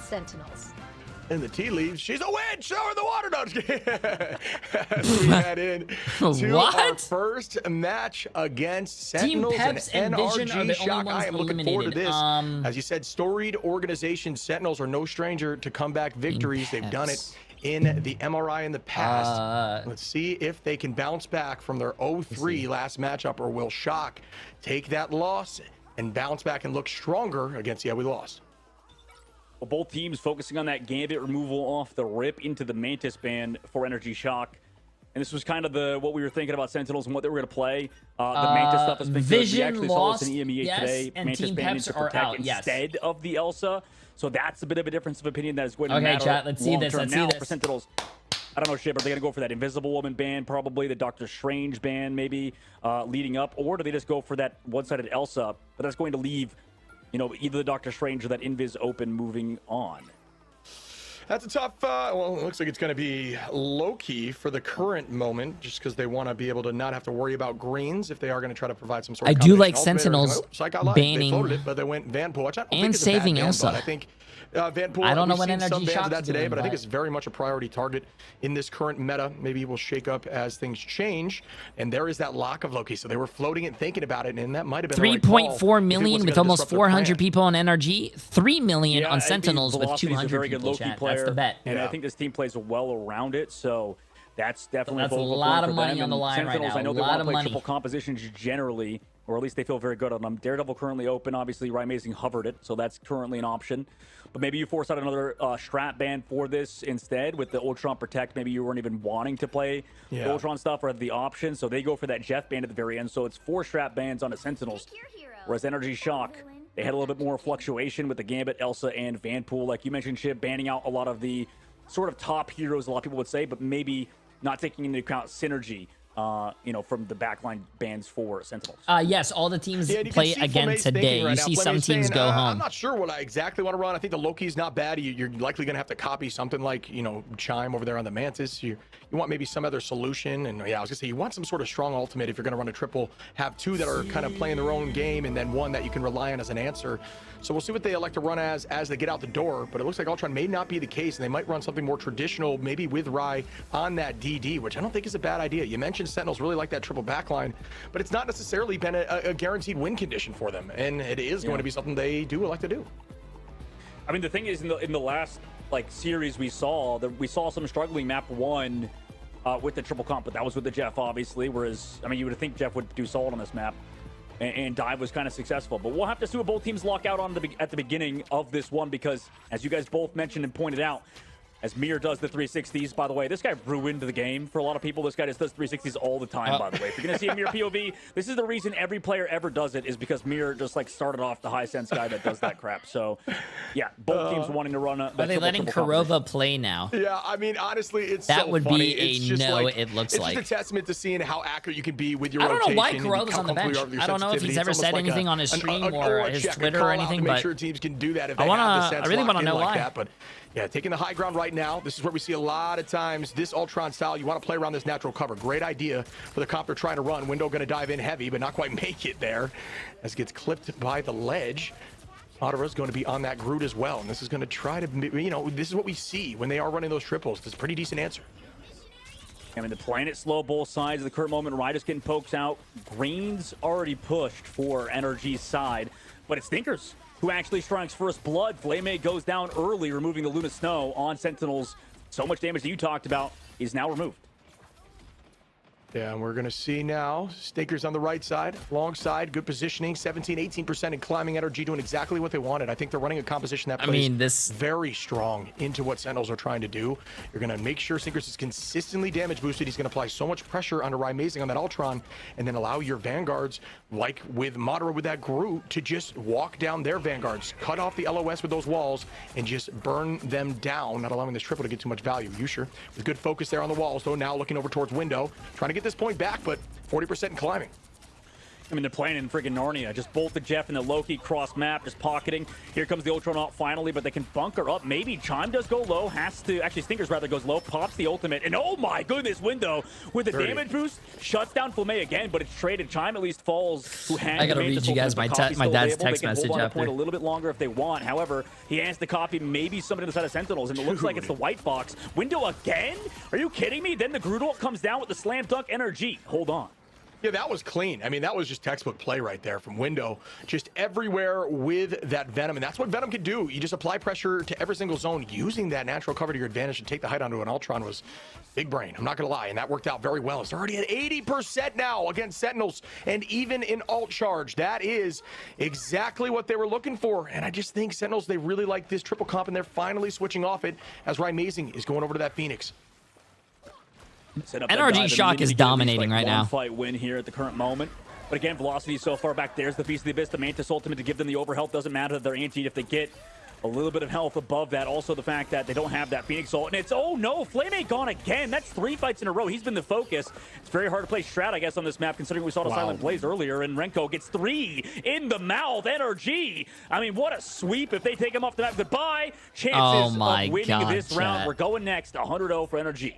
Sentinels. In the tea leaves, she's a witch. Show her the water. No, as we head in to our first match against Sentinels and NRG Shock. I am looking forward to this. As you said, storied organization. Sentinels are no stranger to comeback victories. They've done it in the MRI in the past. Let's see if they can bounce back from their 0-3 last matchup, or will Shock take that loss and bounce back and look stronger against, we lost. Well, both teams focusing on that Gambit removal off the rip into the Mantis ban for NRG Shock. And this was kind of what we were thinking about Sentinels and what they were going to play. The Mantis stuff has been good. We actually saw this in EMEA today. And Mantis ban into Protect instead of the Elsa. So that's a bit of a difference of opinion that is going to matter. Okay, chat, let's see this. Let's see this. For Sentinels, I don't know, shit, but are they going to go for that Invisible Woman ban, probably the Doctor Strange ban, maybe leading up? Or do they just go for that one-sided Elsa? But that's going to leave, either the Doctor Strange or that Invis open moving on. That's a tough, well, it looks like it's going to be low-key for the current moment, just because they want to be able to not have to worry about greens if they are going to try to provide some sort of... I do like Sentinels banning they floated it, but they went Vanpool, which I don't think and it's a bad saving ban, Elsa. I think Vanpool, I don't know what seen some NRG bans Shock of that today, doing, but I think it's very much a priority target in this current meta. Maybe it will shake up as things change, and there is that lock of Loki. So they were floating it, thinking about it, and that might have been 3.4 million with almost 400 people on NRG, 3 million on Sentinels with 200 people. Chat. That's the bet. And I think this team plays well around it, so that's definitely a lot of money on the line Sentinels, right now. I know they want to play triple compositions generally, or at least they feel very good on them. Daredevil currently open. Obviously, Rymazing hovered it, so that's currently an option. But maybe you force out another strat ban for this instead with the Ultron Protect. Maybe you weren't even wanting to play the Ultron stuff or have the option, so they go for that Jeff ban at the very end. So it's 4 strat bans on the Sentinels, whereas NRG Shock, they had a little bit more fluctuation with the Gambit, Elsa, and Vanpool. Like you mentioned, Chip, banning out a lot of the sort of top heroes, a lot of people would say, but maybe not taking into account synergy, from the backline bans for Sentinels. Yes, all the teams play again today. You see some teams go home. I'm not sure what I exactly want to run. I think the Loki's not bad. You're likely going to have to copy something like, Chime over there on the Mantis. You want maybe some other solution. And I was going to say, you want some sort of strong ultimate if you're going to run a triple. Have 2 that are kind of playing their own game, and then 1 that you can rely on as an answer. So we'll see what they elect to run as they get out the door. But it looks like Ultron may not be the case, and they might run something more traditional, maybe with Rye on that DD, which I don't think is a bad idea. You mentioned Sentinels really like that triple backline, but it's not necessarily been a guaranteed win condition for them, and it is going to be something they do like to do. I mean, the thing is, in the last series we saw some struggling map 1 with the triple comp, but that was with the Jeff, obviously. Whereas, I mean, you would think Jeff would do solid on this map, and Dive was kind of successful. But we'll have to see what both teams lock out on at the beginning of this one, because as you guys both mentioned and pointed out, as Mir does the 360s, by the way, this guy ruined the game for a lot of people. This guy just does 360s all the time, by the way. If you're going to see a Mir POV, this is the reason every player ever does it, is because Mir just started off the high sense guy that does that crap. So, yeah, both teams wanting to run a Are they letting Kurova play now? Yeah, I mean, honestly, it's that so would funny. be a no, it looks like. It's just a testament to seeing how accurate you can be with your rotation. I don't know why Kurova's on the bench. I don't know if he's ever said anything on his stream or his Twitter or anything, but make sure teams can do that if they have the sense. I really want to know why. But yeah, taking the high ground right now. This is where we see a lot of times this Ultron style. You want to play around this natural cover. Great idea for the comp they're trying to run. Window going to dive in heavy, but not quite make it there, as gets clipped by the ledge. Ottawa's going to be on that Groot as well, and this is going to try to, this is what we see when they are running those triples. That's a pretty decent answer. I mean, they're playing it slow both sides. At the current moment, Ryder's getting poked out. Green's already pushed for NRG's side, but it's Thinkers who actually strikes first blood. Flame goes down early, removing the Luna Snow on Sentinels. So much damage that you talked about is now removed. Yeah, and we're going to see now Stakers on the right side, long side, good positioning, 17-18% in climbing. NRG doing exactly what they wanted. I think they're running a composition that plays this very strong into what Sentinels are trying to do. You're going to make sure Stakers is consistently damage boosted. He's going to apply so much pressure under Rymazing on that Ultron, and then allow your Vanguards, like with Madara with that Groot, to just walk down their Vanguards, cut off the LOS with those walls, and just burn them down, not allowing this triple to get too much value. Usher with good focus there on the walls, though, now looking over towards Window, trying to get this point back, but 40% in climbing. I mean, they're playing in freaking Narnia. Just bolt the Jeff and the Loki cross map, just pocketing. Here comes the Ultronaut finally, but they can bunker up. Maybe Chime does go low, has to, actually Stinkers rather goes low, pops the ultimate, and oh my goodness, Window with the damage boost, shuts down Flamme again, but it's traded. Chime at least falls, who has I gotta read you guys my dad's text message hold on after. a little bit longer if they want. However, he has to copy maybe somebody on the side of Sentinels, and it looks like it's the white box. Window again? Are you kidding me? Then the Groot comes down with the slam dunk NRG. Hold on. Yeah, that was clean. I mean, that was just textbook play right there from Window. Just everywhere with that Venom. And that's what Venom can do. You just apply pressure to every single zone. Using that natural cover to your advantage to take the height onto an Ultron was big brain. I'm not going to lie. And that worked out very well. It's already at 80% now against Sentinels. And even in alt charge, that is exactly what they were looking for. And I just think Sentinels, they really like this triple comp. And they're finally switching off it as Amazing is going over to that Phoenix. NRG Shock is dominating right now. Fight win here at the current moment. But again, velocity so far back. There's the Beast of the Abyss, the Mantis ultimate to give them the overhealth. Doesn't matter that they're anti if they get a little bit of health above that. Also the fact that they don't have that Phoenix ult. And it's, oh no, Flame gone again. That's 3 fights in a row. He's been the focus. It's very hard to play Strat, I guess, on this map, considering we saw the Silent Blaze earlier. And Renko gets 3 in the mouth. NRG. I mean, what a sweep if they take him off the map. Goodbye. Chances of winning this round. We're going next. 100-0 for NRG.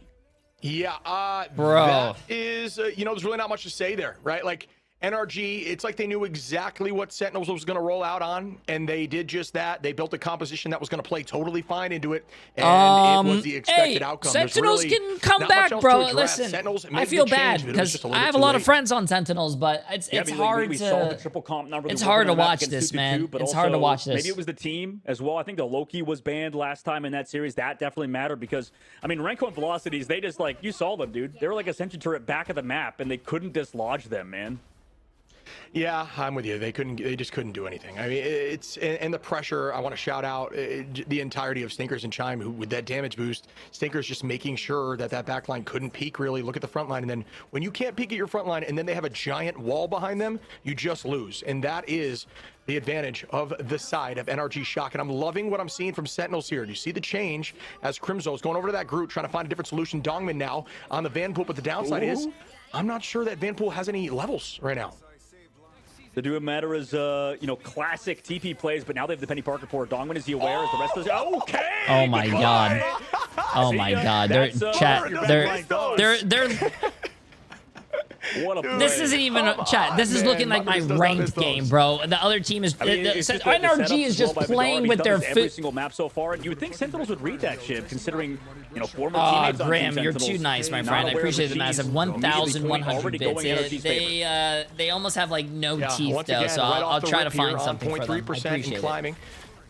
Yeah, bro, that is, you know, there's really not much to say there, right? Like, NRG, it's like they knew exactly what Sentinels was going to roll out on, and they did just that. They built a composition that was going to play totally fine into it, and it was the expected outcome. Sentinels really can come back, bro. Listen, I feel bad because I have a lot of friends on Sentinels, but it's hard to. It's hard to watch this, man. It's hard to watch this. Maybe it was the team as well. I think the Loki was banned last time in that series. That definitely mattered because, I mean, Renko and Velocities, they just, like, you saw them, dude. They were like a sentry turret back of the map, and they couldn't dislodge them, man. Yeah, I'm with you. They just couldn't do anything. I mean, it's, and the pressure, I want to shout out the entirety of Stinkers and Chime, who with that damage boost, Stinkers just making sure that that back line couldn't peek really. Look at the front line, and then when you can't peek at your front line and then they have a giant wall behind them, you just lose. And that is the advantage of the side of NRG Shock. And I'm loving what I'm seeing from Sentinels here. You see the change as Crimzo's going over to that Groot, trying to find a different solution. Dongman now on the Vanpool, but the downside is I'm not sure that Vanpool has any levels right now. The do it matter is, you know, classic TP plays, but now they have the Penny Parker for Dongman. Is he aware? Is the rest of those? Okay. Oh my god. Oh my god. They're What a this isn't even chat. This is looking like my ranked game, bro. The other team is NRG is just playing with their every single map so far, and you would think Sentinels would read that shit, considering, you know, former teammates. Graham, you're too nice, my friend. I appreciate the massive 1,100 bits. They almost have like no teeth though, so I'll try to find something for them. I appreciate it.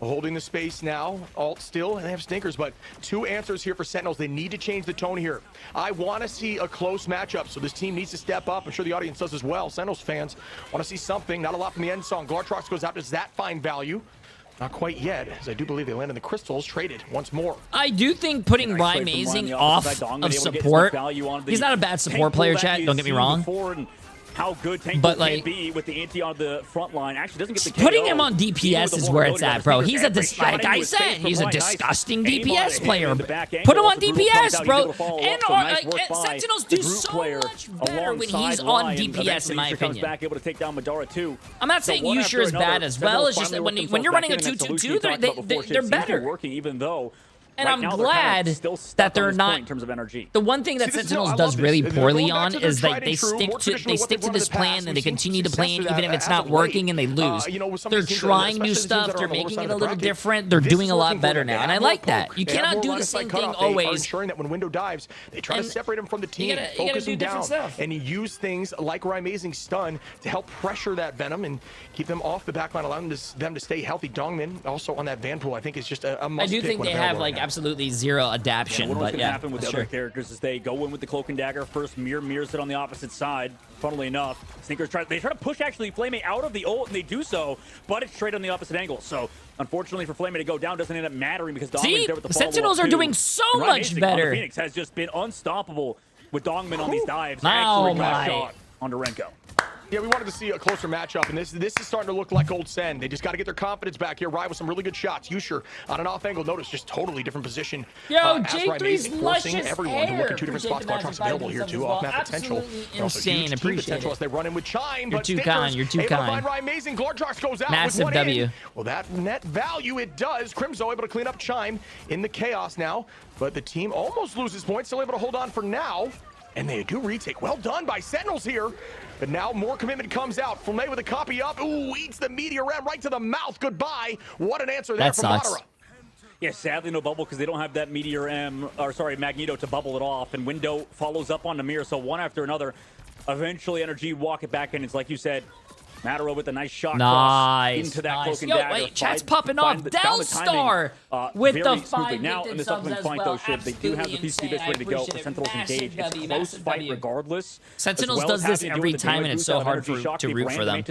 Holding the space now, alt still, and they have Stinkers, but 2 answers here for Sentinels. They need to change the tone here. I want to see a close matchup, so this team needs to step up. I'm sure the audience does as well. Sentinels fans want to see something. Not a lot from the end song. Glartrox goes out. Does that find value? Not quite yet, as I do believe they landed the crystals. Traded once more. I do think putting Amazing off of support, he's not a bad support player, chat, don't get me wrong. How good Tank can be with the anti on the front line. Actually doesn't get the KO. Putting him on DPS is where it's at, bro. He's like I said, he's a disgusting DPS player. Put him on DPS, bro. And Sentinels do so much better when he's on DPS, in my opinion. I'm not saying Usher is bad as well. It's just that when you're running a 2-2-2, they're better. Even though. And I'm glad that they're not. In terms of energy. The one thing that Sentinels does really poorly on is like they stick to this plan and they continue to plan even if it's not working and they lose. They're trying new stuff. They're making it a little different. They're doing a lot better now, and I like that. You cannot do the same thing always. Ensuring that when Window dives, they try to separate him from the team, focus him down, and use things like Amazing Stun to help pressure that Venom and keep them off the backline, allowing them to stay healthy. Dongman also on that Vanpool, I think, is just a must. I do think they have like absolutely zero adaptation, but yeah, happen with the other characters is they go in with the Cloak and Dagger first. Mirrors it on the opposite side. Funnily enough, Stinkers try to push actually Flame out of the ult, and they do so, but it's straight on the opposite angle. So unfortunately for Flame to go down doesn't end up mattering because Dongman's there with the Sentinels are doing so much better. Phoenix has just been unstoppable with Dongman on these dives. Oh my! Shot onto Renko. Yeah, we wanted to see a closer matchup, and this is starting to look like old Sen. They just got to get their confidence back here. Rye with some really good shots. Yusher on an off-angle. Notice just totally different position. Yo, Jay3's forcing luscious everyone to look at two hair. different spots. Glortruck's available here too, off-map potential. Insane, appreciate potential it. as they run in with Chime. You're but too Stinkers kind, you're too able to kind. find Rye amazing. Glortruck goes out Massive with one W. in. Well, that net value it does. Crimzo able to clean up Chime in the chaos now, but the team almost loses points. Still able to hold on for now. And they do retake. Well done by Sentinels here. But now more commitment comes out. Fumé with a copy up. Ooh, eats the meteor ram right to the mouth. Goodbye. What an answer there That from sucks. Madara. Yeah, sadly no bubble because they don't have that Magneto to bubble it off. And Window follows up on Namir. So one after another. Eventually, NRG walk it back in. It's like you said. Madara with a nice shot cross into that cloak and Yo, dagger. wait, chat's popping off. Delstar with the 5 now in this upcoming fight, though, they do have the PC bits ready to go for Sentinels engage. It's a close fight regardless. Sentinels does this every time, and it's so hard to root for them.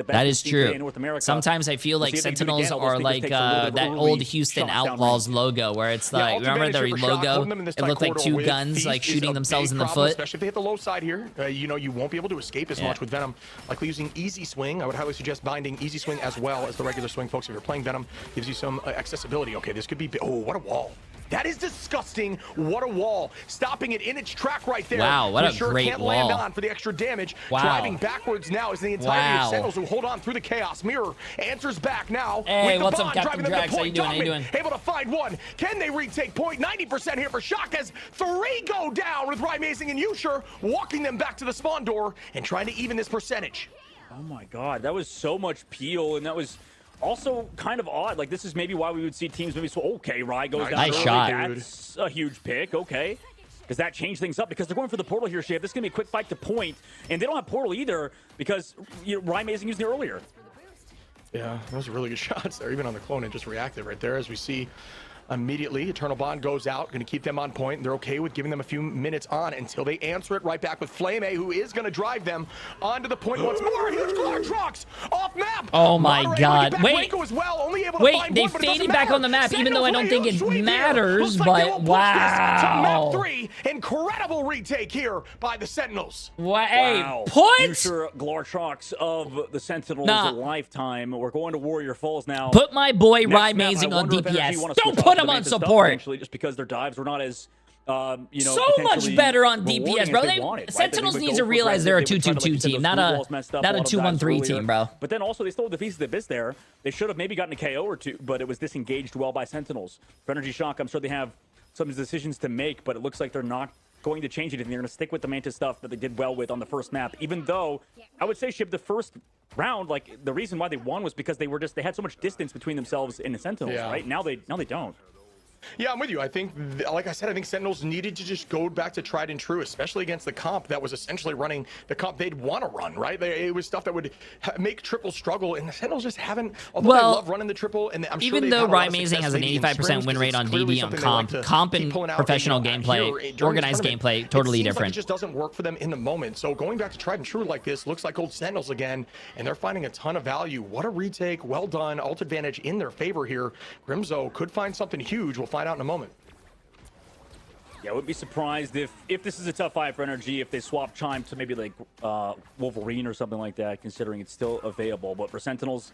That is true. Sometimes I feel like Sentinels are like that old Houston Outlaws logo, where it's like, remember their logo? It looked like two guns like shooting themselves in the foot. Especially if they hit the low side here, you know, you won't be able to escape as much with Venom. Likely using easy swing. I would highly suggest binding easy swing as well as the regular swing, folks. If you're playing Venom, gives you some accessibility. Okay, this could be, oh, what a wall. That is disgusting. What a wall. Stopping it in its track right there. Wow, what a great can't wall. Land on for the extra damage. Wow. Driving backwards now is the entire Sentinels who hold on through the chaos. Mirror answers back now. Hey, with what's the up, bond, Captain driving them Drax? to How you point. doing? How you doing? Able to find one. Can they retake point? 90% here for Shock as 3 go down with Rye Amazing and Yusher walking them back to the spawn door and trying to even this percentage. Oh my god, that was so much peel, and that was also kind of odd. Like, this is maybe why we would see teams maybe so, okay, Rye goes down Nice early. shot. That's a huge pick, okay. Because that changed things up, because they're going for the portal here, Shape. This is going to be a quick fight to point, and they don't have portal either, because Rye Amazing used it earlier. Yeah, those are really good shots there, even on the clone, and just reacted right there as we see immediately. Eternal Bond goes out, going to keep them on point. They're okay with giving them a few minutes on until they answer it right back with Flame A, who is going to drive them onto the point once more. Huge Glortrucks off map. Oh my god. Wait, they but faded back on the map, even though I don't think it matters, but wow. To map 3. Incredible retake here by the Sentinels. Wow. Put Future Glortrucks of the Sentinels a lifetime. We're going to Warrior Falls now. Put my boy Rye Amazing on DPS. Don't put him on support. Just because their dives were not as so much better on DPS, bro. Sentinels need to realize they're a 2-2-2 team, not a 2-1-3 team, bro. But then also they still have the pieces of the biz there. They should have maybe gotten a KO or two, but it was disengaged well by Sentinels. For NRG Shock, I'm sure they have some decisions to make, but it looks like they're not going to change anything. They're going to stick with the Mantis stuff that they did well with on the first map, even though I would say, Shib, the first round, like, the reason why they won was because they had so much distance between themselves and the Sentinels, right? Now they don't. Yeah, I'm with you. I think, like I said, I think Sentinels needed to just go back to tried and true, especially against the comp that was essentially running the comp they'd want to run, right? It was stuff that would make triple struggle, and the Sentinels just haven't, although they love running the triple, and I'm sure even though Rye Amazing has an 85% win rate on DD on comp and professional gameplay, organized gameplay, totally different. Like it just doesn't work for them in the moment. So going back to tried and true like this looks like old Sentinels again, and they're finding a ton of value. What a retake. Well done. Ult advantage in their favor here. Grimzo could find something huge. We'll find out in a moment. Yeah, I wouldn't be surprised if this is a tough fight for NRG, if they swap Chime to maybe like Wolverine or something like that, considering it's still available. But for Sentinels,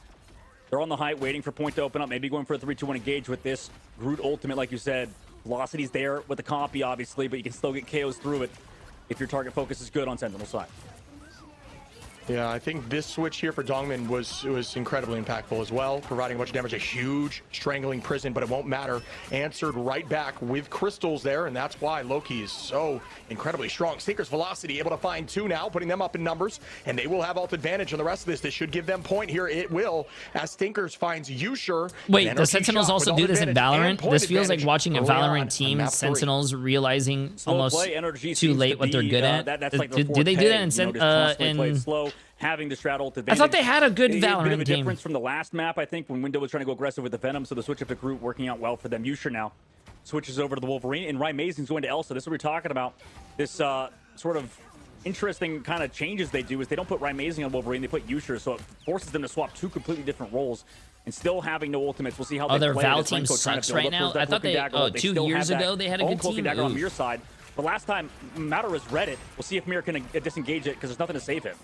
they're on the height, waiting for point to open up, maybe going for a 3-2-1 engage with this Groot ultimate, like you said. Velocity's there with the copy, obviously, but you can still get KOs through it if your target focus is good on Sentinel's side. Yeah, I think this switch here for Dongmin was incredibly impactful as well, providing much damage. A huge strangling prison, but it won't matter. Answered right back with crystals there, and that's why Loki is so incredibly strong. Stinker's velocity able to find 2 now, putting them up in numbers, and they will have ult advantage on the rest of this. This should give them point here. It will, as Stinkers finds Yusher. Wait, the Sentinels also do this in Valorant? This feels like watching a Valorant team, Sentinels realizing almost too late what they're good at. Do they do that in having the strat ult advantage. I thought they had a good Valorant bit of a team. difference from the last map, I think, when Window was trying to go aggressive with the Venom, so the switch up to Groot working out well for them. Yusher now switches over to the Wolverine, and Rye Amazing's going to Elsa. This is what we're talking about. This sort of interesting kind of changes they do is they don't put Rye Amazing on Wolverine, they put Yusher, so it forces them to swap 2 completely different roles. And still having no ultimates. We'll see how they play. Their Val team sucks right now. I thought they, 2 years ago, they had a good team. Dagger on Mir's side. But last time, Matter has read it. We'll see if Mir can disengage it, because there's nothing to save him.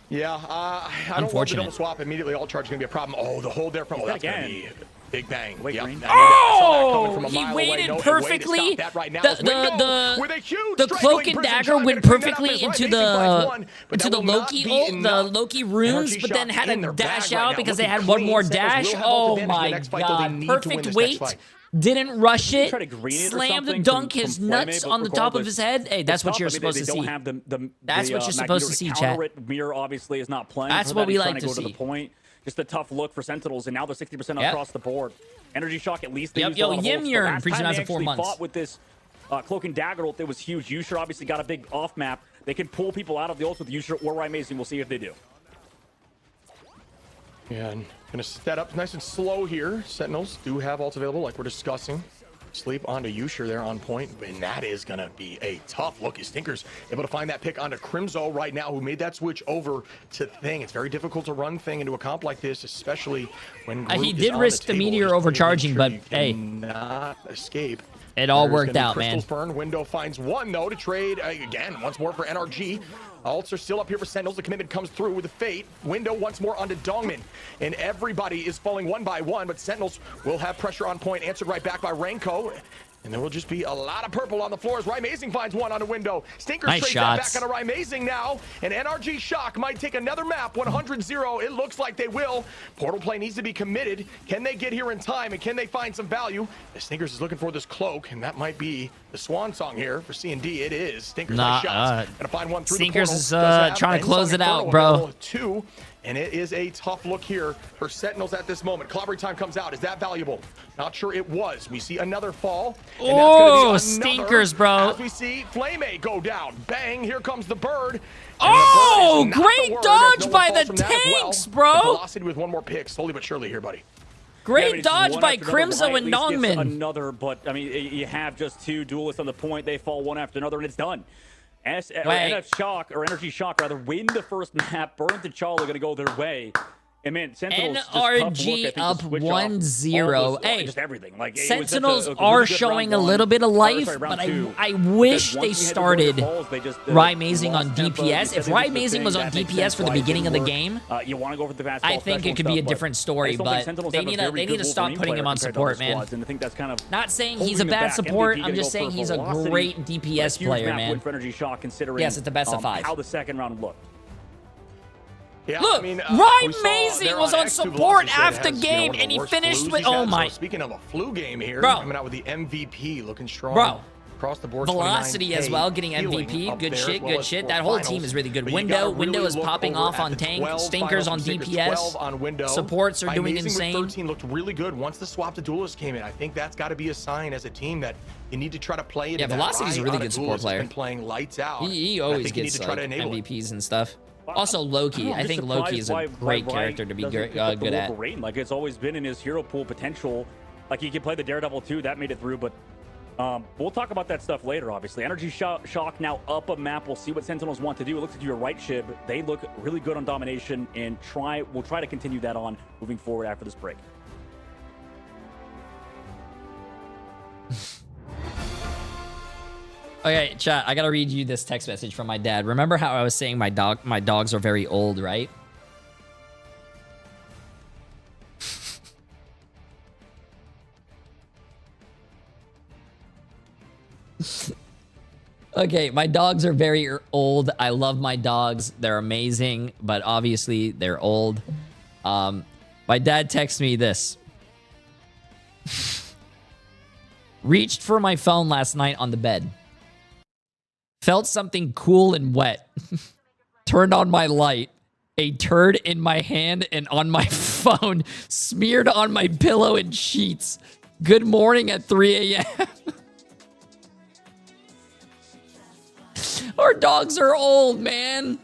Yeah, I don't want the double swap immediately. All charge is going to be a problem. Oh, the hold there from that's going to be big bang. Wait, yep. Oh, he waited perfectly. The cloak and dagger went perfectly into the Loki ult, the Loki runes, but then had to dash out because they had one more dash. Oh my god, perfect weight. Didn't rush it. Slammed the dunk his nuts on the top of his head. Hey, that's what you're supposed to see. That's what you're supposed to see, chat. Mirror obviously is not playing. That's what we like to see. see. Just a tough look for Sentinels, and now they're 60% across the board. NRG Shock at least. Yo, Yimyurn pre-genized in 4 months. Fought with this cloak and dagger ult. It was huge. Yusher obviously got a big off map. They can pull people out of the ults with Yusher or Amazing. We'll see if they do. Yeah, and gonna set up nice and slow here. Sentinels do have ults available, like we're discussing. Sleep onto Yusher there on point, and that is gonna be a tough look. Stinkers able to find that pick onto Crimzo right now, who made that switch over to Thing. It's very difficult to run Thing into a comp like this, especially when he did risk the meteor overcharging, but hey, not escape. It all worked out, man. Burn. Window finds one though to trade again once more for NRG. Ults are still up here for Sentinels. The commitment comes through with the Fate. Window once more onto Dongmin. And everybody is falling one by one, but Sentinels will have pressure on point, answered right back by Renko. And there will just be a lot of purple on the floor as Amazing finds one on the window. Stinkers trades that back on Amazing now. And NRG Shock might take another map, 100-0. It looks like they will. Portal play needs to be committed. Can they get here in time, and can they find some value? The Stinkers is looking for this cloak, and that might be the swan song here for C&D. It is. Stinkers nice shots. Gonna find one through Stinkers the portal. is trying to close it out, bro. 2. And it is a tough look here for Sentinels at this moment. Clobbering time comes out. Is that valuable? Not sure it was. We see another fall. And oh, that's gonna be Stinkers, bro. As we see Flame go down. Bang, here comes the bird. Oh, great dodge by the tanks, bro. The velocity with one more pick, slowly but surely here, buddy. Great dodge by Crimzo and Nongmin. Another, but I mean, you have just 2 duelists on the point. They fall one after another, and it's done. NRG Shock rather win the first map. Burn to Charlie going to go their way. And man, Sentinels NRG up 1-0. Hey, just everything. Like, Sentinels are showing a little bit of life, but I wish they started Amazing on DPS. If Amazing was on DPS for the beginning of the game, you want to go for the fast I think it could be a different story, but they need to stop putting him on support, man. And I think that's kind of not saying he's a bad support. I'm just saying he's a great DPS player, man. Yes, it's the best of 5. How the second round looked. Yeah, look, I mean, Amazing was on support after game, and he finished with, oh my. Speaking of a flu game here, bro, coming out with the MVP, looking strong. Bro. Across the board, velocity as well, getting MVP. Good shit, good shit. That whole team is really good. Window is popping off on tank. Stinkers on DPS. Supports are doing insane. 13 looked really good once the swap to duelist came in. I think that's got to be a sign as a team that you need to try to play it. Yeah, Velocity's a really good support player. Been playing lights out. He always gets MVPs and stuff. Also, Loki. I think Loki is a great character to be good at. Like, it's always been in his hero pool potential. Like, he can play the Daredevil too. That made it through, but we'll talk about that stuff later, obviously. NRG Shock now up a map. We'll see what Sentinels want to do. It looks like you're right, Shib. They look really good on domination, and we'll try to continue that on moving forward after this break. Okay, chat, I gotta read you this text message from my dad. Remember how I was saying my dogs are very old, right? Okay, my dogs are very old. I love my dogs. They're amazing, but obviously they're old. My dad texts me this. Reached for my phone last night on the bed. Felt something cool and wet. Turned on my light. A turd in my hand and on my phone. Smeared on my pillow and sheets. Good morning at 3 a.m. Our dogs are old, man.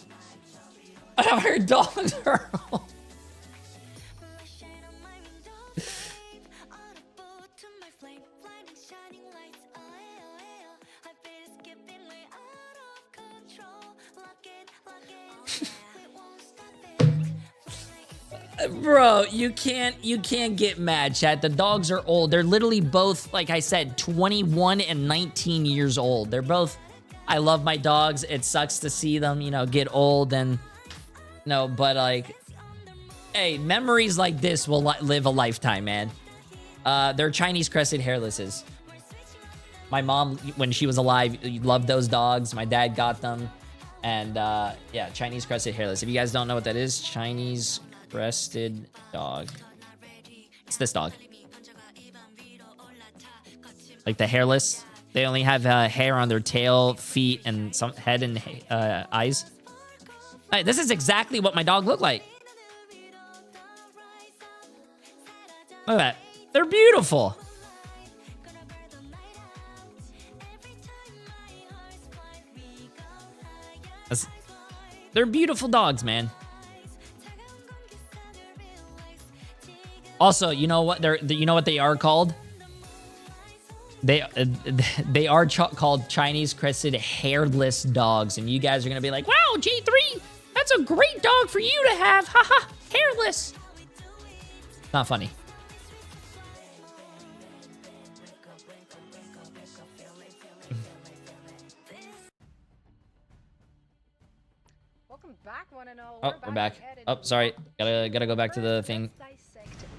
Our dogs are old. Bro, you can't get mad, chat. The dogs are old. They're literally both, like I said, 21 and 19 years old. They're both, I love my dogs. It sucks to see them, you know, get old and No, but like, hey, memories like this will live a lifetime, man. They're Chinese crested hairlesses. My mom, when she was alive, loved those dogs. My dad got them. And yeah, Chinese crested hairless. If you guys don't know what that is, Chinese crested dog. It's this dog. Like the hairless. They only have hair on their tail, feet, and some head and eyes. Hey, this is exactly what my dog looked like. Look at that. They're beautiful. They're beautiful dogs, man. Also, you know what they are called? They are called Chinese crested hairless dogs, and you guys are gonna be like, "Wow, J3, that's a great dog for you to have, haha, hairless." Not funny. Welcome back, one and all. Oh, we're back. Oh, sorry. Gotta go back to the thing.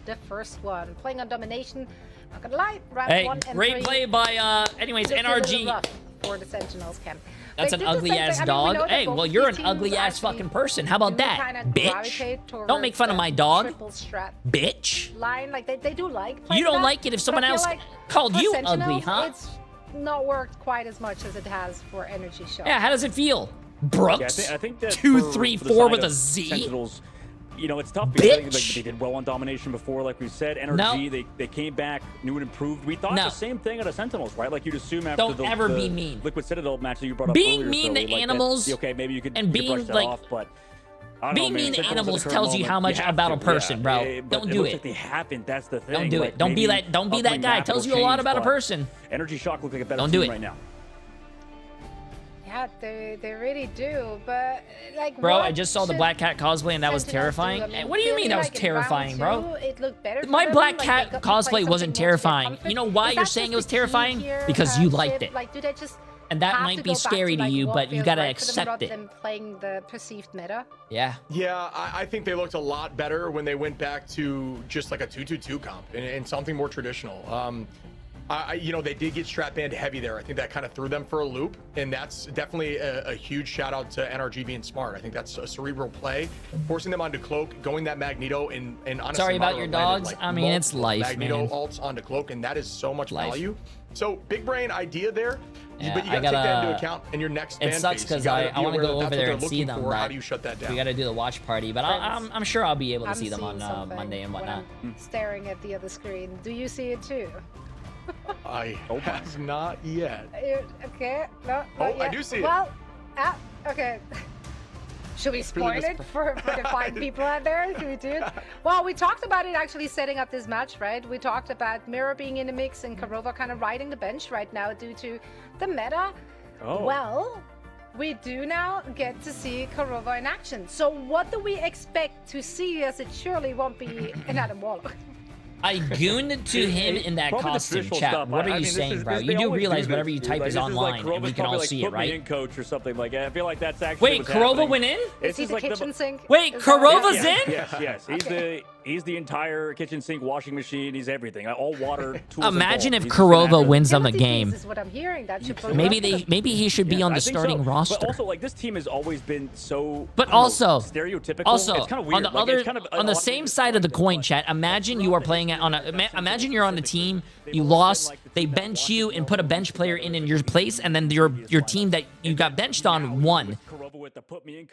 The first one, playing on domination. Not gonna lie, round Hey, 1 and great 3. play by anyways, Looked a little NRG. rough for the Sentinels camp. That's They an did the ugly same ass thing. I mean, we dog. know that Hey, both well, these you're an teams ugly ass actually fucking person. How about do that, kinda bitch? gravitate Don't make fun of towards my the dog, triple strap bitch. line. Like they do like playing You don't that, like it if but someone I feel else like called for you ugly, Sentinels, huh? It's not worked quite as much as it has for NRG Shock. Yeah, how does it feel, Brooks? Yeah, I think that 2, for 3, the 4 side with a of Z. Sentinels, you know, it's tough because I think, like, Bitch. they did well on domination before, like we said. NRG, they came back, new and improved. We thought No. the same thing out of Sentinels, right? Like you'd assume after Don't the ever be mean. Liquid Citadel match that you brought up Being earlier, mean Philly, to like animals that, okay, maybe you could, and you could brush being, that like, off, but I don't being know, man. mean to Sentinels at animals the current tells you moment, how much have about to, a person, yeah. bro. But Don't it do looks it. like they haven't. That's the thing. Don't do Like, it. Don't be maybe that. Don't be that upcoming guy. map Tells will you a lot change, about a but person. NRG Shock looks like a better Don't do team it. right now. Yeah, they really do, but like, Bro, what I just saw the should Black Cat cosplay and that was Sentinels do? terrifying. I mean, Hey, what do you mean that was like in round terrifying, bro? 2, it looked better for My them, Black like, Cat they got to play cosplay something wasn't more to their terrifying. comfort. You know why Is you're that saying it just was the key terrifying? here, Because you liked Sid? it. Like, do they just And that have might to be go back scary to like, you, what but you feels gotta right for them accept rather it. than playing the perceived meta? Yeah. Yeah, I think they looked a lot better when they went back to just like a 2-2-2 comp and something more traditional. You know, they did get strap banned heavy there. I think that kind of threw them for a loop, and that's definitely a huge shout out to NRG being smart. I think that's a cerebral play, forcing them onto Cloak, going that Magneto, and honestly, Sorry about Modern your landed, dogs. like, I mean, it's multiple life, Magneto man. ults onto Cloak, and that is so much Life. value. So big brain idea there, Yeah, but you I gotta take that into gotta- account in your next It ban sucks phase. You because gotta I be want to aware go that over that's there what and they're see looking them. for. But How do you shut that down? we got to do the watch party, but I'm sure I'll be able to I'm see them seeing on something Monday and when whatnot. I'm staring at the other screen. Do you see it too? I have not yet. Okay, no, Oh, not I yet. do see it. Well, okay. Should we spoil it for the fine people out there? Should we do it? Well, we talked about it actually setting up this match, right? We talked about Mirror being in the mix and Karova kind of riding the bench right now due to the meta. Oh. Well, we do now get to see Karova in action. So what do we expect to see, as it surely won't be an Adam Warlock? I gooned to him in that Probably the costume, traditional chat. stuff. What are I you mean, this saying, is- bro? they You do always realize this, whatever you dude. type Like, is this like online, and Karova's we can probably all like, see put it, me right? in coach or something like that. I feel like that's actually Wait, what's Karova happening. went in? Is This he is the like kitchen sink? Wait, Is that- Karova's Yeah, in? Yes. He's the entire kitchen sink, washing machine. He's everything. All water tools. Imagine if involved. He's just an Karova actor. wins on the Ability game. piece is what I'm hearing. That should bode Maybe well for them. maybe he should be Yes, on I the think starting so. roster. But also, like, this team has always been so. But I don't know, also, stereotypical. It's kind of weird. on the Like, other, it's kind of on the same side of the coin, chat. Imagine you are playing on a. Imagine you're on a team. You lost. They bench you and put a bench player in your place, and then your team that you got benched on won.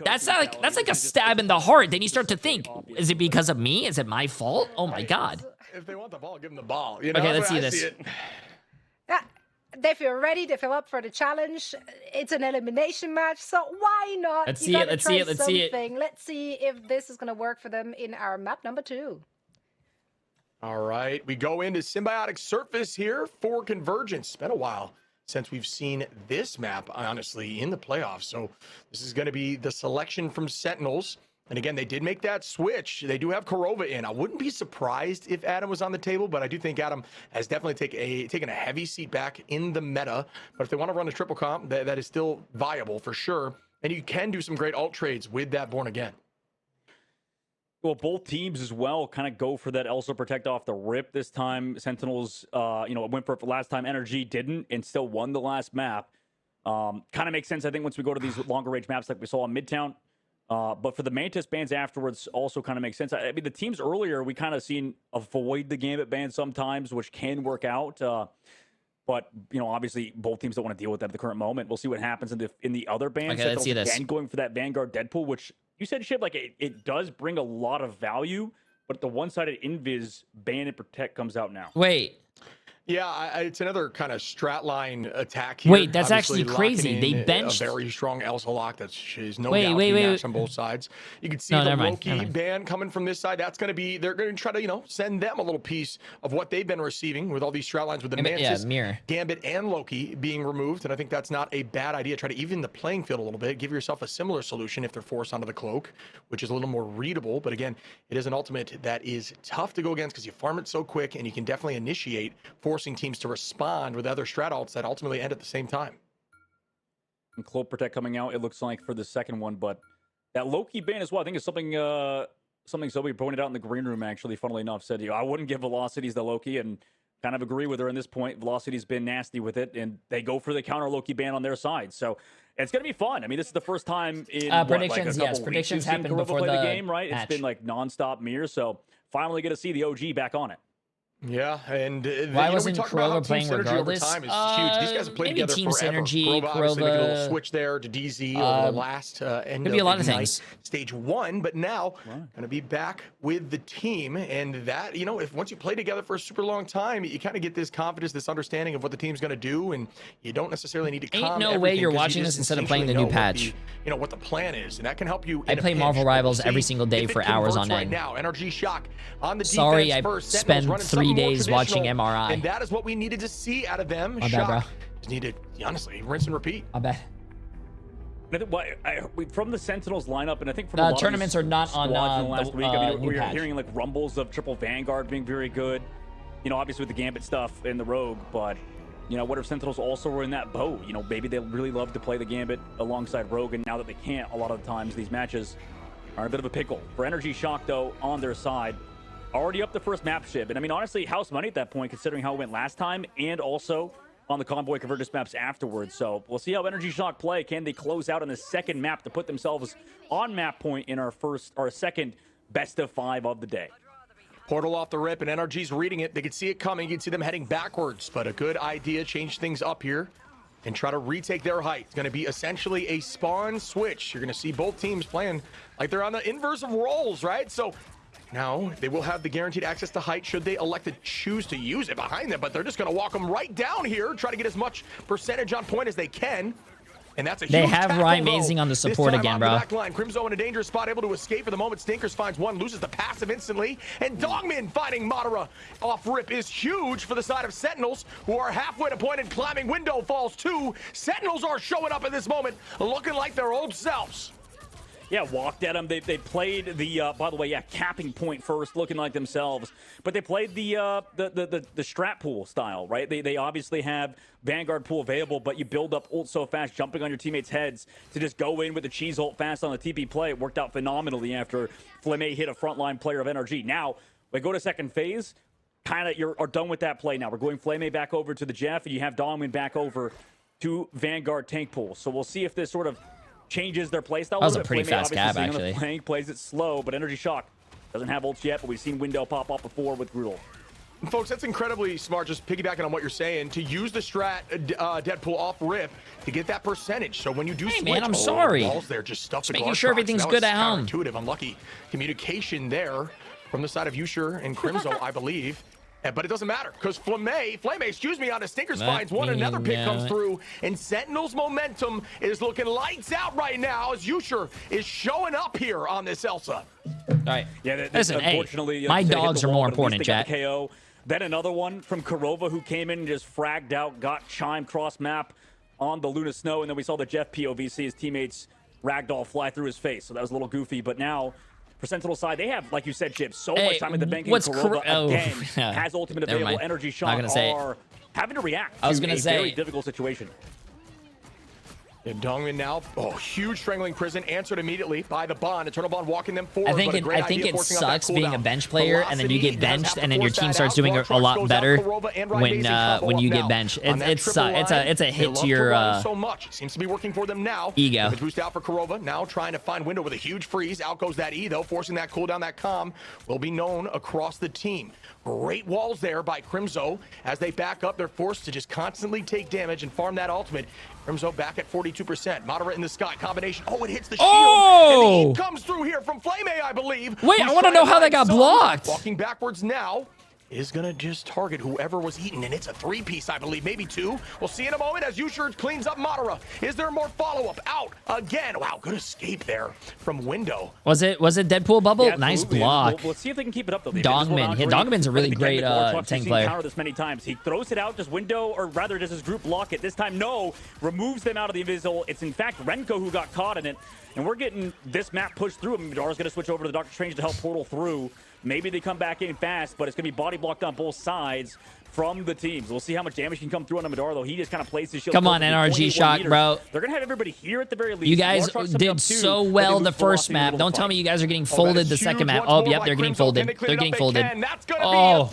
That's like a stab in the heart. Then you start to think: is it because of me? Is it my fault? Oh my god. If they want the ball, give them the ball. You know, Okay, let's that's the way see I this. it. Yeah, they feel ready. They feel up for the challenge. It's an elimination match, so why not? Let's You see it, gotta let's try see it, let's see it. something. Let's see if this is gonna work for them in our map number 2. All right, we go into Symbiotic Surface here for Convergence. It's been a while since we've seen this map, honestly, in the playoffs. So this is going to be the selection from Sentinels. And again, they did make that switch. They do have Karova in. I wouldn't be surprised if Adam was on the table, but I do think Adam has definitely taken a heavy seat back in the meta. But if they want to run a triple comp, that is still viable for sure. And you can do some great alt trades with that Born Again. Well, both teams as well kind of go for that Elsa Protect off the rip this time. Sentinels, went for it for last time. NRG didn't and still won the last map. Kind of makes sense, I think, once we go to these longer range maps like we saw on Midtown. But for the Mantis bans afterwards also kind of makes sense. I mean, the teams earlier, we kind of seen avoid the Gambit ban sometimes, which can work out. But, obviously both teams don't want to deal with that at the current moment. We'll see what happens in the other bans. Okay, let's see this. Again, going for that Vanguard Deadpool, which you said, Ship, like it does bring a lot of value, but the one-sided Invis ban and Protect comes out now. Wait. Yeah, it's another kind of strat line attack here. Wait, that's Obviously, actually crazy. locking They in benched. a very strong Elsa lock. That's no Wait, doubt wait, match on both sides. You can see No, the never mind, Loki never mind. ban coming from this side. That's going to be, they're going to try to, send them a little piece of what they've been receiving with all these strat lines with the Mantis, mirror. Gambit, and Loki being removed. And I think that's not a bad idea. Try to even the playing field a little bit. Give yourself a similar solution if they're forced onto the cloak, which is a little more readable. But again, it is an ultimate that is tough to go against because you farm it so quick, and you can definitely initiate forcing teams to respond with other strat alts that ultimately end at the same time. And Cloak Protect coming out, it looks like, for the second one. But that Loki ban as well, I think is something Zoe pointed out in the green room, actually, funnily enough, said, I wouldn't give Velocities the Loki, and kind of agree with her in this point. Velocity's been nasty with it, and they go for the counter Loki ban on their side. So it's going to be fun. I mean, this is the first time in predictions. Yes, predictions happened before the game, right? match. It's been like nonstop mirror. So finally get to see the OG back on it. Yeah, and why wasn't we talked about how Kurova team playing synergy regardless? over time is huge. These guys have played Maybe together team forever. synergy, Kurova obviously making a little Kurova, switch there to DZ over the last end maybe a lot of Ignite things. stage 1, but now going to be back with the team, and that if once you play together for a super long time, you kind of get this confidence, this understanding of what the team's going to do, and you don't necessarily need to. Ain't no way you're watching this instead of playing the new patch. What the plan is, and that can help you. I play Marvel Rivals every single day for hours on right end. now, NRG Shock on the Sorry, defense I first. spent Sentinels running 3 something more days watching traditional, MRI. and that is what we needed to see out of them. My bad, Shock bro. just needed, honestly, rinse and repeat. I bet. From the Sentinels lineup, and I think from a lot tournaments of are not on squads in the last week. I mean, new we're patch. hearing like rumbles of triple Vanguard being very good. Obviously with the Gambit stuff and the Rogue, but what if Sentinels also were in that boat? Maybe they really love to play the Gambit alongside Rogue, and now that they can't, a lot of the times these matches are a bit of a pickle. For NRG Shock, though, on their side, already up the first map ship. And I mean, honestly, house money at that point, considering how it went last time, and also on the Convoy Convergence maps afterwards. So we'll see how NRG Shock play. Can they close out on the second map to put themselves on map point in our second best of 5 of the day? Portal off the rip, and NRG's reading it. They can see it coming. You can see them heading backwards, but a good idea. Change things up here and try to retake their height. It's going to be essentially a spawn switch. You're going to see both teams playing like they're on the inverse of roles, right? So now they will have the guaranteed access to height should they elect to choose to use it behind them, but they're just going to walk them right down here, try to get as much percentage on point as they can. And that's a huge They have tackle, Ryan though. Mazing on the This support time again, on bro. the back line, Crimzo in a dangerous spot, able to escape for the moment. Stinkers finds one, loses the passive instantly. And Dogman finding Madara off rip is huge for the side of Sentinels, who are halfway to point and climbing window falls too. Sentinels are showing up at this moment, looking like their old selves. Yeah, walked at them. They played the, by the way, capping point first, looking like themselves. But they played the strat pool style, right? They obviously have Vanguard pool available, but you build up ult so fast, jumping on your teammates' heads to just go in with the cheese ult fast on the TP play. It worked out phenomenally after Flame hit a frontline player of NRG. Now, we go to second phase. You're done with that play now. We're going Flame back over to the Jeff, and you have Dongmin back over to Vanguard tank pool. So we'll see if this sort of changes their playstyle. That was a pretty fast gap, actually. Playing plays it slow, but NRG Shock doesn't have ults yet, but we've seen window pop up before with Grudel. Folks, that's incredibly smart, just piggybacking on what you're saying, to use the strat Deadpool off rip to get that percentage. So when you do switch, man, I'm sorry. Walls there, just stuff the making guard sure procs. everything's That good was at home. counterintuitive, unlucky communication there from the side of Yusher and Crimzo, I believe. But it doesn't matter, because Flame, on the Stinkers finds one, another pick comes through, and Sentinel's momentum is looking lights out right now as Yusher is showing up here on this Elsa. All right. Yeah, Listen, unfortunately, hey, my dogs are more important, chat. KO. Then another one from Kurova, who came in and just fragged out, got Chime cross map on the Luna Snow, and then we saw the Jeff POV see his teammates ragdoll fly through his face. So that was a little goofy, but now for Sentinel side, they have, like you said, Chip, so much time in the banking. Kurova again has ultimate available. NRG Shock are having to react. I was gonna to a say, very difficult situation. And Dongmin now, huge strangling prison, answered immediately by the Bond. Eternal Bond walking them forward. I think it sucks being a bench player and then you get benched and then your team starts doing a lot better when you get benched. It sucks. It's a hit to your so much. Seems to be working for them now. Ego. Boost out for Korova, now trying to find window with a huge freeze. Out goes that E though, forcing that cooldown. That calm will be known across the team. Great walls there by Crimzo. As they back up, they're forced to just constantly take damage and farm that ultimate. Crimzo back at 42%. Moderate in the sky. Combination. Oh, it hits the shield. Oh! And the E comes through here from Flame, I believe. Wait, I want to know how that got blocked. Walking backwards now. Is going to just target whoever was eaten, and it's a 3-piece, I believe, maybe 2. We'll see in a moment as Yushur cleans up Madara. Is there more follow-up? Out again. Wow, good escape there from Window. Was it Deadpool bubble? Yeah, nice block. We'll see if they can keep it up, though. Dongmin. Yeah, Dongmin's a really great tank player. Counter this many times. He throws it out, does Window, or rather does his group block it? This time, no. Removes them out of the invisible. It's, in fact, Renko who got caught in it. And we're getting this map pushed through. Madara's going to switch over to the Doctor Strange to help portal through. Maybe they come back in fast, but it's going to be body blocked on both sides from the teams. We'll see how much damage can come through on Madara, though. He just kind of plays his shield. Come on, NRG Shock, bro. They're going to have everybody here at the very least. You guys did so well the first map. Don't tell me you guys are getting folded the second map. Oh, yep, they're getting folded. They're getting folded. Oh,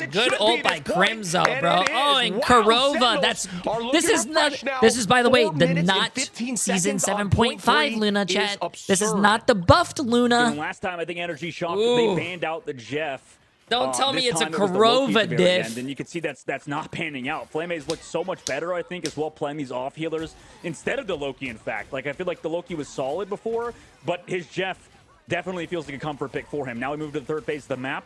good ult by Crimzo, bro. Oh, and Korova. This is, by the way, the not season 7.5 Luna, chat. This is not the buffed Luna. Last time, I think NRG Shock, they banned out the Jeff. Don't tell me it's a Korova diff. And you can see that's not panning out. Flame's looked so much better, I think, as well, playing these off healers instead of the Loki, in fact. Like, I feel like the Loki was solid before, but his Jeff definitely feels like a comfort pick for him. Now we move to the third phase of the map.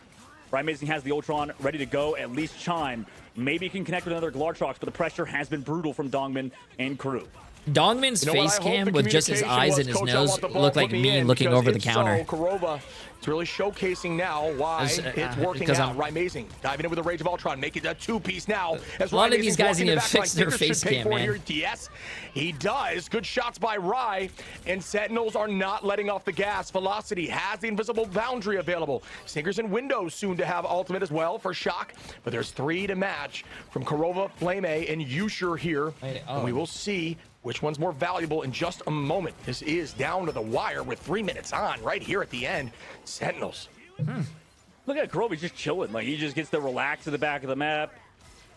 Amazing has the Ultron ready to go, at least Chime. Maybe he can connect with another Glartrox, but the pressure has been brutal from Dongmin and crew. Dongmin's face cam with just his eyes and his nose looked like me looking over the counter. Korova, it's really showcasing now why it's working out. Amazing diving in with the Rage of Ultron, make it a 2-piece now. As a lot of these guys need to fix their face cam, man. Yes, he does. Good shots by Rai, and Sentinels are not letting off the gas. Velocity has the invisible boundary available. Singers and Windows soon to have ultimate as well for Shock, but there's 3 to match from Korova, Flame, and Yushur here. And we will see which one's more valuable in just a moment. This is down to the wire with 3 minutes on right here at the end. Sentinels. Look at Korova, he's just chilling. Like, he just gets to relax at the back of the map.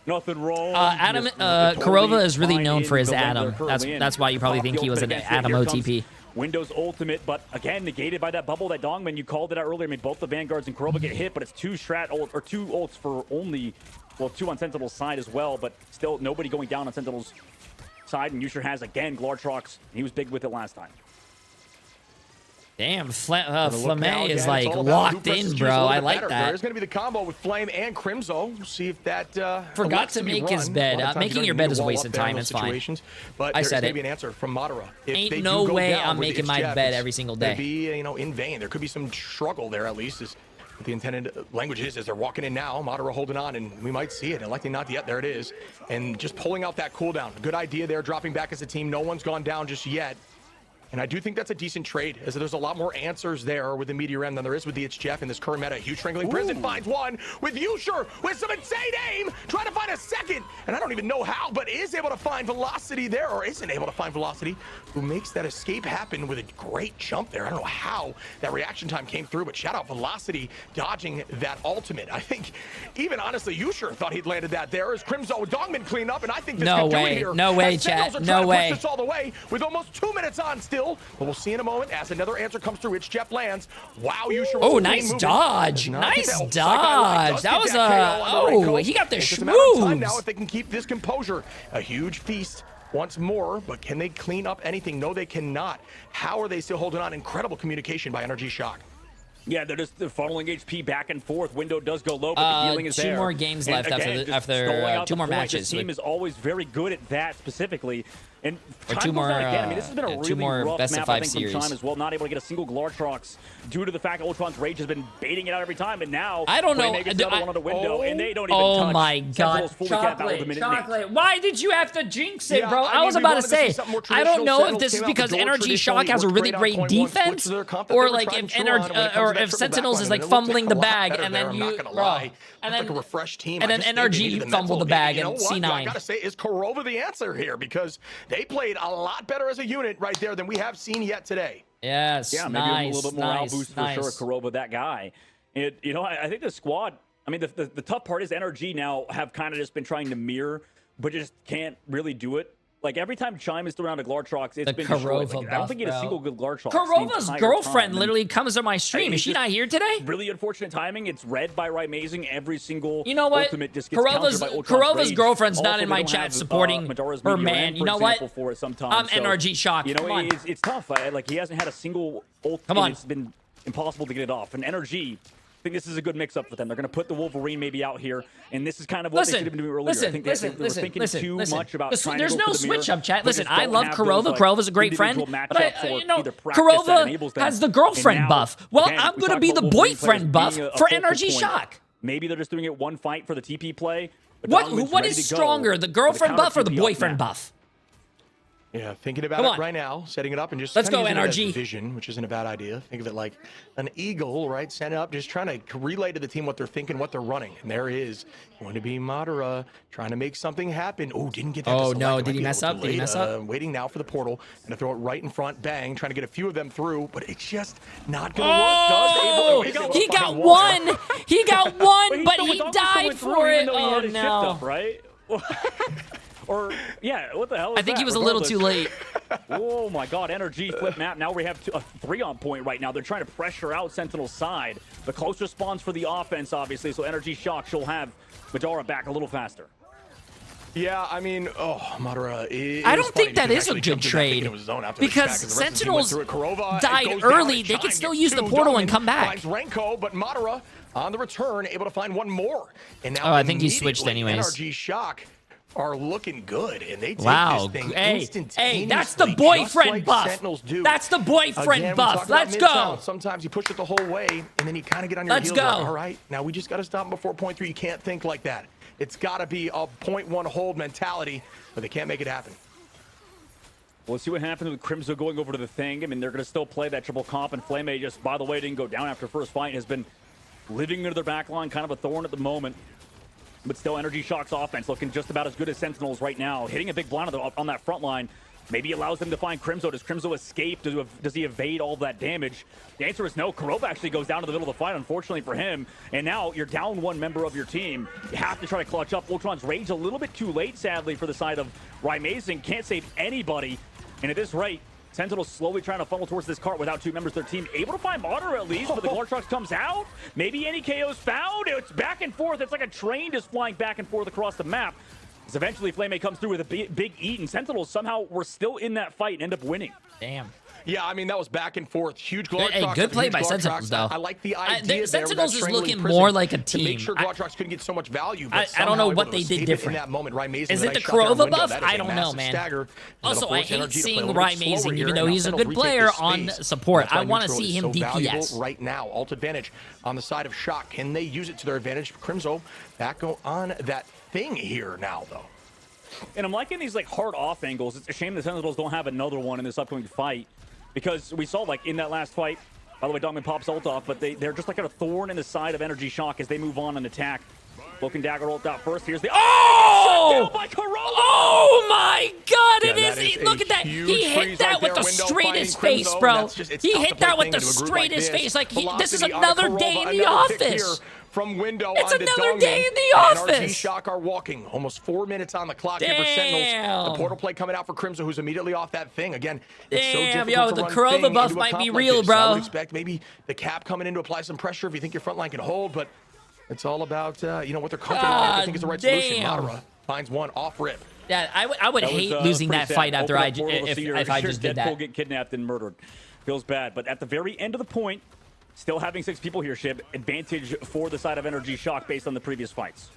Nothing wrong. Korova is really known for his Atom. That's why you probably think he was an Atom OTP. Windows ultimate, but again, negated by that bubble that Dongmin, you called it out earlier. I mean, both the Vanguards and Korova get hit, but it's 2 ults for only, well, 2 on Sentinel's side as well, but still nobody going down on Sentinel's side, and Yushur has, again, Glartrox. He was big with it last time. Damn, Flame is like locked in, bro. I like that. There's going to be the combo with Flame and Crimzo. We'll see if that forgot to make his bed. Making your bed is a waste of time. It's fine. But I said it. Be an answer from Madara. Ain't no way I'm making my bed every single day. Be in vain. There could be some struggle there at least. Is what the intended language is as they're walking in now. Madara holding on, and we might see it. And likely not yet. There it is. And just pulling out that cooldown. Good idea there. Dropping back as a team. No one's gone down just yet. And I do think that's a decent trade, as there's a lot more answers there with the Meteor M than there is with the It's Jeff in this current meta. Huge strangling prison finds one with Yushur with some insane aim, trying to find a second. And I don't even know how, but is able to find Velocity there, or isn't able to find Velocity, who makes that escape happen with a great jump there. I don't know how that reaction time came through, but shout out Velocity dodging that ultimate. I think even honestly, Yushur thought he'd landed that there as Crimzo Dongmin clean up, and I think this could do it here. No way, chat. No way. Push this all the way with almost 2 minutes on still. But we'll see in a moment as another answer comes through. It's Jeff lands. Wow, Yushur. Oh, nice dodge. Nice dodge. That was a... he got the schmooze. Now if they can keep this composure. A huge feast once more, but can they clean up anything? No, they cannot. How are they still holding on? Incredible communication by NRG Shock. Yeah, they're just funneling HP back and forth. Window does go low, but the healing is there. 2 more games left after 2 more matches. The team is always very good at that specifically. And or 2 more, again. I mean, this has been a really rough best map, of 5 I think, series. from Chime as well. Not able to get a single Glartrox due to the fact that Ultron's Rage has been baiting it out every time. And now, I don't know. One on the window, and they don't even touch. Oh my God, Chocolate. Why did you have to jinx it, bro? I was about to say, I don't know if this is because NRG Shock has a really great defense, or like if Sentinels is like fumbling the bag, and then you, and then refreshed team, and then NRG fumbled the bag and C9. I gotta say, is Korova the answer here? Because They played a lot better as a unit right there than we have seen yet today. Yes, yeah, maybe nice, a little bit more nice, boost nice. for sure. Kurova, that guy. And, you know, I think the squad, I mean, the tough part is NRG now have kind of just been trying to mirror, but just can't really do it. Like, every time Chime is thrown out of Glartrox, it's been destroyed. Like, I don't think you get a single good Glartrox. Kurova's girlfriend literally comes to my stream. Is she not here today? Really unfortunate timing. It's read by Rising. Every single you know what? ultimate just gets Kurova's girlfriend's also, not in my chat supporting her man. You know what? I'm NRG Shock. You know, it's tough. Like, he hasn't had a single ult. Come on. It's been impossible to get it off. And NRG, I think this is a good mix-up for them. They're going to put the Wolverine maybe out here, and this is kind of what they should have been doing earlier. I think they were thinking too much about trying to There's go no for the switch mirror. up, chat. They Listen, just I don't love have Kurova. those, Kurova's a great friend, individual but matchups or you know, either practice that Kurova enables them. has the And girlfriend now, buff. Well, again, I'm we going to talk be about the Wolverine boyfriend players buff being a for focal NRG point. Shock. Maybe they're just doing it one fight for the TP play. but What Donovan's what ready is to go stronger, the for girlfriend counter buff or the TP boyfriend off buff? Yeah, thinking about Come it on. right now, setting it up and just Let's kinda go, using it as NRG. vision, which isn't a bad idea. Think of it like an eagle, right? Set up, just trying to relay to the team what they're thinking, what they're running. And there is going to be Madara trying to make something happen. Oh, didn't get that. Oh, to no, select. did he Might be a mess little up? too Did he late. mess up? Waiting now for the portal and to throw it right in front. Bang, trying to get a few of them through, but it's just not going to work. Oh, he got one. He got one, but he died for it. Oh, no. Right? Or, yeah, what the hell is I think that? he was a little too late. Oh my god, NRG flip map. Now we have a 3 on point right now. They're trying to pressure out Sentinel's side. The close response for the offense, obviously, so NRG Shock, she'll have Madara back a little faster. Yeah, I mean, Madara is I don't think funny that because is a actually good jumped in that trade thinking it was zone after the because check, and the rest of the team went Sentinels through it. Kurova, it died goes down, early. and They can Chime still gets use the two. portal and Domin come back. finds Renko, but Madara on the return, able to find one more. And now Oh, I think he switched immediately, anyways. NRG Shock are looking good, and they take Wow. this thing Hey, instantaneously. that's the just boyfriend like buff. Sentinels do. That's the boyfriend Again, we buff. talked about Let's Midtown. go. Sometimes you push it the whole way, and then you kind of get on your Let's heels. go. Like, all right, now we just got to stop them before point 3. You can't think like that. It's got to be a point 1 hold mentality, but they can't make it happen. We'll see what happens with Crimzo going over to the thing. I mean, they're going to still play that triple comp, and Flame just, by the way, didn't go down after first fight, has been living into their back line, kind of a thorn at the moment. But still, NRG Shock's offense looking just about as good as Sentinels right now. Hitting a big blind on that front line maybe allows them to find Crimzo. Does Crimzo escape? Does he evade all that damage? The answer is no. Kurova actually goes down to the middle of the fight, unfortunately for him. And now you're down one member of your team. You have to try to clutch up. Ultron's rage a little bit too late, sadly, for the side of Rymazing. Can't save anybody. And at this rate, Sentinel's slowly trying to funnel towards this cart without 2 members of their team. Able to find Madara at least, but the Glartrox comes out. Maybe any KO's found. It's back and forth. It's like a train just flying back and forth across the map. As eventually Flame comes through with a big eat, and Sentinels somehow were still in that fight and end up winning. Damn. Yeah, I mean, that was back and forth. Huge Glartrox. Hey, good play huge by Glartrox. Sentinels, though. I like the idea Sentinels is looking prison more like a to make team. sure Glartrox couldn't get so much value. But I don't know somehow what able they to did escape it different. in that moment. Rymazing Is with it a the nice shot down Kurova window. buff? That is I a don't know, massive man. stagger. Also, That'll I force hate NRG to play seeing a little bit slower Rymazing, here, even though and he's a now good Sentinel player retake his on space. support. That's why I want to neutral see is him so valuable DPS. right now. Ult advantage on the side of Shock. Can they use it to their advantage? Crimzo back on that thing here now, though. And I'm liking these like hard off angles. It's a shame the Sentinels don't have another one in this upcoming fight, because we saw like in that last fight, by the way, Domin pops ult off, but they're just like a thorn in the side of NRG Shock as they move on and attack. Cloak and Dagger ult out first. Here's the shut down by Kurova! Oh my god, it that is. is Look a at that. huge He hit freeze that right with there. the Window straightest finding face, Crimzo. bro. That's just- it's He tough to hit play that with the things into a group like straightest this. face. Like, this is Velocity on another Kurova, day in the another pick office. here from window It's onto another Domin. day in the And office. NRG Shock are walking. Almost 4 minutes on the clock here for Sentinels. Damn. The portal play coming out for Crimzo, who's immediately off that thing. Again, it's so Damn, difficult yo, to the run Kurova thing buff into a might comp be like real, this. I bro. would expect maybe the cap coming in to apply some pressure if you think your front line can hold, but it's all about you know, what they're comfortable with. I think is the right solution. Damn. Madara finds one off rip. Yeah, I would hate losing pretty that sad. fight after Open I up portal to see if I just did Deadpool that. get kidnapped and murdered. Feels bad, but at the very end of the point, still having 6 people here, Shib. Advantage for the side of NRG Shock based on the previous fights.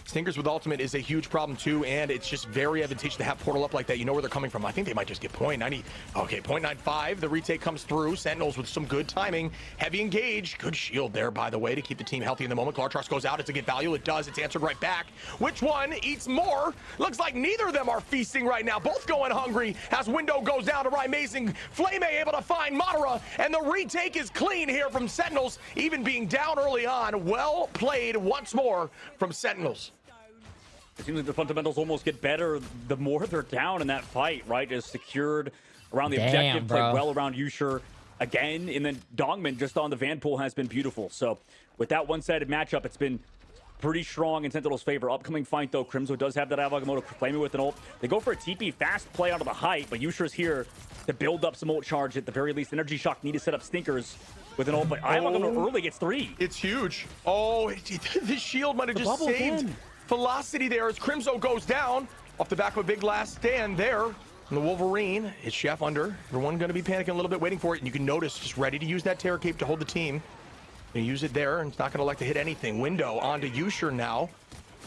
Stinkers with ultimate is a huge problem too, and it's just very advantageous to have portal up like that. You know where they're coming from. I think they might just get point 90. Okay, 0.95. The retake comes through. Sentinels with some good timing. Heavy engage. Good shield there, by the way, to keep the team healthy in the moment. Glartrox goes out. It's a get value. It does. It's answered right back. Which one eats more? Looks like neither of them are feasting right now. Both going hungry as window goes down to Rymazing. Flame able to find Madara, and the retake is clean here from Sentinels, even being down early on. Well played once more from Sentinels. seems like the fundamentals almost get better the more they're down in that fight, right? Just secured around the objective, played well around Yusher again, and then Dongman just on the Vanpool has been beautiful. So with that one-sided matchup, it's been pretty strong in Sentinel's favor. Upcoming fight, though, Crimzo does have that Agamotto flaming with an ult. They go for a TP, fast play out of the height, but Yusher's here to build up some ult charge at the very least. NRG Shock need to set up stinkers with an ult, but Agamotto early gets 3. It's huge. Oh, the shield might have just saved velocity there as Crimzo goes down off the back of a big last stand there. And the Wolverine is Chef under. Everyone going to be panicking a little bit, waiting for it. And you can notice just ready to use that Terror Cape to hold the team. Gonna use it there, and it's not going to like to hit anything. Window onto Yusher now.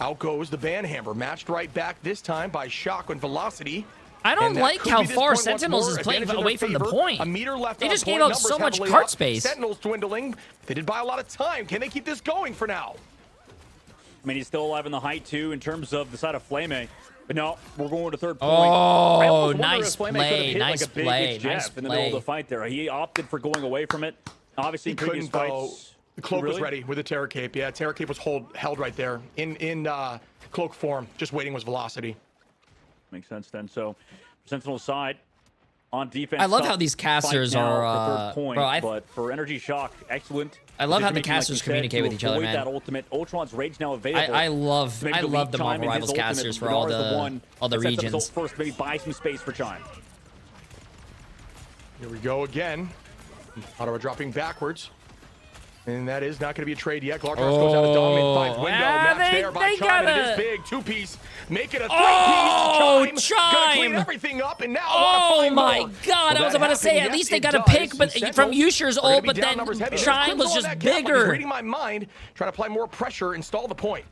Out goes the Banhammer. Matched right back this time by Shock and velocity. I don't like how far Sentinels is playing away from the point. A meter left. They just gave up so much cart space. Sentinels dwindling. They did buy a lot of time. Can they keep this going for now? I mean, he's still alive in the height, too, in terms of the side of Flame. But no, we're going to third point. Oh, nice play. Nice play. Nice play. In the middle of the fight there. He opted for going away from it. Obviously, he couldn't go. The cloak was ready with the Terror Cape. Yeah, Terror Cape was held right there in cloak form. Just waiting was velocity. Makes sense then. So, Sentinel's side on defense. I love how these casters are. Third point, but for NRG Shock, excellent. I love how the casters communicate with each other, man. That ultimate. Ultron's Rage now available. I love the Marvel Rivals casters for all the regions. First, maybe buy some space for Chime. Here we go again. Ottawa dropping backwards. And that is not going to be a trade yet. Glartros goes out of dominant, finds window. Match there by Chime. And it is big. 2-piece. Make it a 3-piece. Oh, Chime! Gonna clean everything up, and now oh my God! I was about to say, at least they got a pick, but from Yusher's ult, but then Chime was just bigger. Reading my mind, trying to apply more pressure, install the point.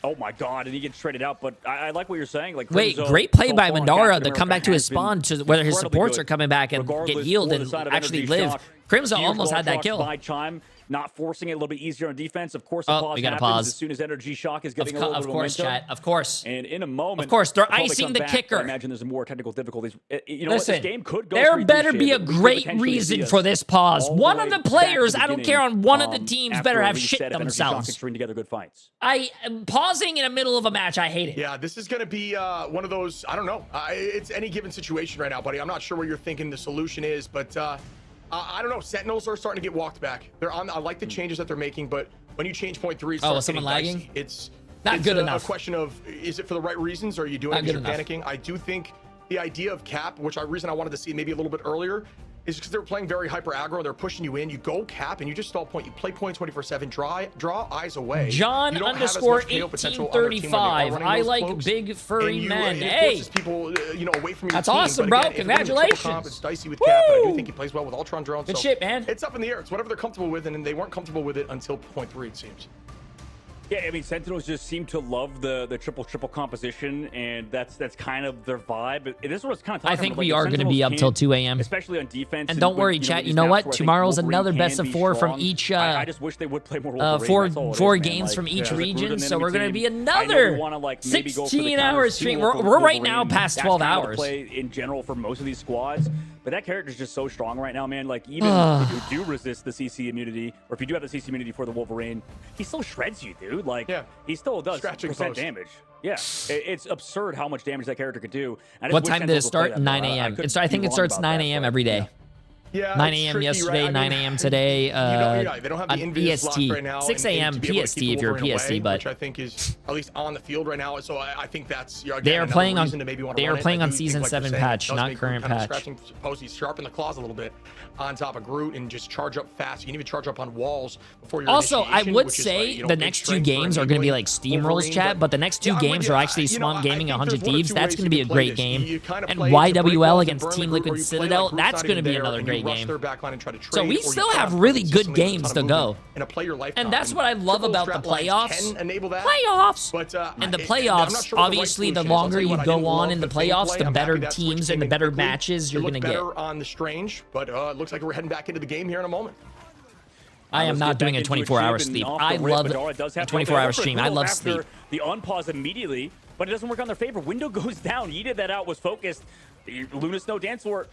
Oh my God, and he gets traded out, but I like what you're saying. Like, wait, great play by Mandara to come back to his spawn, to whether his supports are coming back and get healed and actually live. Crimzo almost had that kill. By Chime, not forcing it a little bit easier on defense. Of course, we gotta pause. As soon as NRG Shock is getting a little bit of course, momentum. chat. Of course. And in a moment, of course, they're icing the kicker. I imagine there's more technical difficulties. You know, listen, this game could go there better be a great reason for this pause. One of the players, I don't care on one of the teams, better have shit themselves. String together good fights. I am pausing in the middle of a match. I hate it. Yeah, this is going to be one of those, I don't know. It's any given situation right now, buddy. I'm not sure what you're thinking the solution is, but I don't know. Sentinels are starting to get walked back. They're on. I like the changes that they're making, but when you change point 3, was someone lagging? Dicey. It's not good enough. A question of, is it for the right reasons, or are you doing it because you're panicking? I do think the idea of cap, which reason I wanted to see maybe a little bit earlier, is because they're playing very hyper aggro. They're pushing you in. You go cap and you just stall point. You play point 24/7. Draw eyes away. John underscore 1835. I like big furry men. Hey, people, away from your that's team. awesome, bro. Congratulations. It's dicey with cap, but I do think he plays well with Ultron drones. Good shit, man. It's up in the air. It's whatever they're comfortable with, and they weren't comfortable with it until point 3, it seems. Yeah, I mean, Sentinels just seem to love the triple composition, and that's kind of their vibe. This is what's kind of talking I think about. we are going to be up till 2 a.m. especially on defense. And don't worry, chat. You know what? Tomorrow's another best of 4 from each. I just wish they would play more. Four games from each region, so we're going to be another 16-hour stream. We're right now past 12 hours. Play in general for most of these squads, but that character is just so strong right now, man. Like, even if you do resist the CC immunity, or if you do have the CC immunity for the Wolverine, he still shreds you, dude. Like, he still does percent damage. Yeah, it's absurd how much damage that character could do. What time did it start? 9 a.m. I think it starts 9 a.m. every day. Yeah, 9 a.m. yesterday, 9 a.m. today. They don't have the EST. right now, 6 a.m. PST if you're PST, but which I think is at least on the field right now. So I think that's they are playing on season 7 patch, not current patch. He's sharpen the claws a little bit on top of Groot and just charge up fast. You can even charge up on walls before your Also, I would say the next 2 games are going to be like steamrolls, chat, but the next 2 games are actually Swamp Gaming 100 Thieves. That's going to be a great game. And YWL against Team Liquid Citadel, that's going to be another great game. So we still have really good games to go. And that's what I love about the playoffs. And the playoffs, obviously, the longer you go on in the playoffs, the better teams and the better matches you're going to get. On the Strange, but it looks like we're heading back into the game here in a moment. I am not doing a 24-hour sleep. I love a 24-hour stream. I love sleep. The unpause immediately, but it doesn't work on their favor. Window goes down. Yeeted that out, was focused. The Luna Snow Dance Floor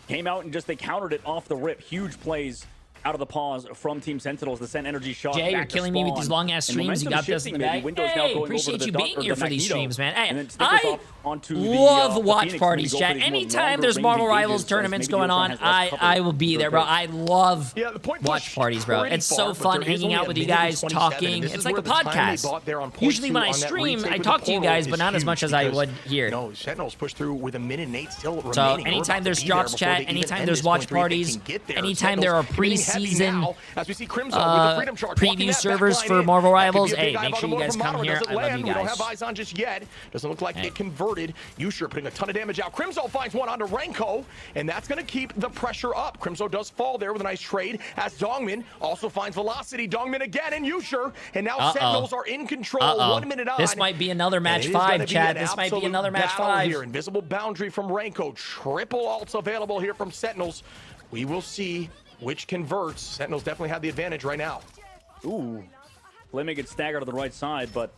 came out and they countered it off the rip. Huge plays out of the pause from Team Sentinels. The Sent NRG Shock. Jay, you're back to killing me with spawn. these long-ass And streams. You momentum got this in the shifting, maybe. bag. Windows now Hey, going appreciate over to you the being Dot- or here the for these Magneto. streams, man. Hey, And then Snickers I off onto the, love the watch Phoenix when parties, you go for chat. these more Anytime longer there's range Marvel engages, Rivals as tournaments maybe the going on, Ultron has less I cover will be for there, bro. Drake. I love Yeah, the point watch push parties, bro. pretty It's so far, but fun there is hanging only out a with you minute and guys, 27. talking. This It's is like a where the time they podcast. bought there on point Usually when two I on that stream, retake I with talk the to you portal guys, but is not as much huge as I because, would here. No, Sentinels pushed through with a minute and 8 still remaining. So We're about anytime to there's be there drops, before chat, they even anytime end there's this watch point three, if they parties, can get there. anytime there are Sentinels hitting heavy preseason now, as we see Crimzo with the freedom charge walking preview that servers back for line in. Marvel That could be Rivals, a big hey, eye make ball sure you going guys from come Mono. here. Does it I love land? you We don't guys. have eyes on just yet. Doesn't look like it converted. Yusher putting a ton of damage out. Crimzo finds one onto Renko, and that's going to keep the pressure up. Crimzo does fall there with a nice trade as Dongmin also finds velocity. Dongmin again and Yusher, and now Sentinels are in control. 1 minute on. This might be another match And it is 5, gonna be chat. an This might be absolute another match battle 5. here. Invisible boundary from Renko. Triple ults available here from Sentinels. We will see which converts. Sentinels definitely have the advantage right now. Ooh. Fleming gets staggered to the right side, but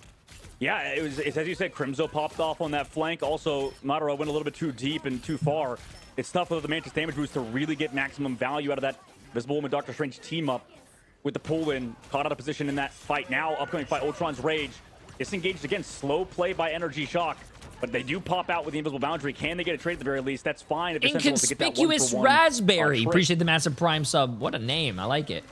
yeah, it's as you said, Crimzo popped off on that flank. Also, Madara went a little bit too deep and too far. It's tough with the Mantis damage boost to really get maximum value out of that Visible Woman Doctor Strange team up with the pull-in. Caught out of position in that fight now. Upcoming fight, Ultron's Rage. Disengaged again. Slow play by NRG Shock. But they do pop out with the invisible boundary. Can they get a trade at the very least? That's fine. If Inconspicuous Raspberry. Appreciate the massive prime sub. What a name. I like it.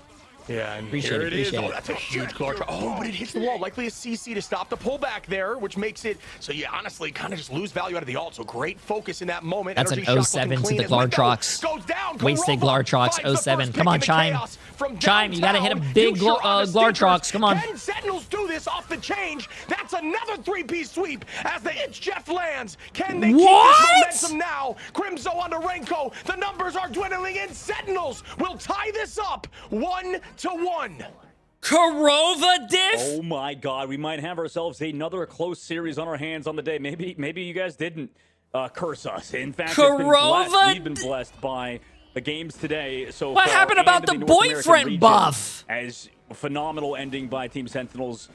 Yeah, and Appreciate here it, it is. appreciate Oh, it. that's a huge clutch. Oh, but it hits the wall. Likely a CC to stop the pullback there, which makes it so you honestly kind of just lose value out of the ult. So great focus in that moment. That's Energy an Shock 07 looking to clean the as window Glartrox. goes down. Wasted Kurova Glartrox finds the 07. first Come pick on, in the Chime. chaos from Chime, you gotta hit a downtown. big Yusher on the Glartrox. stickers. Come on. Can Sentinels do this off the change? That's another three-piece sweep as the It's Jeff lands. Can they keep this momentum now? Crimzo onto Renko. The numbers are dwindling, and Sentinels will tie this up 1-1. Korova diff? Oh my god, we might have ourselves another close series on our hands on the day. Maybe you guys didn't curse us. In fact, we've been blessed by the games today. So what far, happened about the boyfriend buff? As phenomenal ending by Team Sentinels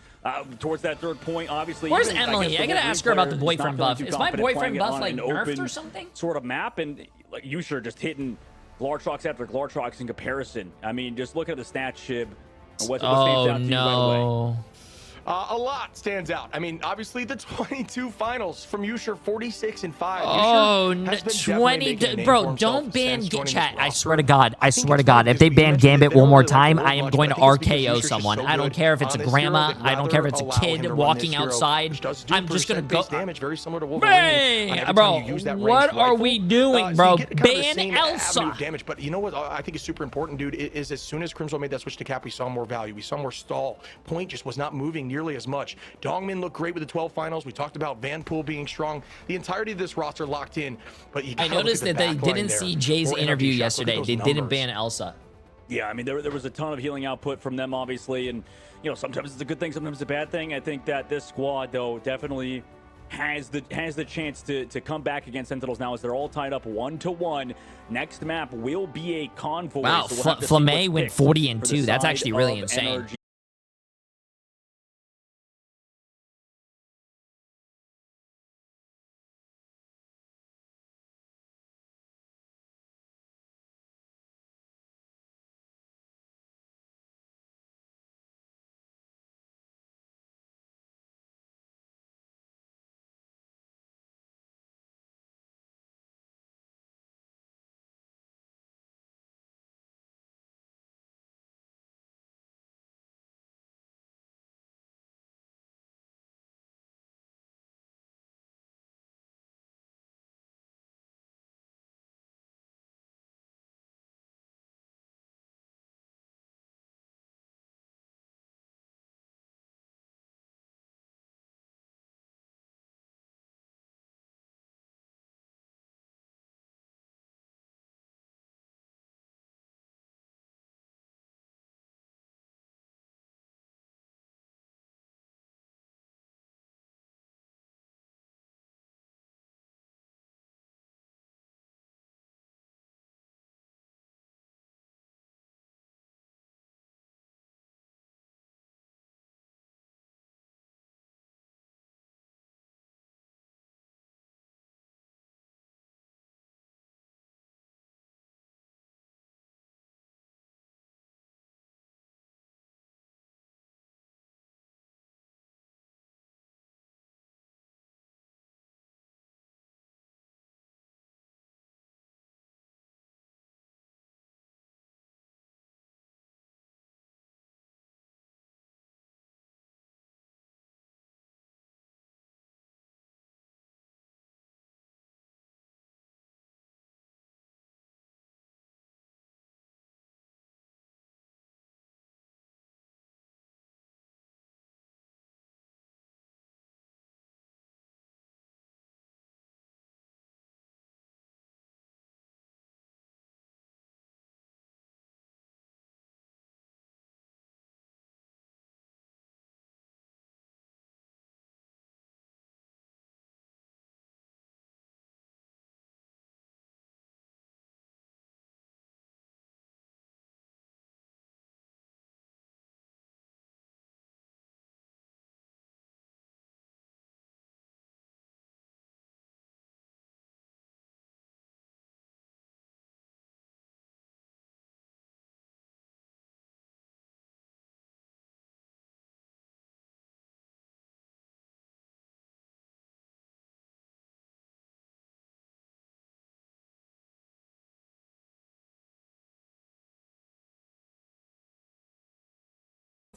towards that third point. Obviously, where's even, Emily? I gotta ask her about the boyfriend buff. Is my boyfriend buff like nerfed or something? Sort of map, and like Yusher just hitting Glartrox after Glartrox in comparison. I mean, just look at the stat shib. What stands out to you right away? A lot stands out. I mean, obviously the 22 finals from Yusher, 46-5. Oh, 20, bro! Don't ban chat. I swear to God. I swear to God. If they ban Gambit one more time, I am going to RKO someone. I don't care if it's a grandma. I don't care if it's a kid walking outside. I'm just gonna go. Very similar to Bang, bro! What are we doing, bro? Ban Elsa. Damage, but you know what? I think is super important, dude. Is as soon as Crimzo made that switch to Cap, we saw more value. We saw more stall. Point just was not moving nearly as much. Dongmin looked great with the 12 finals. We talked about Vanpool being strong. The entirety of this roster locked in. But I noticed that they didn't see Jay's interview yesterday. They didn't ban Elsa. Yeah, I mean, there was a ton of healing output from them, obviously. And, you know, sometimes it's a good thing, sometimes it's a bad thing. I think that this squad, though, definitely has the chance to come back against Sentinels now as they're all tied up 1-1. Next map will be a convoy. Wow, so Flamé went 40-2. That's actually really insane. NRG.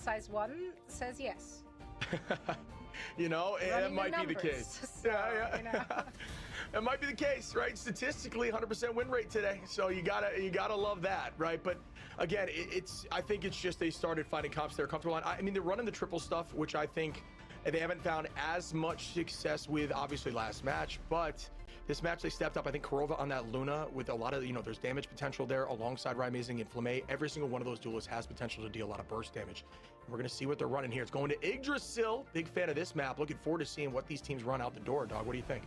size 1 says yes. You know, it might be the case. So, Yeah. you know. It might be the case, right? Statistically, 100% win rate today. So you gotta love that, right? But again, I think it's just they started finding comps they're comfortable on. I mean, they're running the triple stuff, which I think they haven't found as much success with, obviously, last match. But this match, they stepped up. I think Korova on that Luna with a lot of, there's damage potential there alongside Rising and Flamme. Every single one of those duelists has potential to deal a lot of burst damage. And we're going to see what they're running here. It's going to Yggdrasil. Big fan of this map. Looking forward to seeing what these teams run out the door, dog. What do you think?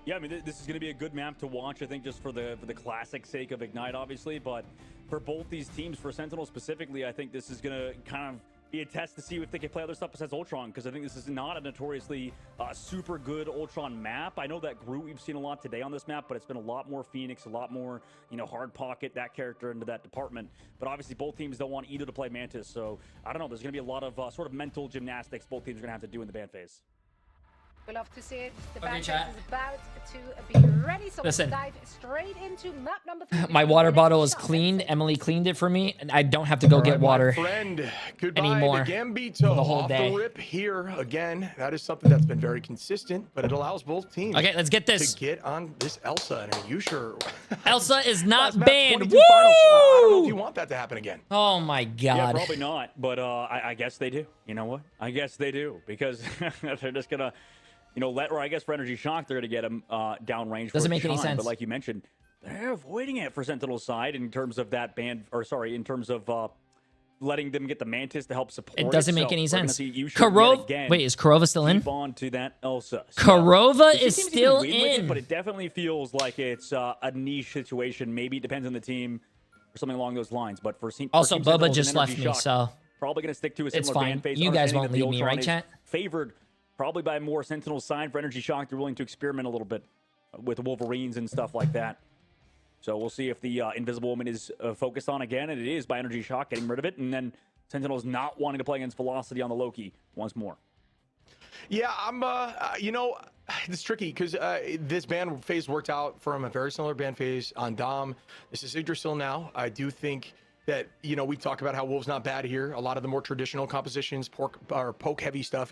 Yeah, I mean, this is going to be a good map to watch, I think, just for the classic sake of Ignite, obviously. But for both these teams, for Sentinels specifically, I think this is going to kind of be a test to see if they can play other stuff besides Ultron, because I think this is not a notoriously super good Ultron map. I know that Groot we've seen a lot today on this map, but it's been a lot more Phoenix, a lot more, Hard Pocket, that character into that department. But obviously both teams don't want either to play Mantis, so I don't know. There's going to be a lot of sort of mental gymnastics both teams are going to have to do in the ban phase. We love to see it. The Okay, ban chat. phase is about to be ready, so Listen. let's dive straight into map number 3. My water bottle is cleaned. Emily cleaned it for me, and I don't have to go get water Friend, goodbye anymore to Gambito for the whole off day. the rip here again. That is something that's been very consistent, but it allows both teams Okay, let's get this. to get on this Elsa. And are you sure? Elsa is not Last match, banned. 22 finals. I don't know if Woo! you want that to happen again. Oh my Yeah, god. probably not, but I guess they do. You know what? I guess they do, because they're just going to, or I guess for NRG Shock, they're going to get him downrange. Doesn't for make any Shine, sense. But like you mentioned, they're avoiding it for Sentinel's side in terms of that in terms of letting them get the Mantis to help support. It doesn't make So any we're gonna sense. see Yusha yet Korova. again Wait, is Korova still in? keep on to that Elsa. So, Korova the is teams still can win with it, in. but it definitely feels like it's a niche situation. Maybe it depends on the team or something along those lines. But for Also, Team Bubba Sentinels just and left NRG me, Shock, so probably going to stick to a it's similar fine. ban phase. You guys understanding won't that the leave me, Ultron right, is chat? Favored probably by more Sentinel side for NRG Shock. They're willing to experiment a little bit with Wolverines and stuff like that. So we'll see if the Invisible Woman is focused on again, and it is by NRG Shock getting rid of it, and then Sentinels not wanting to play against Velocity on the Loki once more. Yeah, I'm, it's tricky because this ban phase worked out for him, a very similar ban phase on Dom. This is Yggdrasil now. I do think that, we talk about how Wolf's not bad here. A lot of the more traditional compositions, poke heavy stuff,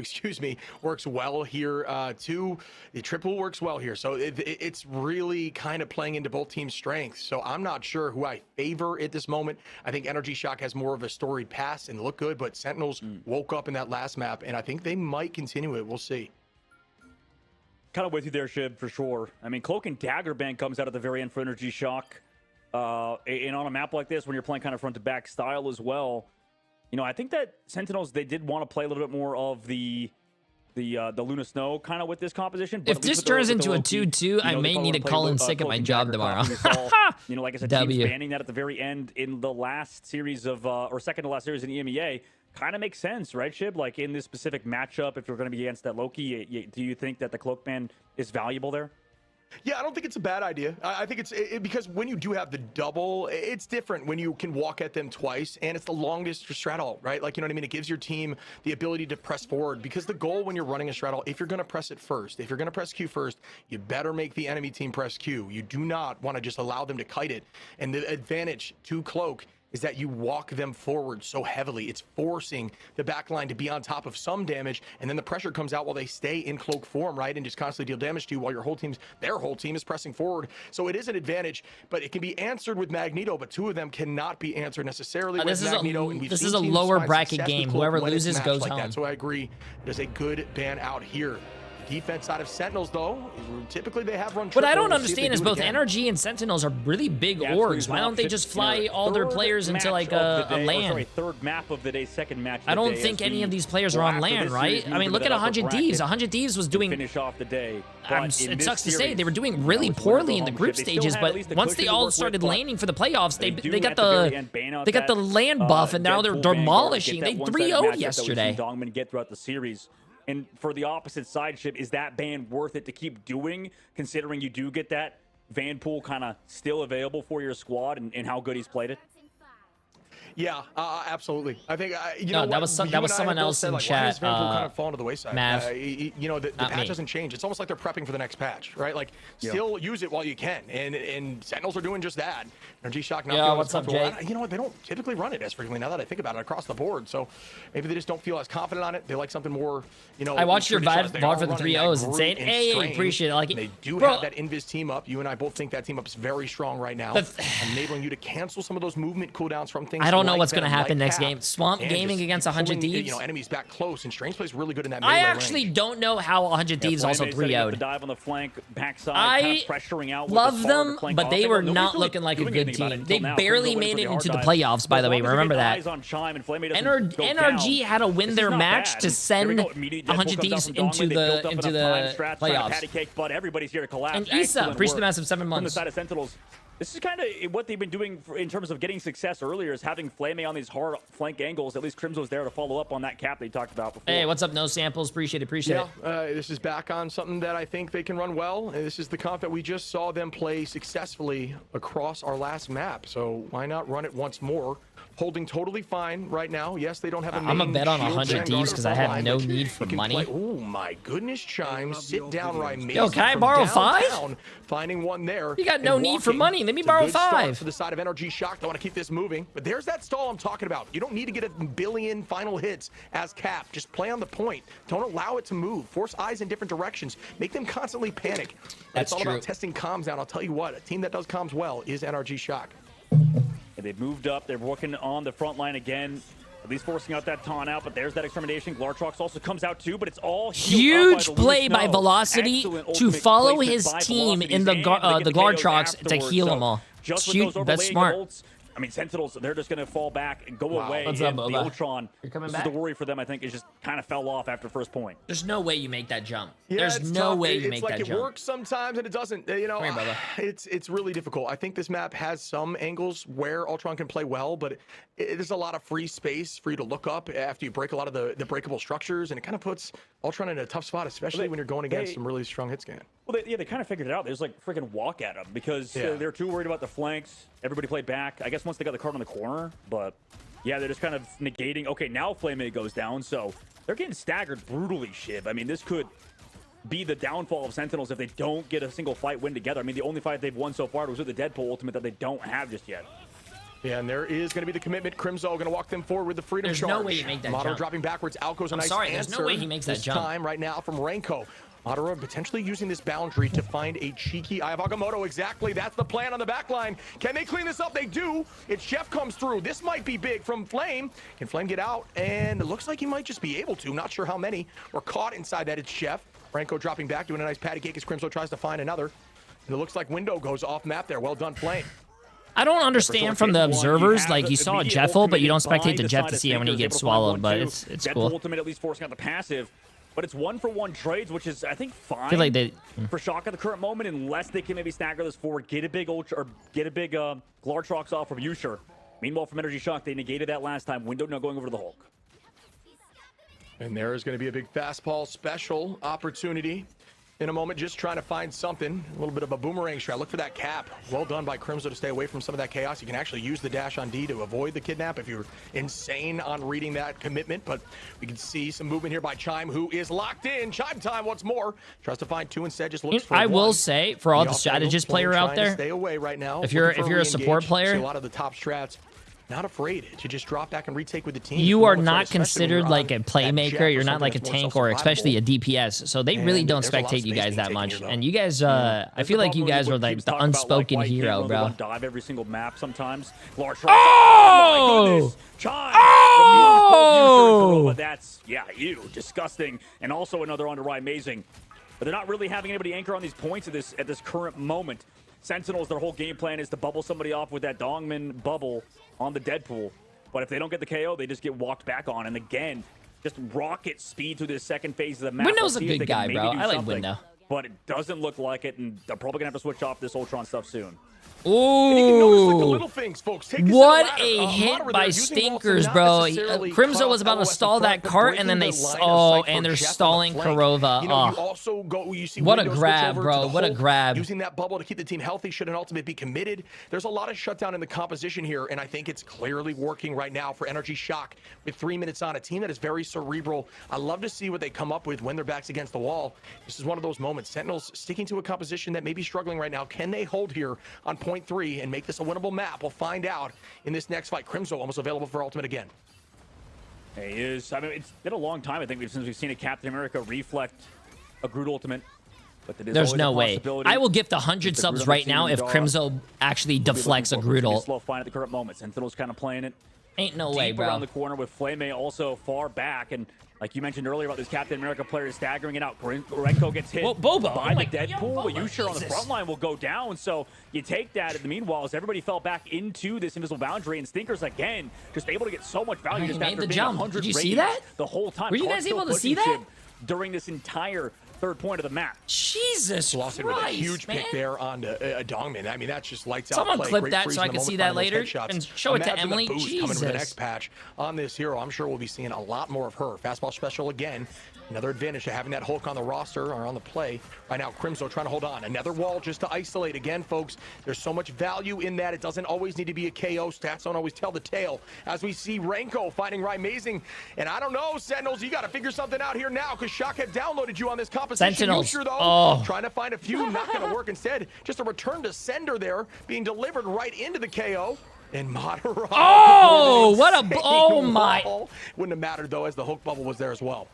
works well here too. The triple works well here. So it's really kind of playing into both teams' strengths. So I'm not sure who I favor at this moment. I think NRG Shock has more of a storied past and look good, but Sentinels woke up in that last map, and I think they might continue it. We'll see. Kind of with you there, Shib, for sure. I mean, Cloak and Dagger ban comes out at the very end for NRG Shock. And on a map like this, when you're playing kind of front to back style as well, I think that Sentinels, they did want to play a little bit more of the Luna Snow kind of with this composition. But If this turns into a 2-2, I may need to call in sick at my job tomorrow. Like I said, W. teams banning that at the very end in the last series of, or second to last series in EMEA, kind of makes sense, right, Shib? Like in this specific matchup, if you're going to be against that Loki, do you think that the Cloak ban is valuable there? Yeah, I don't think it's a bad idea. I think it's because when you do have the double, it's different when you can walk at them twice, and it's the longest for straddle, right? Like, you know what I mean? It gives your team the ability to press forward, because the goal when you're running a straddle, if you're going to press it first, if you're going to press Q first, you better make the enemy team press Q. You do not want to just allow them to kite it. And the advantage to Cloak is that you walk them forward so heavily. It's forcing the backline to be on top of some damage, and then the pressure comes out while they stay in Cloak form, right? And just constantly deal damage to you while their whole team is pressing forward. So it is an advantage, but it can be answered with Magneto, but two of them cannot be answered necessarily with Magneto. And this is a lower bracket game. Whoever loses goes home. So I agree. There's a good ban out here. Defense side of Sentinels, though, typically they have run triple. What I don't We'll see if they understand is do it both again. NRG and Sentinels are really big Yeah, orgs. Why don't they just fly all their players into like a LAN? Third map of the day, second match of the I don't day think as any we of these players are go on after LAN, this right? series, I mean, moving look to at that upper 100 bracket Thieves. 100 Thieves was to doing. finish off the day. It sucks to say they were doing really poorly in the group stages, but once they all started laning for the playoffs, they got the LAN buff, and now they're demolishing. They 3-0'd yesterday. Dongman get throughout the series. And for the opposite side, Ship, is that ban worth it to keep doing, considering you do get that Van Pool kind of still available for your squad and how good he's played it? Yeah, absolutely. I think you No, know that was someone else in like, chat. Why has Vanderpool kind of fallen to the wayside? Mav. You know, the patch doesn't change. It's almost like they're prepping for the next patch, right? Like, still use it while you can, and Sentinels are doing just that. NRG Shock not feeling what's as up, Jay? comfortable. You know what? They don't typically run it as frequently. Now that I think about it, across the board, so maybe they just don't feel as confident on it. They like something more, you know. I watched your VOD for the 3-0s. Insane. And Hey, appreciate it. Like, they do bro, have that Invis team up. You and I both think that team up is very strong right now, enabling you to cancel some of those movement cooldowns from things. I don't know like what's going to that, happen like next Cap, game. Swamp and Gaming just against 100 pulling, Thieves. You know, enemies back close, and Strange plays really good in that melee I actually range. don't know how 100 Thieves also Flame setting up 3-0'd. the dive on the flank, backside, I kind of pressuring out with love the hard them, flank but they offense. were Nobody's not really looking like a doing good anything about it team. until They now. barely Crimzo made went it for the into the hard dive. playoffs, by As the way. long as they Remember get that. eyes on Chime and Flame doesn't go NRG down, had to win this their is not match bad. to send Here we go. Immediate 100 Deadpool Thieves comes down from into Dongman. They built up the enough time, strats, trying to playoffs. patty cake, but everybody's here to collapse. And Issa, Excellent appreciate the work massive 7 from the months. side of Sentinels. This is kind of what they've been doing in terms of getting success earlier, is having Flame on these hard flank angles. At least Crimzo's there to follow up on that cap they talked about before. Hey, what's up? No samples. Appreciate it. This is back on something that I think they can run well. And this is the comp that we just saw them play successfully across our last map. So why not run it once more? Holding totally fine right now. Yes, they don't have a I'm a main bet on shield 100 Thieves because I have no need for money. Oh my goodness, Chime, sit down right. Yo, can I borrow 5? Finding one there. You got no need for money. Let me It's a borrow good start 5. for the side of NRG Shock. They want to keep this moving. But there's that stall I'm talking about. You don't need to get a billion final hits as Cap. Just play on the point. Don't allow it to move. Force eyes in different directions. Make them constantly panic. That's it's all true. about testing comms out. I'll tell you what, a team that does comms well is NRG Shock. And they've moved up. They're working on the front line again. At least forcing out that taunt out, but there's that extermination. Glartrox also comes out too, but it's all Huge play by Snow. Velocity Excellent to ultimate follow placement his by team Velocity, in the and they get the Glartrox KOs to afterwards. heal So them all. Just with Shoot, those that's overlaying smart. ults, I mean, Sentinels, they're just going to fall back and go away. What's up, and the Boba? Ultron, You're coming this back? is the worry for them, I think, is just kind of fell off after first point. There's no way you make that jump. Yeah, There's it's no tough. way you It's make like that it jump. works sometimes and it doesn't. You know, Come here, brother. it's really difficult. I think this map has some angles where Ultron can play well, but there's a lot of free space for you to look up after you break a lot of the breakable structures, and it kind of puts Ultron in a tough spot, especially when you're going against some really strong hit scan. Well, they kind of figured it out. There's like freaking walk at them because they're too worried about the flanks. Everybody played back. I guess once they got the card on the corner, but yeah, they're just kind of negating. Okay, now Flame A goes down, so they're getting staggered brutally, Shiv. I mean, this could be the downfall of Sentinels if they don't get a single fight win together. I mean, the only fight they've won so far was with the Deadpool Ultimate that they don't have just yet. Yeah, and there is going to be the commitment. Crimzo going to walk them forward with the freedom There's charge. no way you make that Madara jump. dropping backwards. Out goes a I'm nice sorry, answer. there's no way he makes that this jump. time right now from Renko. Madara potentially using this boundary to find a cheeky Eye of Agamotto. Exactly, that's the plan on the back line. Can they clean this up? They do. It's Chef comes through. This might be big from Flame. Can Flame get out? And it looks like he might just be able to. Not sure how many were caught inside that. It's Chef. Renko dropping back, doing a nice patty cake as Crimzo tries to find another. And it looks like Window goes off map there. Well done, Flame. I don't understand from the observers, like you saw a Jeffel, but you don't spectate the Jeff to see it when he gets swallowed, but it's cool. Ultimate at least forcing out the passive, but it's 1-for-1 trades, which is I think fine I feel like they for Shock at the current moment, unless they can maybe stagger this forward, get a big Ultra or get a big Glartrox off from Usher. Meanwhile, from NRG Shock, they negated that last time. Window now going over to the Hulk. And there is going to be a big fastball special opportunity in a moment, just trying to find something. A little bit of a boomerang strat. Look for that cap. Well done by Crimzo to stay away from some of that chaos. You can actually use the dash on D to avoid the kidnap if you're insane on reading that commitment. But we can see some movement here by Chime, who is locked in. Chime time, what's more. Tries to find 2 instead, just looks for I will one. say, for all the strategist player out there, stay away right now. if you're a support player, a lot of the top strats not afraid to just drop back and retake with the team. you are not considered like a playmaker. You're not like a tank or especially a DPS. So they really don't spectate you guys that much. And you guys, I feel like you guys are like the unspoken hero, bro. Dive every single map sometimes. Oh! Oh! That's disgusting. And also another under amazing. But they're not really having anybody anchor on these points at this current moment. Sentinels, their whole game plan is to bubble somebody off with that Dongman bubble on the Deadpool. But if they don't get the KO, they just get walked back on. And again, just rocket speed through this second phase of the map. Window's Let's a see if good they can guy, maybe bro. do I like something. Window. but it doesn't look like it, and they're probably going to have to switch off this Ultron stuff soon. And you can notice, like, the little things, folks. Take a What ladder. a hit Moderator by using walls to Stinkers, not bro. necessarily Crimzo cut was about to LOS in stall front, that but cart, and then breaking they the line of sight and for they're Jeff on the stalling flank. Karova. You know, you also go, you see What a Windows switch grab, over bro. to the What a Hulk, grab. using that bubble to keep the team healthy should an ultimate be committed. There's a lot of shutdown in the composition here, and I think it's clearly working right now for NRG Shock with 3 minutes on. A team that is very cerebral. I love to see what they come up with when their back's against the wall. This is one of those moments. Sentinels sticking to a composition that may be struggling right now. Can they hold here on point 3 and make this a winnable map? We'll find out in this next fight. Crimzo almost available for ultimate again. He is. I mean, it's been a long time, I think, since we've seen a Captain America reflect a Groot ultimate. But there's no way. I will gift 100 subs right now if Crimzo actually deflects a Groot ult. Slow find at the current moment. Sentinel's kind of playing it. Ain't no Deep way, bro. around the corner with Flame also far back, and like you mentioned earlier about this Captain America player staggering it out. Renko gets hit Well, Boba, by oh the my- Deadpool, Boba, but Yusher on the Jesus. front line will go down. So you take that. In the meanwhile, as everybody fell back into this invisible boundary, and Stinkers again just able to get so much value He just made after the being jump. 100 Did you see raised that? the whole time. Were you Clark guys still able to see pushing that? Chip during this entire third point of the map? Jesus Lost it with a Christ, huge man. pick there on a Dongman. I mean, that's just lights out Someone play. clip Great that freeze so I in the can see moment, that finding those later headshots. and show it to Imagine the Emily. boost coming with the Jesus. next patch on this hero. I'm sure we'll be seeing a lot more of her. Fastball special again. Another advantage to having that Hulk on the roster or on the play. Right now, Crimzo trying to hold on. Another wall just to isolate. Again, folks, there's so much value in that. It doesn't always need to be a KO. Stats don't always tell the tale. As we see Renko finding Amazing. And I don't know, Sentinels, you got to figure something out here now because Shock had downloaded you on this composition. Sentinels. Yusher, though, Oh. trying to find a few. Not going to work. Instead, just a return to sender there being delivered right into the KO. And Moderado. Oh, what a... Oh, my... Wouldn't have mattered, though, as the hook bubble was there as well.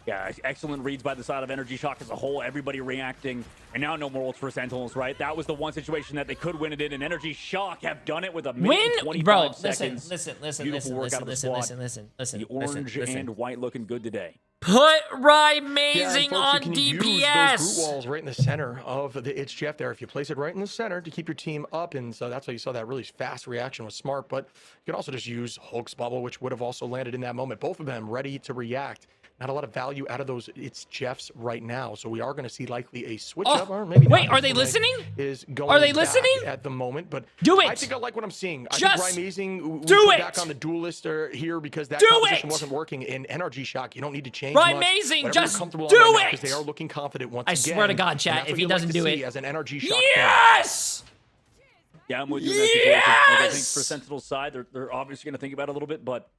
Yeah, excellent reads by the side of NRG Shock as a whole. Everybody reacting. And now no more ults for Sentinels, right? That was the one situation that they could win it in. And NRG Shock have done it with a minute and 25 bro, seconds. listen, Beautiful work out of the squad. listen. The orange and white looking good today. Put Yeah, and Amazing folks, on you can use those DPS. Groot walls right in the center of the It's Jeff there. If you place it right in the center to keep your team up, and so that's why you saw that really fast reaction was smart. But you can also just use Hulk's bubble, which would have also landed in that moment. Both of them ready to react. Not a lot of value out of those It's Jeffs right now, so we are going to see likely a switch up, or maybe wait, not. are they listening? Is going Are they back listening? at the moment? But Do it. I think I like what I'm seeing. I Just think Amazing. We do put it. back on the duelist here because that Do composition it. wasn't working in NRG Shock. You don't need to change Right, much. Amazing, Whatever you're just comfortable on do right now, it. because they are looking confident once I again. swear to God, and chat, that's if what he you like doesn't to do see it. as an NRG Shock fan. Yes! Yeah, I'm with you in that situation. Like, I think Yes! for Sentinel's side, they're obviously going to think about it a little bit, but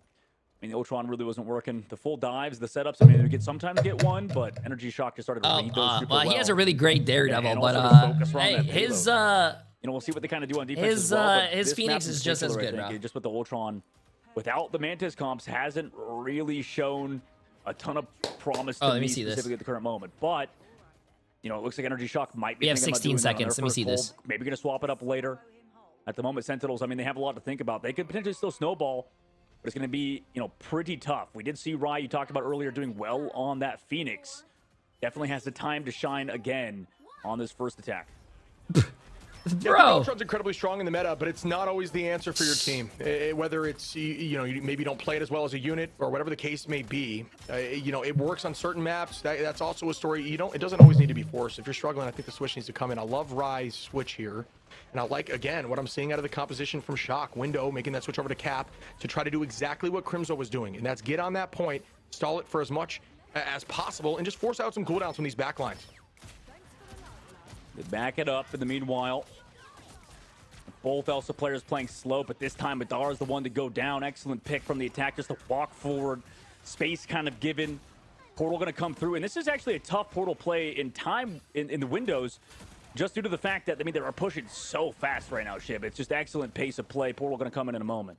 I mean, the Ultron really wasn't working. The full dives, the setups, I mean, they sometimes get one, but NRG Shock just started to read those super well, he has a really great Daredevil, and but also to focus around hey, that his payload. You know, we'll see what they kind of do on defense his, as well. But his this Phoenix map in is just as particular, good, I think, bro. just with the Ultron, without the Mantis comps, hasn't really shown a ton of promise to let me me see this. specifically at the current moment. But you know, it looks like NRG Shock might be. We have thinking about 16 doing that on seconds. their Let me first see pull. this. Maybe going to swap it up later. At the moment, Sentinels, I mean, they have a lot to think about. They could potentially still snowball, but it's going to be, you know, pretty tough. We did see Rye, you talked about earlier, doing well on that Phoenix. Definitely has the time to shine again on this first attack. Yeah, Bro. Ultron's incredibly strong in the meta, but it's not always the answer for your team. Whether it's, you know, you maybe don't play it as well as a unit or whatever the case may be. You know, it works on certain maps. That's also a story. It doesn't always need to be forced. If you're struggling, I think the switch needs to come in. I love Rye's switch here. And I like, again, what I'm seeing out of the composition from Shock. Window making that switch over to Cap to try to do exactly what Crimzo was doing. And that's get on that point, stall it for as much as possible, and just force out some cooldowns from these backlines. They back it up in the meanwhile. Both Elsa players playing slow, but this time Madara is the one to go down. Excellent pick from the attack, just to walk forward. Space kind of given. Portal going to come through, and this is actually a tough portal play in time in the windows, just due to the fact that, I mean, they are pushing so fast right now, Shib. It's just excellent pace of play. Portal going to come in a moment.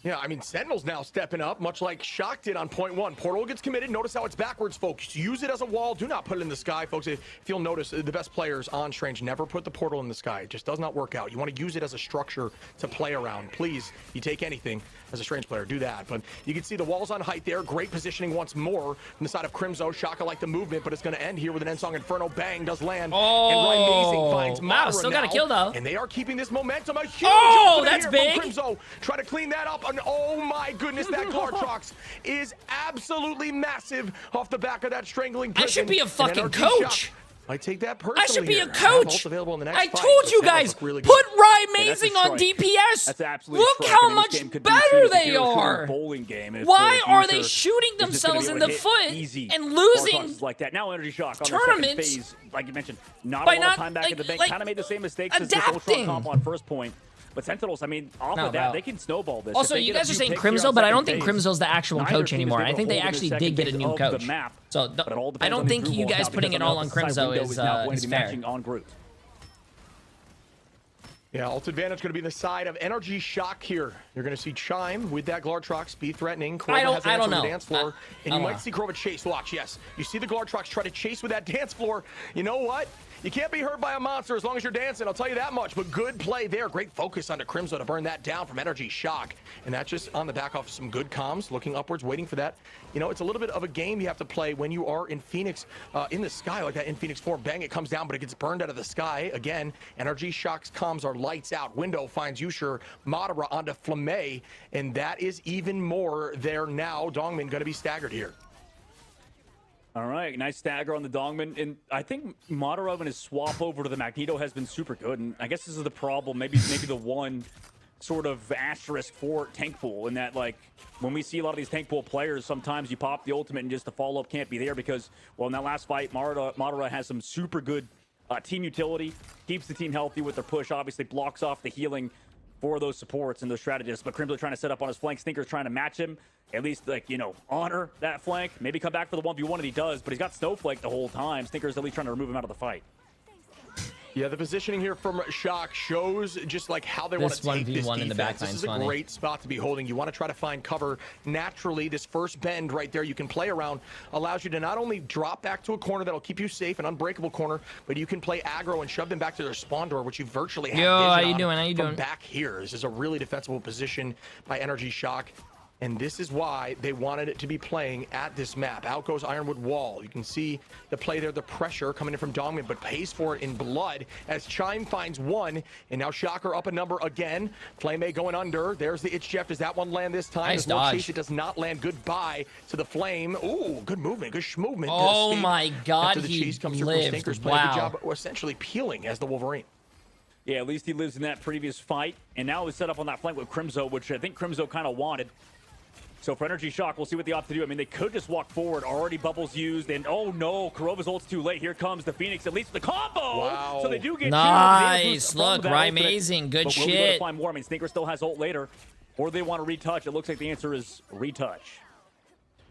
Yeah, I mean, Sentinels now stepping up, much like Shock did on point one. Portal gets committed. Notice how it's backwards, folks. Use it as a wall. Do not put it in the sky, folks. If you'll notice, the best players on Strange never put the portal in the sky. It just does not work out. You want to use it as a structure to play around. Please, you take anything as a Strange player, do that. But you can see the walls on height there. Great positioning once more from the side of Crimzo. Shock, I like the movement, but it's going to end here with an end song Inferno. Bang, does land. Oh, and Amazing finds wow, Madara still got a now, kill, though. And they are keeping this momentum. A huge Oh, ultimate that's here from big. Crimzo. Try to clean that up. And oh my goodness, that Kartrox is absolutely massive off the back of that strangling prison. I should be a And fucking NRG coach. Shock Might take that personally. I should be here. a coach. Available in the next I fight, told but you Sentinels guys, look really put good. Rye Yeah, Amazing on strike. DPS. That's absolutely Look strike. how I mean, this much game could be better treated as a they hero-shooter are. bowling game if Why the are they future shooting is just gonna themselves be in able the to foot hit easy and bar losing tosses like that? Now NRG Shock on tournaments the second phase, like you mentioned, not by a lot not, of time back like- in the bank. like, Kind of made the same mistakes as the adapting. Ultron comp on first point. But Sentinels, I mean, off No, of that, bro. they can snowball this. Also, If they you get a guys are few saying picks here Crimzo, on but I second don't think phase, Crimzo's the actual neither coach team is anymore. able I to think they hold in the actually second did get a phase new of coach. the map. So But it all I depends don't on who think Groot you rolls guys out, putting because it all the on opposite side Crimzo window now going is to be fair. matching on Groot. Yeah, ult advantage going to be the side of NRG Shock here. You're going to see Chime with that Glartrox be threatening. Korova has an I answer don't on the know. dance floor, and I you don't might know. see Korova chase. Watch, yes. You see the Glartrox try to chase with that dance floor. You know what? You can't be hurt by a monster as long as you're dancing, I'll tell you that much. But good play there. Great focus onto Crimzo to burn that down from NRG Shock. And that's just on the back off some good comms, looking upwards, waiting for that. You know, it's a little bit of a game you have to play when you are in Phoenix, in the sky like that in Phoenix 4. Bang, it comes down, but it gets burned out of the sky. Again, NRG Shock's comms are lights out. Window finds Yusher, Madara onto Flamme, and that is even more there now. Dongmin going to be staggered here. All right, nice stagger on the Dongman. And I think Madara and his swap over to the Magneto has been super good. And I guess this is the problem, maybe the one sort of asterisk for tank pool, in that, like, when we see a lot of these tank pool players, sometimes you pop the ultimate and just the follow-up can't be there because, well, in that last fight, Madara has some super good team utility, keeps the team healthy with their push, obviously blocks off the healing for those supports and those strategists. But Crimzo trying to set up on his flank. Stinker's trying to match him, at least, like, you know, honor that flank, maybe come back for the 1v1, and he does, but he's got Snowflake the whole time. Stinker's at least trying to remove him out of the fight. Yeah, the positioning here from Shock shows just like how they want to take this defense. in the back This is funny. a great spot to be holding. You want to try to find cover naturally. This first bend right there you can play around allows you to not only drop back to a corner that'll keep you safe, an unbreakable corner, but you can play aggro and shove them back to their spawn door, which you virtually have Yo, vision how you on doing? How you from doing? back here. This is a really defensible position by NRG Shock. And this is why they wanted it to be playing at this map. Out goes Ironwood Wall. You can see the play there, the pressure coming in from Dongman, but pays for it in blood as Chime finds one. And now Shocker up a number again. Flame going under. There's the Itch Jeff. Does that one land this time? Nice There's no dodge. chase. It does not land. Goodbye to the Flame. Ooh, good movement. Good schmovement. to Oh escape my God, after the he chase comes through lived. from Stinkers. Playing a good Wow. job essentially peeling as the Wolverine. Yeah, at least he lives in that previous fight. And now he's set up on that flank with Crimzo, which I think Crimzo kind of wanted. So for NRG Shock, we'll see what they opt to do. I mean, they could just walk forward. Already bubbles used. And oh no, Korova's ult's too late. Here comes the Phoenix, at least the combo. Wow. So they do get Nice. two. Look, Rye Rye Amazing. Good But will we go to shit. find more? I mean, Stinker still has ult later. Or they want to retouch. It looks like the answer is retouch.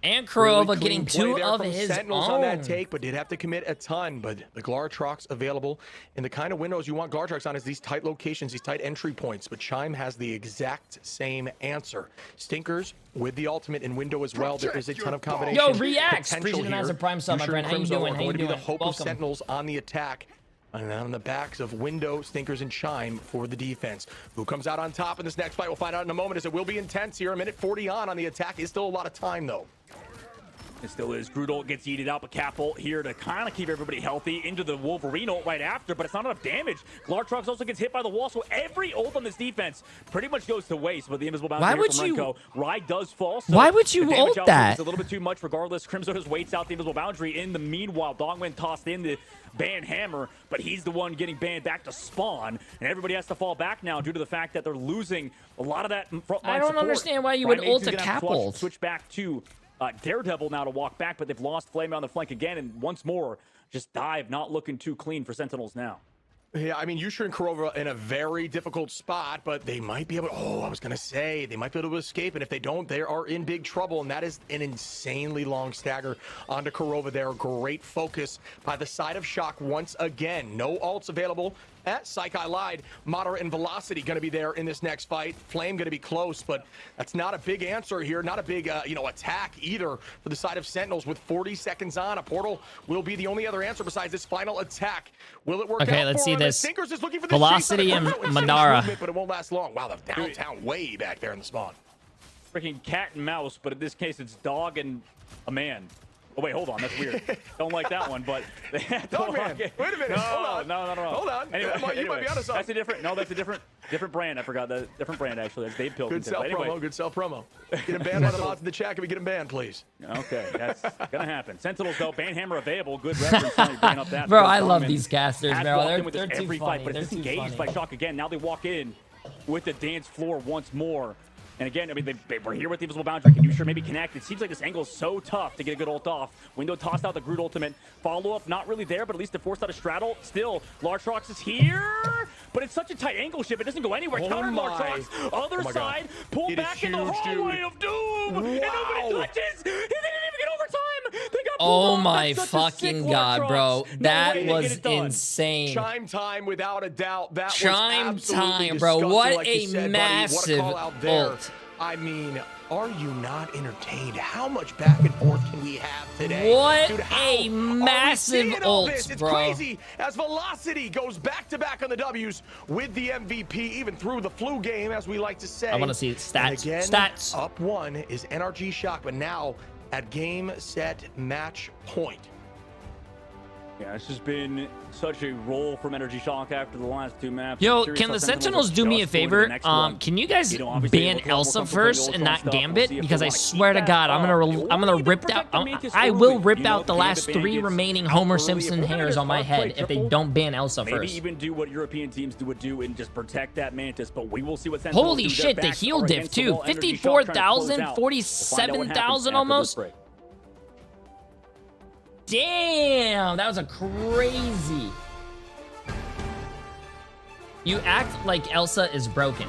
And Really Korova clean getting play two there of from his Sentinels on that own. take, but did have to commit a ton. But the Glartrox available, and the kind of windows you want Glartrox on is these tight locations, these tight entry points. But Chime has the exact same answer. Stinkers with the ultimate in window as well. There is a ton of combination. Yo, Reacts. potential Appreciate the here. Massive Prime sub, my Yusher friend. and How you Crimzo doing? are How you going to be the doing? hope Welcome. of Sentinels on the attack. And on the backs of Window, Stinkers, and Chime for the defense. Who comes out on top in this next fight? We'll find out in a moment, as it will be intense here. A minute 40 on the attack. Is still a lot of time, though. It still is. Groot ult gets yeeted out, but Cap ult here to kind of keep everybody healthy into the Wolverine ult right after, but it's not enough damage. Glartrox also gets hit by the wall, so every ult on this defense pretty much goes to waste, but the invisible bounty Why here would from you- Renko. Rye does fall, so Why would you the damage ult output that? is a little bit too much regardless. Crimzo just waits out the invisible boundary. In the meanwhile, Dongwen tossed in the ban hammer, but he's the one getting banned back to spawn, and everybody has to fall back now due to the fact that they're losing a lot of that frontline I don't support. understand why you Rye would Mason's ult a gonna have Cap to ult. switch back to Daredevil now to walk back, but they've lost Flame on the flank again, and once more, just dive, not looking too clean for Sentinels now. Yeah, I mean, Yusher and Korova in a very difficult spot, but they might be able to, I was going to say, they might be able to escape, and if they don't, they are in big trouble, and that is an insanely long stagger onto Korova there. Great focus by the side of Shock once again. No ults available. Psych, I lied. Madara and Velocity going to be there in this next fight. Flame going to be close, but that's not a big answer here. Not a big, attack either for the side of Sentinels with 40 seconds on. A portal will be the only other answer besides this final attack. Will it work out? Okay, let's for see him? this. Stinkers is looking for Velocity chase. and Insane Madara. movement, but it won't last long. Wow, the downtown way back there in the spawn. Freaking cat and mouse, but in this case, it's dog and a man. Oh, wait, hold on. That's weird. Don't like that one, but they had to Dogman, wait a minute. No, Hold on. no. Hold on. Anyway, You might be onto something. that's a different. No, that's a different brand. I forgot the different brand actually. That's Dave Pilkington. Good self Anyway. promo. Good self promo. Get him banned by the mods in the chat. Can we get him banned, please? Okay, that's gonna happen. Sentinels though, banhammer available. Good reference. Bringing up that. Bro, I love these casters, has bro. walked They're in with this too every funny. fight, but They're it's too disengaged by funny. Shock again. Now they walk in with the dance floor once more. And again, I mean, they were here with the invisible boundary. Can you sure maybe connect? It seems like this angle is so tough to get a good ult off. Window tossed out the Groot ultimate. Follow-up, not really there, but at least they forced out a straddle. Still, Large Rocks is here, but it's such a tight angle shift. It doesn't go anywhere. Oh Counter Large my. Rocks, other side, pull It is back in the huge, hallway dude. of doom. Wow. And nobody touches. He didn't even get overtime. They got pulled Oh off. my That's such a sick fucking Large god, bro. Rocks. No That way they get was it done. insane. Chime time, without a doubt. That Chime was absolutely time, bro. disgusting, What like you a said, massive buddy. What a call out there. ult. I mean, are you not entertained? How much back and forth can we have today? What Dude, how a are we massive seeing all ult, this? It's bro. crazy as Velocity goes back-to-back on the W's with the MVP, even through the flu game, as we like to say. I want to see stats. And again, Stats. up one is NRG Shock, but now at game, set, match point. Yeah, it's just been such a roll from NRG Shock after the last two maps. Yo, Curious can how the Sentinels are do me a just going to the favor? next one. Can you guys You know, obviously, ban we'll come Elsa with first the and not stuff. We'll Gambit? see if Because they I wanna swear to keep God, that I'm up. gonna Or rip even out. protect the Mantis I early. will rip You know, out the Gambit last ban 3 gets remaining out Homer early. Simpson If we're gonna hairs just on my hard play head if they triple, don't ban Elsa maybe first. even do what European teams would do and just protect that Mantis, but we will see what Sentinels Holy do. shit, Their the backs heal are diff against the too. wall. NRG Shock trying to close 54,000, out. We'll find out what happens 47,000 after this almost. break. Damn, that was a crazy. You act like Elsa is broken.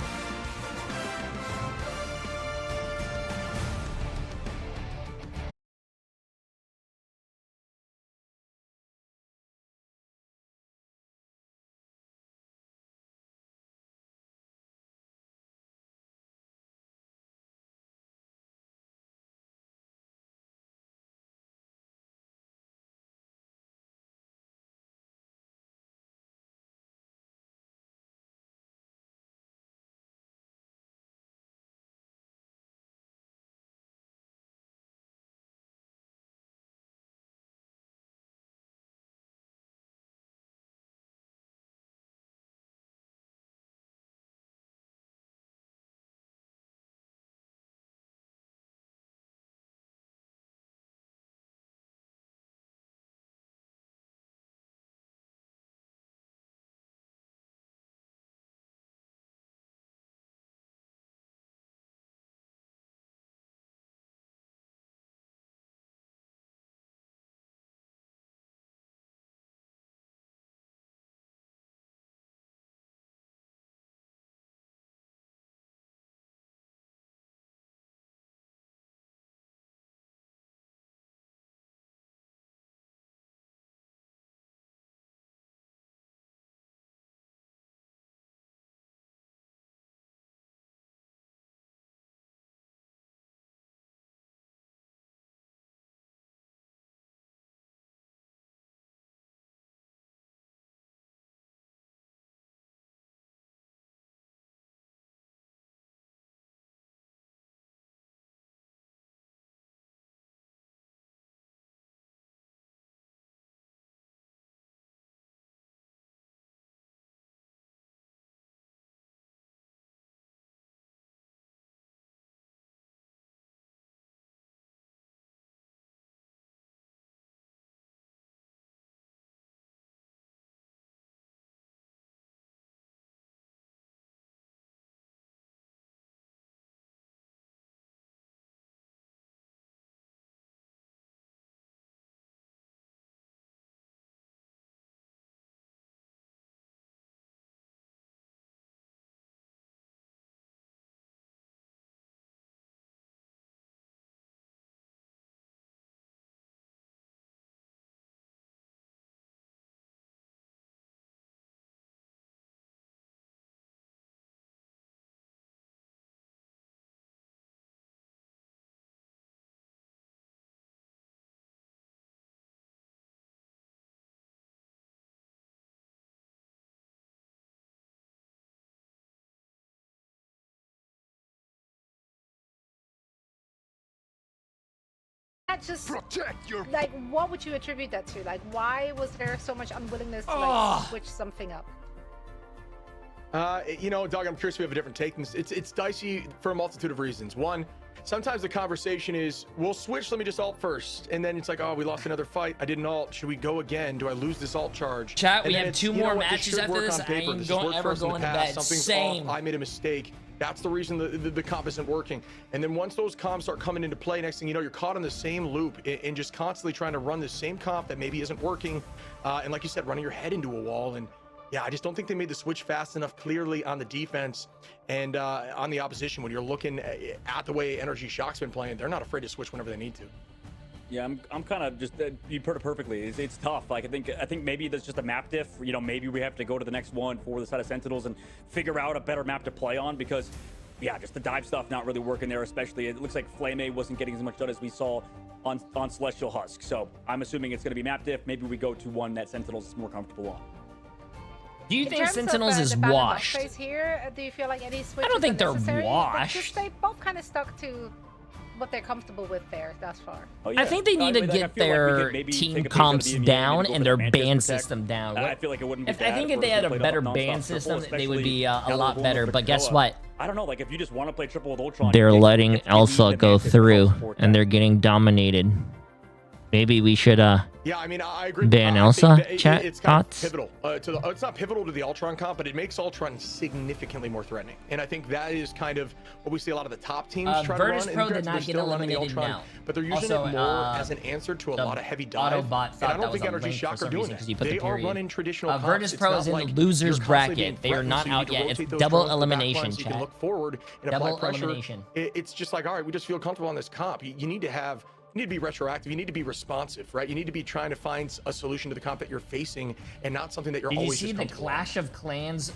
that just like, what would you attribute that to? Like, why was there so much unwillingness to like switch something up? You know, Doug, I'm curious if we have a different take. It's dicey for a multitude of reasons. One, sometimes the conversation is, we'll switch, let me just ult first. And then it's like, oh, we lost another fight. I didn't ult. Should we go again? Do I lose this ult charge? Chat, and we have 2 more matches after this. I ain't ever going to bed. Same. I made a mistake. That's the reason the comp isn't working. And then once those comps start coming into play, next thing you know, you're caught in the same loop and just constantly trying to run the same comp that maybe isn't working. And like you said, running your head into a wall. And yeah, I just don't think they made the switch fast enough clearly on the defense and on the opposition. When you're looking at the way NRG Shock's been playing, they're not afraid to switch whenever they need to. Yeah, I'm kind of just, you put it perfectly. It's tough. Like, I think maybe there's just a map diff. You know, maybe we have to go to the next one for the side of Sentinels and figure out a better map to play on, because yeah, just the dive stuff not really working there, especially. It looks like Flame A wasn't getting as much done as we saw on Celestial Husk. So I'm assuming it's going to be map diff. Maybe we go to one that Sentinels is more comfortable on. Do you think Sentinels is washed? Here, do you feel like any switches I don't think they're necessary? washed. Because they both kind of stuck to what they're comfortable with there thus far. Oh, yeah. I think they need to get their team comps down and their ban system down. I feel like it wouldn't be bad I think if they had a better ban system, they would be a lot better. But guess what? I don't know, like if you just want to play triple with Ultron, They're letting Elsa go through, and they're getting dominated. Maybe we should yeah, I mean, I agree. ban Elsa. Chat it's kind thoughts. of pivotal it's not pivotal to the Ultron comp, but it makes Ultron significantly more threatening. And I think that is kind of what we see a lot of the top teams try to Virtus run. Pro And did not get eliminated now. But they're using Also, it more as an answer to a lot of heavy dive. And I don't think NRG Shock are doing that. They are running traditional comps. Virtus Pro is in the losers bracket. They are not out yet. It's double elimination, chat. You can look forward and apply pressure. It's just like, all right, we just feel comfortable on this comp. You need to be retroactive. You need to be responsive, right? You need to be trying to find a solution to the comp that you're facing and not something that you're always just comfortable. Did you see the Clash of Clans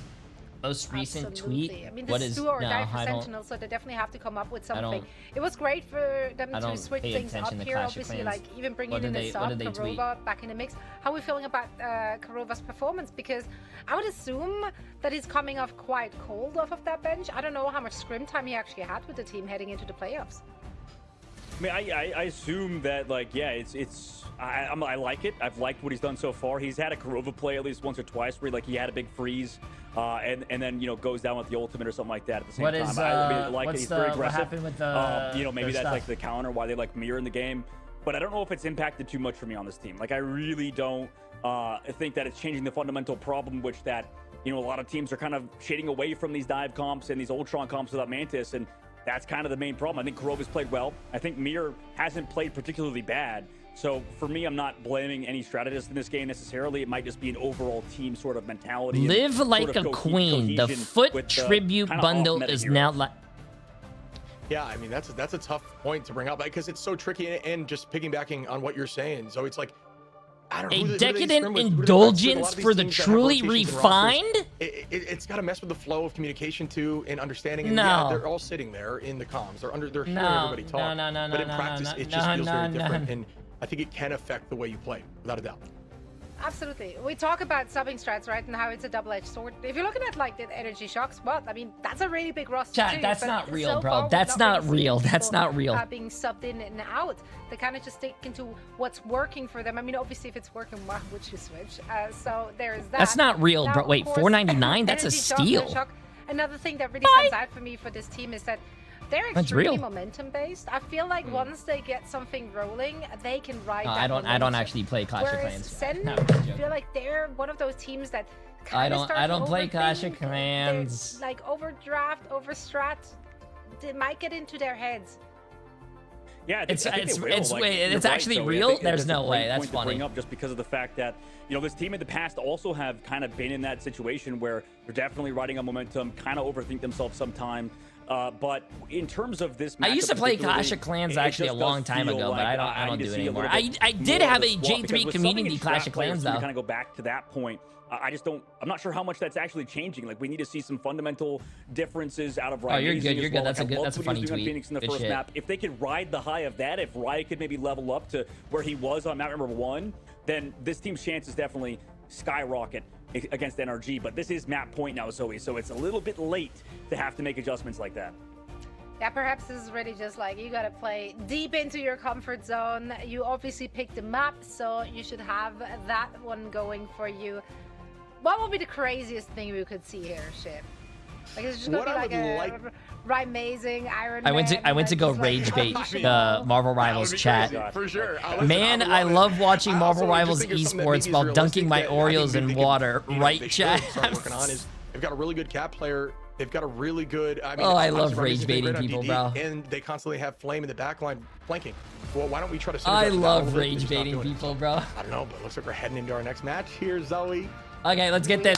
most recent tweet? I mean, this is do or die for Sentinels, so they definitely have to come up with something. It was great for them to switch things up here, obviously, like even bringing in the sub, Karova back in the mix. How are we feeling about Karova's performance? Because I would assume that he's coming off quite cold off of that bench. I don't know how much scrim time he actually had with the team heading into the playoffs. I mean, I assume that, like, yeah, I like it. I've liked what he's done so far. He's had a Karova play at least once or twice where he had a big freeze, and then goes down with the ultimate or something like that at the same time. I like it. He's very aggressive. What happened with the maybe that's like the counter why they like mirror in the game, but I don't know if it's impacted too much for me on this team. Like, I really don't think that it's changing the fundamental problem, which that a lot of teams are kind of shading away from these dive comps and these Ultron comps without Mantis, and that's kind of the main problem. I think Karova's played well. I think Mir hasn't played particularly bad. So for me, I'm not blaming any strategist in this game necessarily. It might just be an overall team sort of mentality. Live like a queen. The foot tribute bundle is now like. Yeah, I mean, that's a tough point to bring up because it's so tricky, and just piggybacking on what you're saying. So it's like, a decadent indulgence for the truly refined? It's got to mess with the flow of communication too and understanding. And yeah, they're all sitting there in the comms. They're hearing everybody talk. But in practice, it just feels very different. And I think it can affect the way you play, without a doubt. Absolutely. We talk about subbing strats, right, and how it's a double-edged sword. If you're looking at like the NRG Shock squad, I mean, that's a really big roster. Chat, that's not real, bro. That's not real. That's not real. Being subbed in and out, they kind of just stick into what's working for them. I mean, obviously, if it's working, why would you switch? So there's that. That's not real, bro. Wait, $4.99? That's a steal. Another thing that really stands out for me for this team is that they're extremely momentum-based. I feel like once they get something rolling, they can ride that momentum. I don't actually play Clash of Clans. Sen, I feel like they're one of those teams that I don't play Clash of Clans. Like overdraft, overstrat, they might get into their heads. Yeah, it's actually real. There's no way. That's funny. Bring up just because of the fact that this team in the past also have kind of been in that situation where they're definitely riding on momentum, kind of overthink themselves sometime. But in terms of this, I used to play Clash of Clans actually a long time ago, but I don't do it anymore. I did have a J3 community Clash of Clans though. Kind of go back to that point. I'm not sure how much that's actually changing. Like, we need to see some fundamental differences out of Riot. Oh, you're good. You're good. That's a funny tweet. Phoenix in the first map. If they could ride the high of that, if Riot could maybe level up to where he was on map number 1, then this team's chances definitely skyrocket against NRG. But this is map point now, Zoe, so it's a little bit late to have to make adjustments like that. Yeah, perhaps this is really just like you gotta play deep into your comfort zone. You obviously picked the map, so you should have that one going for you. What would be the craziest thing we could see here, Ship? Like, it's just gonna be like a amazing Iron Man. I went to go rage bait the Marvel Rivals chat. For sure. Man, I love watching Marvel Rivals esports while dunking my Oreos in water. Right, chat? They've got a really good cat player. They've got a really good. I mean, I love rage baiting people, bro. And they constantly have Flame in the back line flanking. Well, why don't we try to? I love rage baiting people, bro. I don't know, but it looks like we're heading into our next match here, Zoe. Okay, let's get this.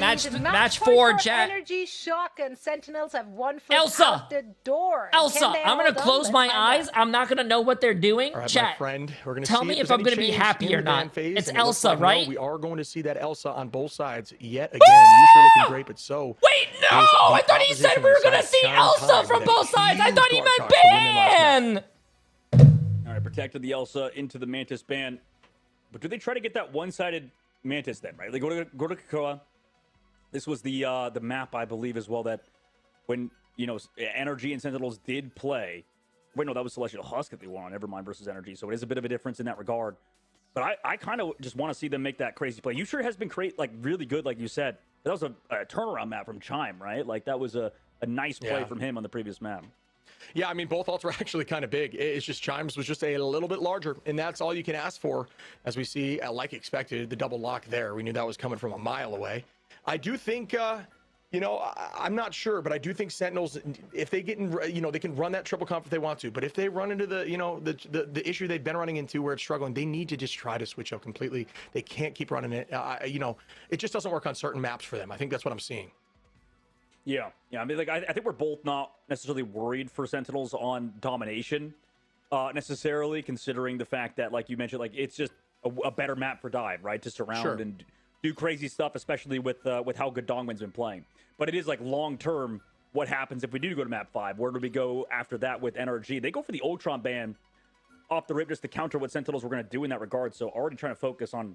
Match 4, chat. NRG Shock and Sentinels have one foot Elsa. out the door. Elsa, I'm gonna close my eyes. I'm not gonna know what they're doing. All right, chat. my friend, we're gonna tell me if I'm gonna be happy or not. It's Elsa, like, right? No, we are going to see that Elsa on both sides yet again. You sure looking great, but so. Wait, no! I thought he said we were gonna see Elsa from both sides. I thought he meant ban. All right, protected the Elsa into the Mantis ban, but do they try to get that one-sided Mantis then, right? They go to Krakoa. This was the map, I believe, as well, that when, you know, NRG and Sentinels did play. Wait, no, that was Celestial Husk that they won on Evermind versus NRG, so it is a bit of a difference in that regard. But I kind of just want to see them make that crazy play. You sure has been really good, like you said. That was a turnaround map from Chime, right? Like, that was a nice play from him on the previous map. Yeah, I mean, both ults were actually kind of big. It's just Chimes was just a little bit larger, and that's all you can ask for, as we see, like expected, the double lock there. We knew that was coming from a mile away. I do think, you know, I'm not sure, but I do think Sentinels, if they get in, you know, they can run that triple comp if they want to, but if they run into the, you know, the issue they've been running into where it's struggling, they need to just try to switch up completely. They can't keep running it. You know, it just doesn't work on certain maps for them. I think that's what I'm seeing. Yeah. I mean, like, I think we're both not necessarily worried for Sentinels on domination, necessarily, considering the fact that, like you mentioned, like, it's just a better map for dive, right? To surround and do crazy stuff, especially with how good Dongwin's been playing. But it is like long term, what happens if we do go to map 5? Where do we go after that with NRG? They go for the Ultron ban off the rip just to counter what Sentinels were going to do in that regard. So already trying to focus on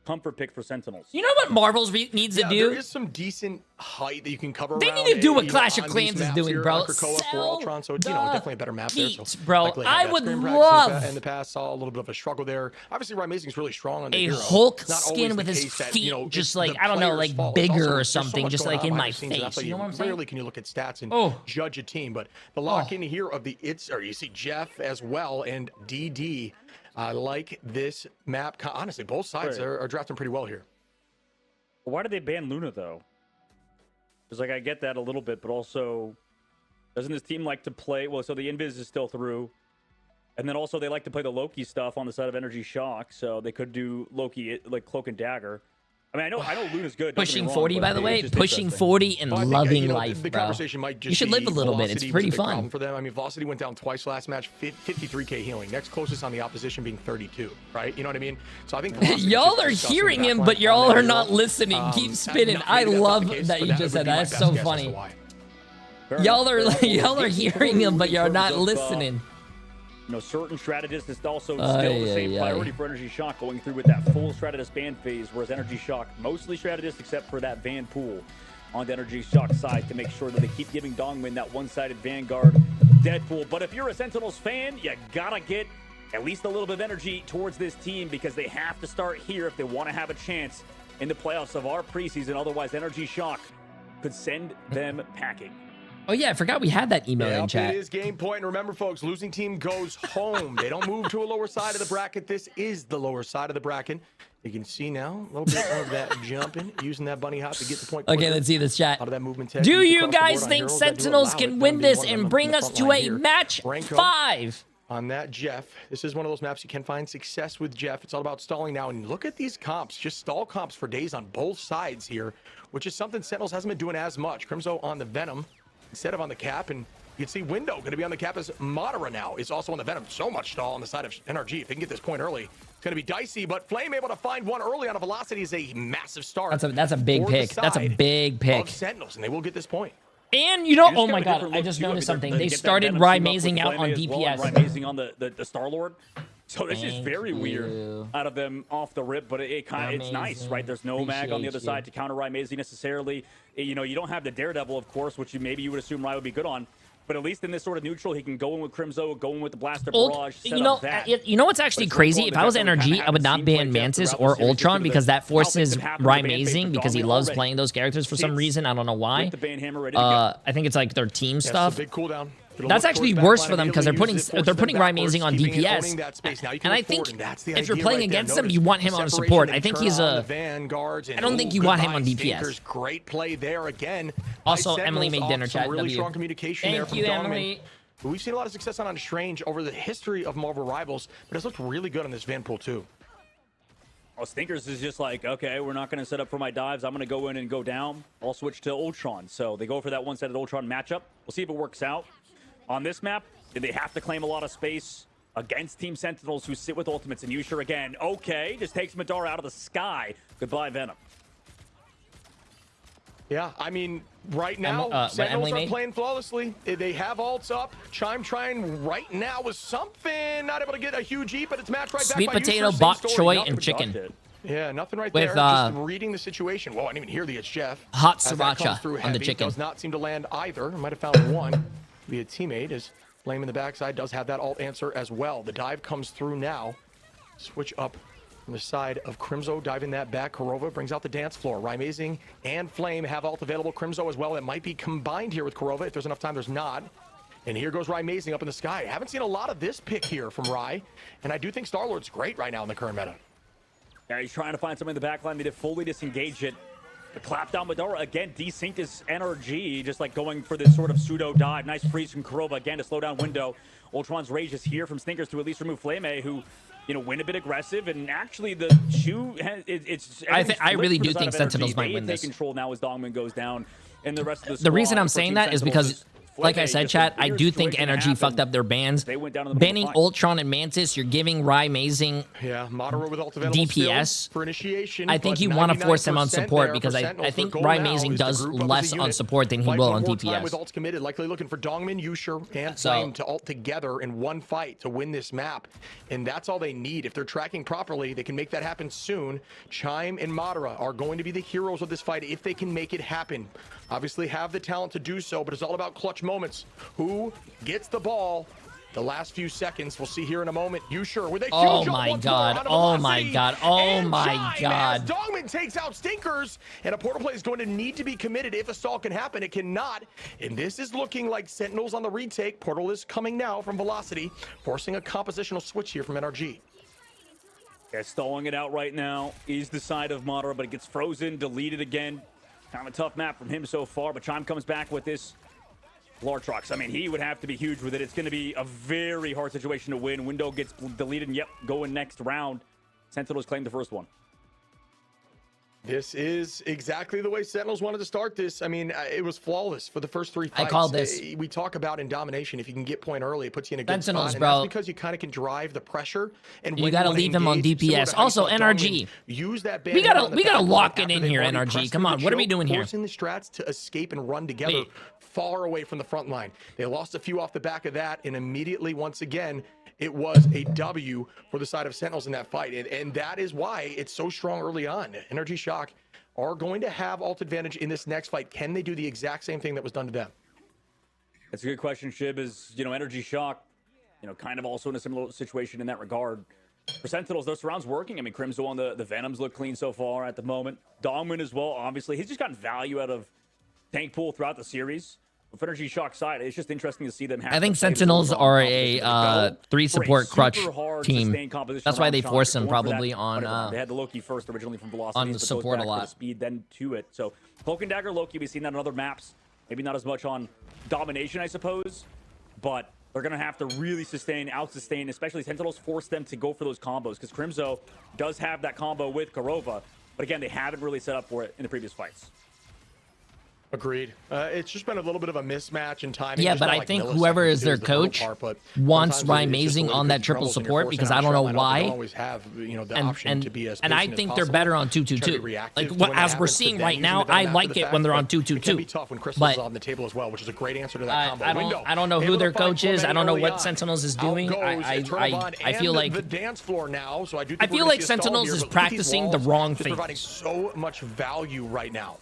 comfort pick for Sentinels. You know what Marvel's needs to do? There is some decent height that you can cover. They around need to do what you Clash know, of Clans is doing, bro. Sell Ultron, so you know, definitely a better map there. So bro, I would love in the past saw a little bit of a struggle there. Obviously, Amazing's really strong on the a hero. Hulk Not skin with his that, feet, you know, just like I don't know, like bigger or something, just like in my face. You know what I'm saying? Rarely can you look at stats and judge a team, but the lock in here of the you see Jeff as well and DD. I like this map. Honestly, both sides are drafting pretty well here. Why did they ban Luna, though? Because, like, I get that a little bit, but also, doesn't this team like to play? Well, so the Invis is still through. And then also, they like to play the Loki stuff on the side of NRG Shock, so they could do Loki, like, Cloak and Dagger. I mean, I know Luna's good. Pushing 40, by the way. Pushing 40 and loving life, the bro. conversation might just you should live a little bit. It's pretty fun for them. I mean, Velocity went down twice last match, 53k healing. Next closest on the opposition being 32, right? You know what I mean? So I think y'all are hearing him, but y'all are not listening. Keep spinning. I love that you just said that. That's so funny. Y'all are hearing him, but you're not listening. You know, certain strategists is also still the same priority for NRG Shock, going through with that full strategist ban phase, whereas NRG Shock, mostly strategist except for that Van pool on the NRG Shock side to make sure that they keep giving Dongwin that one-sided Vanguard Deadpool. But if you're a Sentinels fan, you gotta get at least a little bit of energy towards this team because they have to start here if they want to have a chance in the playoffs of our preseason. Otherwise, NRG Shock could send them packing. Oh, yeah, I forgot we had that email in chat. It is game point. And remember, folks, losing team goes home. They don't move to a lower side of the bracket. This is the lower side of the bracket. You can see now a little bit of that jumping, using that bunny hop to get the point. Okay, let's see this chat. Out of that movement Do you guys think Sentinels can win this and bring us to a match 5? On that Jeff, this is one of those maps you can find success with Jeff. It's all about stalling now. And look at these comps, just stall comps for days on both sides here, which is something Sentinels hasn't been doing as much. Crimzo on the Venom instead of on the cap, and you can see Window going to be on the cap as Madara now is also on the Venom. So much stall on the side of NRG. If they can get this point early, it's going to be dicey, but Flame able to find one early on a Velocity is a massive start. That's a big pick. That's a big pick. Of Sentinels, and they will get this point. And you know, oh my god, I just noticed something. They started Rymazing out on DPS. Rymazing on the Star-Lord. So this is very weird out of them off the rip, but it's nice, right? There's no mag on the other side to counter Rymazing necessarily. You know, you don't have the Daredevil, of course, which maybe you would assume Ry would be good on. But at least in this sort of neutral, he can go in with Crimzo, go in with the Blaster Barrage, set you know, up that. you know what's actually crazy? If I was NRG, I would not ban Mantis or Ultron because that forces Rymazing because he loves playing those characters for some reason. I don't know why. I think it's like their team stuff. Big cooldown. That's actually worse for them because they're putting Rymazing on DPS. And I think if you're playing against him, you want him on support. I think he's a. I don't think you want him on DPS. Great play there again. Also, Emily made dinner chat. Really strong communication there Thank from you, Donovan. Emily. We've seen a lot of success on Strange over the history of Marvel Rivals, but it's looked really good on this Van pool too. Well, Stinkers is just like, okay, we're not going to set up for my dives. I'm going to go in and go down. I'll switch to Ultron. So they go for that one-sided Ultron matchup. We'll see if it works out. On this map, did they have to claim a lot of space against Team Sentinels who sit with ultimates? And Yusher again, okay, just takes Madara out of the sky. Goodbye, Venom. Yeah, I mean, right now, Sentinels are playing flawlessly. They have ults up. Chime trying right now with something. Not able to get a huge eat, but it's matched right Sweet back by potato, Yusher. bok choy, and chicken. Yeah, nothing right there. Just reading the situation. Whoa, I didn't even hear the it's Jeff. Hot sriracha on the chicken. Does not seem to land either. Might have found one via teammate. Is Flame in the backside does have that alt answer as well. The dive comes through now. Switch up on the side of Crimzo, diving that back. Kurova brings out the dance floor. Rymazing and Flame have alt available. Crimzo as well. It might be combined here with Kurova. If there's enough time, there's not. And here goes Rymazing up in the sky. I haven't seen a lot of this pick here from Ry. And I do think Star-Lord's great right now in the current meta. Yeah, he's trying to find something in the backline. They did fully disengage it. The clap down Madara again, desynced his NRG, just like going for this sort of pseudo dive. Nice freeze from Kurova again to slow down window. Ultron's rage is here from Stinkers to at least remove Flame, who, you know, went a bit aggressive. And actually, the shoe has I really do think Sentinels might win this. Control now as Dongman goes down, and the rest of the squad. The reason I'm saying that is because, like I said, chat, I do think NRG fucked up their bans. Banning Ultron and Mantis, you're giving Rymazing DPS for initiation. I think you want to force him on support because I think Rymazing does less on support than he will on DPS. With ults committed, likely looking for Dongman, Yusher, and Flame to ult together in one fight to win this map. And that's all they need. If they're tracking properly, they can make that happen soon. Chime and Madara are going to be the heroes of this fight if they can make it happen. Obviously have the talent to do so, but it's all about clutch moments. Who gets the ball the last few seconds? We'll see here in a moment. Yusher with a huge oh my god, oh my god, oh my god. Dongman takes out Stinkers, and a portal play is going to need to be committed if a stall can happen. It cannot, and this is looking like Sentinels on the retake. Portal is coming now from Velocity, forcing a compositional switch here from NRG. Yeah, stalling it out right now is the side of Madara, but it gets frozen, deleted again. Kind of a tough map from him so far, but Chime comes back with this Lartrox. I mean, he would have to be huge with it. It's going to be a very hard situation to win. Window gets deleted, and yep, going next round. Sentinels claim the first one. This is exactly the way Sentinels wanted to start this. I mean, it was flawless for the first three fights. I called this. We talk about in domination, if you can get point early, it puts you in a good Sentinels, spot. bro. And that's because you kind of can drive the pressure. And you got to leave him on DPS. Also, NRG. Use that we gotta lock it in here, NRG. Come on, what are we doing here? Forcing the strats to escape and run together far away from the front line. They lost a few off the back of that, and immediately, once again, it was a W for the side of Sentinels in that fight. And that is why it's so strong early on. NRG Shock are going to have ult advantage in this next fight. Can they do the exact same thing that was done to them? That's a good question, Shib. Is, you know, NRG Shock, you know, kind of also in a similar situation in that regard. For Sentinels, those surrounds working. I mean, Crimzo on the Venoms look clean so far at the moment. Dongman as well, obviously. He's just gotten value out of tank pool throughout the series. With NRG Shock side, it's just interesting to see them have. I think Sentinels are a 3 support crutch team. That's why they force them probably on. They had the Loki first originally from Velocity. On support a lot. Speed then to it. So Cloak and Dagger Loki, we've seen that on other maps. Maybe not as much on Domination, I suppose, but they're gonna have to really out-sustain, especially Sentinels force them to go for those combos because Crimzo does have that combo with Kurova, but again, they haven't really set up for it in the previous fights. Agreed. It's just been a little bit of a mismatch in timing. Yeah, but I think whoever is their coach wants Rymazing on that triple support because I don't know why. And I think they're better on 2-2-2. Like as we're seeing right now, I like it when they're on 2-2-2. But on the table as well, which is a great answer to that combo. I don't know who their coach is. I don't know what Sentinels is doing. I feel like the dance floor now. So I feel like Sentinels is practicing the wrong thing. Providing so much value right now.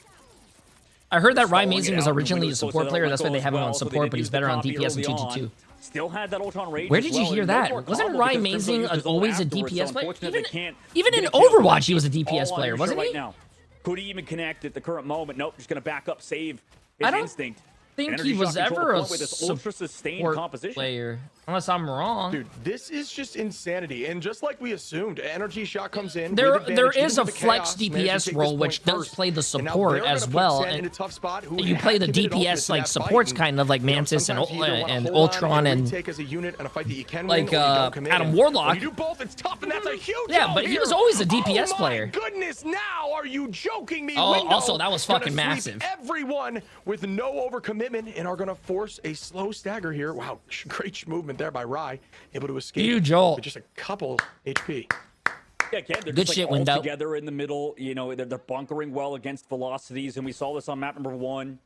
I heard that stalling Amazing it was out, and originally Windows a was support close to player. that That's why they as have him well, on so they support, did but he's use the better on copy DPS and early 222. on. Still had that Ultron Rage Where as did you well, hear and no that? more Wasn't combo Ryan because Crimzo Amazing used his ult always a afterwards, so DPS player? unfortunately, they can't Even in get a kill. Overwatch, he was a All DPS on player, Yusha wasn't right he? now. Could he even connect at the current moment? Nope, just going to back up, save his I don't instinct. think Energy he was Shock control ever the a point with this ultra sustained support composition. player, unless I'm wrong. Dude, this is just insanity. And just like we assumed, Energy Shot comes in. There with advantage, is even a with the flex chaos, managed to DPS take role this which point does first. play the And now support they're gonna as put well. Sen in a tough spot, who You had play the committed DPS ultimates in like that fight, supports and, kind of like you know, Mantis and sometimes you either wanna and hold on Ultron and retake as a unit in a fight that you can like, win, or you don't commit. Adam And Warlock. when you do both, it's tough, and that's a huge Yeah, help but he here. was always a DPS player. Oh my goodness! Now, are you joking me? Oh, Window also, that was gonna fucking sweep massive. Everyone with no overcommitment and are going to force a slow stagger here. Wow, great movement there by Rye, able to escape. Huge ult. With just a couple HP. Yeah, again, they're Good just shit, like all Window. together in the middle. You know, they're bunkering well against velocities, and we saw this on map number 1.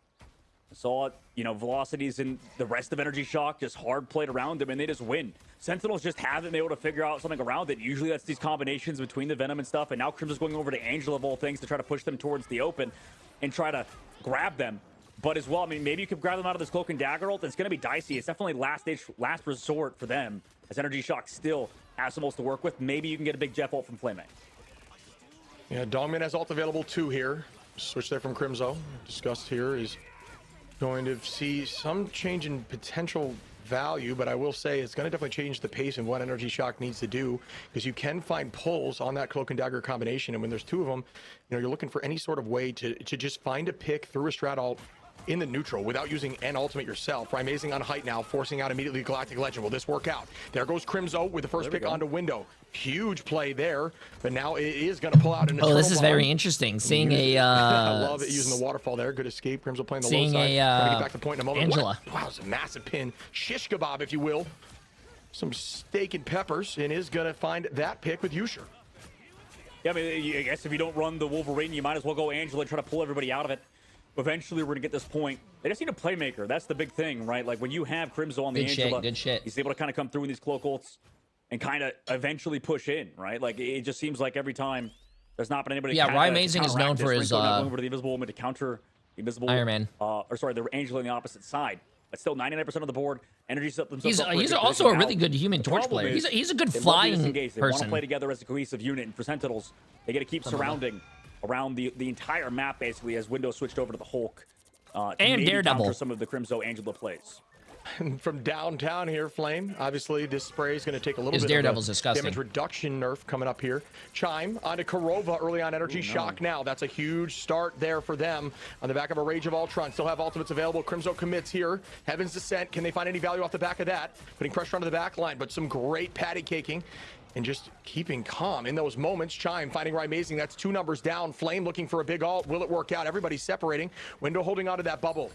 Saw it, you know, velocities and the rest of Energy Shock just hard played around them, and they just win. Sentinels just haven't been able to figure out something around it. Usually that's these combinations between the Venom and stuff, and now Crimson's going over to Angela of all things to try to push them towards the open and try to grab them. But as well, I mean, maybe you could grab them out of this Cloak and Dagger ult. It's going to be dicey. It's definitely last resort for them, as Energy Shock still has the most to work with. Maybe you can get a big Jeff ult from Flame. Yeah, Dongmin has ult available too here. Switch there from Crimzo. Discussed here is going to see some change in potential value, but I will say it's going to definitely change the pace and what Energy Shock needs to do, because you can find pulls on that Cloak and Dagger combination, and when there's two of them, you know, you're looking for any sort of way to just find a pick through a strat ult in the neutral without using an ultimate yourself. Right, Amazing on height now, forcing out immediately Galactic Legend. Will this work out? There goes Crimzo with the first pick onto Window. Huge play there, but now it is going to pull out an oh, this is Eternal very Bomb. interesting. Seeing a I love it, using the waterfall there. Good escape. Crimzo playing the low seeing side. a, Trying to get back to point in a moment. Angela. Wow, it's a massive pin. Shish kebab, if you will. Some steak and peppers, and is going to find that pick with Yusher. Yeah, I mean, I guess if you don't run the Wolverine, you might as well go Angela and try to pull everybody out of it. Eventually, we're going to get this point. They just need a playmaker. That's the big thing, right? Like, when you have Crimzo on the Angela, good shit. he's able to kind of come through in these cloak ults and kind of eventually push in, right? Like, it just seems like every time there's not been anybody. Yeah, kinda Ryan Amazing is known counteract for this. his, Rinko now going over to the Invisible Woman to counter the Invisible Iron Man. Or sorry, the Angela on the opposite side. But still, 99% of the board. Energy set themselves up for a He's good also a position. really Now, good Human the Torch problem player. is He's a good they love to flying disengage. They want to person. play together as a cohesive unit, and for Sentinels, they get to keep surrounding around the entire map, basically, as Windows switched over to the Hulk. To And maybe Daredevil. counter some of the Crimzo Angela plays. From downtown here, Flame. Obviously, this spray is going to take a little His bit Daredevil's of a disgusting. damage reduction nerf coming up here. Chime onto Karova early on Energy Shock now. That's a huge start there for them on the back of a Rage of Ultron. Still have ultimates available. Crimzo commits here. Heaven's Descent. Can they find any value off the back of that? Putting pressure onto the back line, but some great patty caking. And just keeping calm in those moments. Chime finding Ryan Amazing. That's 2 numbers down. Flame looking for a big ult. Will it work out? Everybody's separating. Window holding onto that bubble.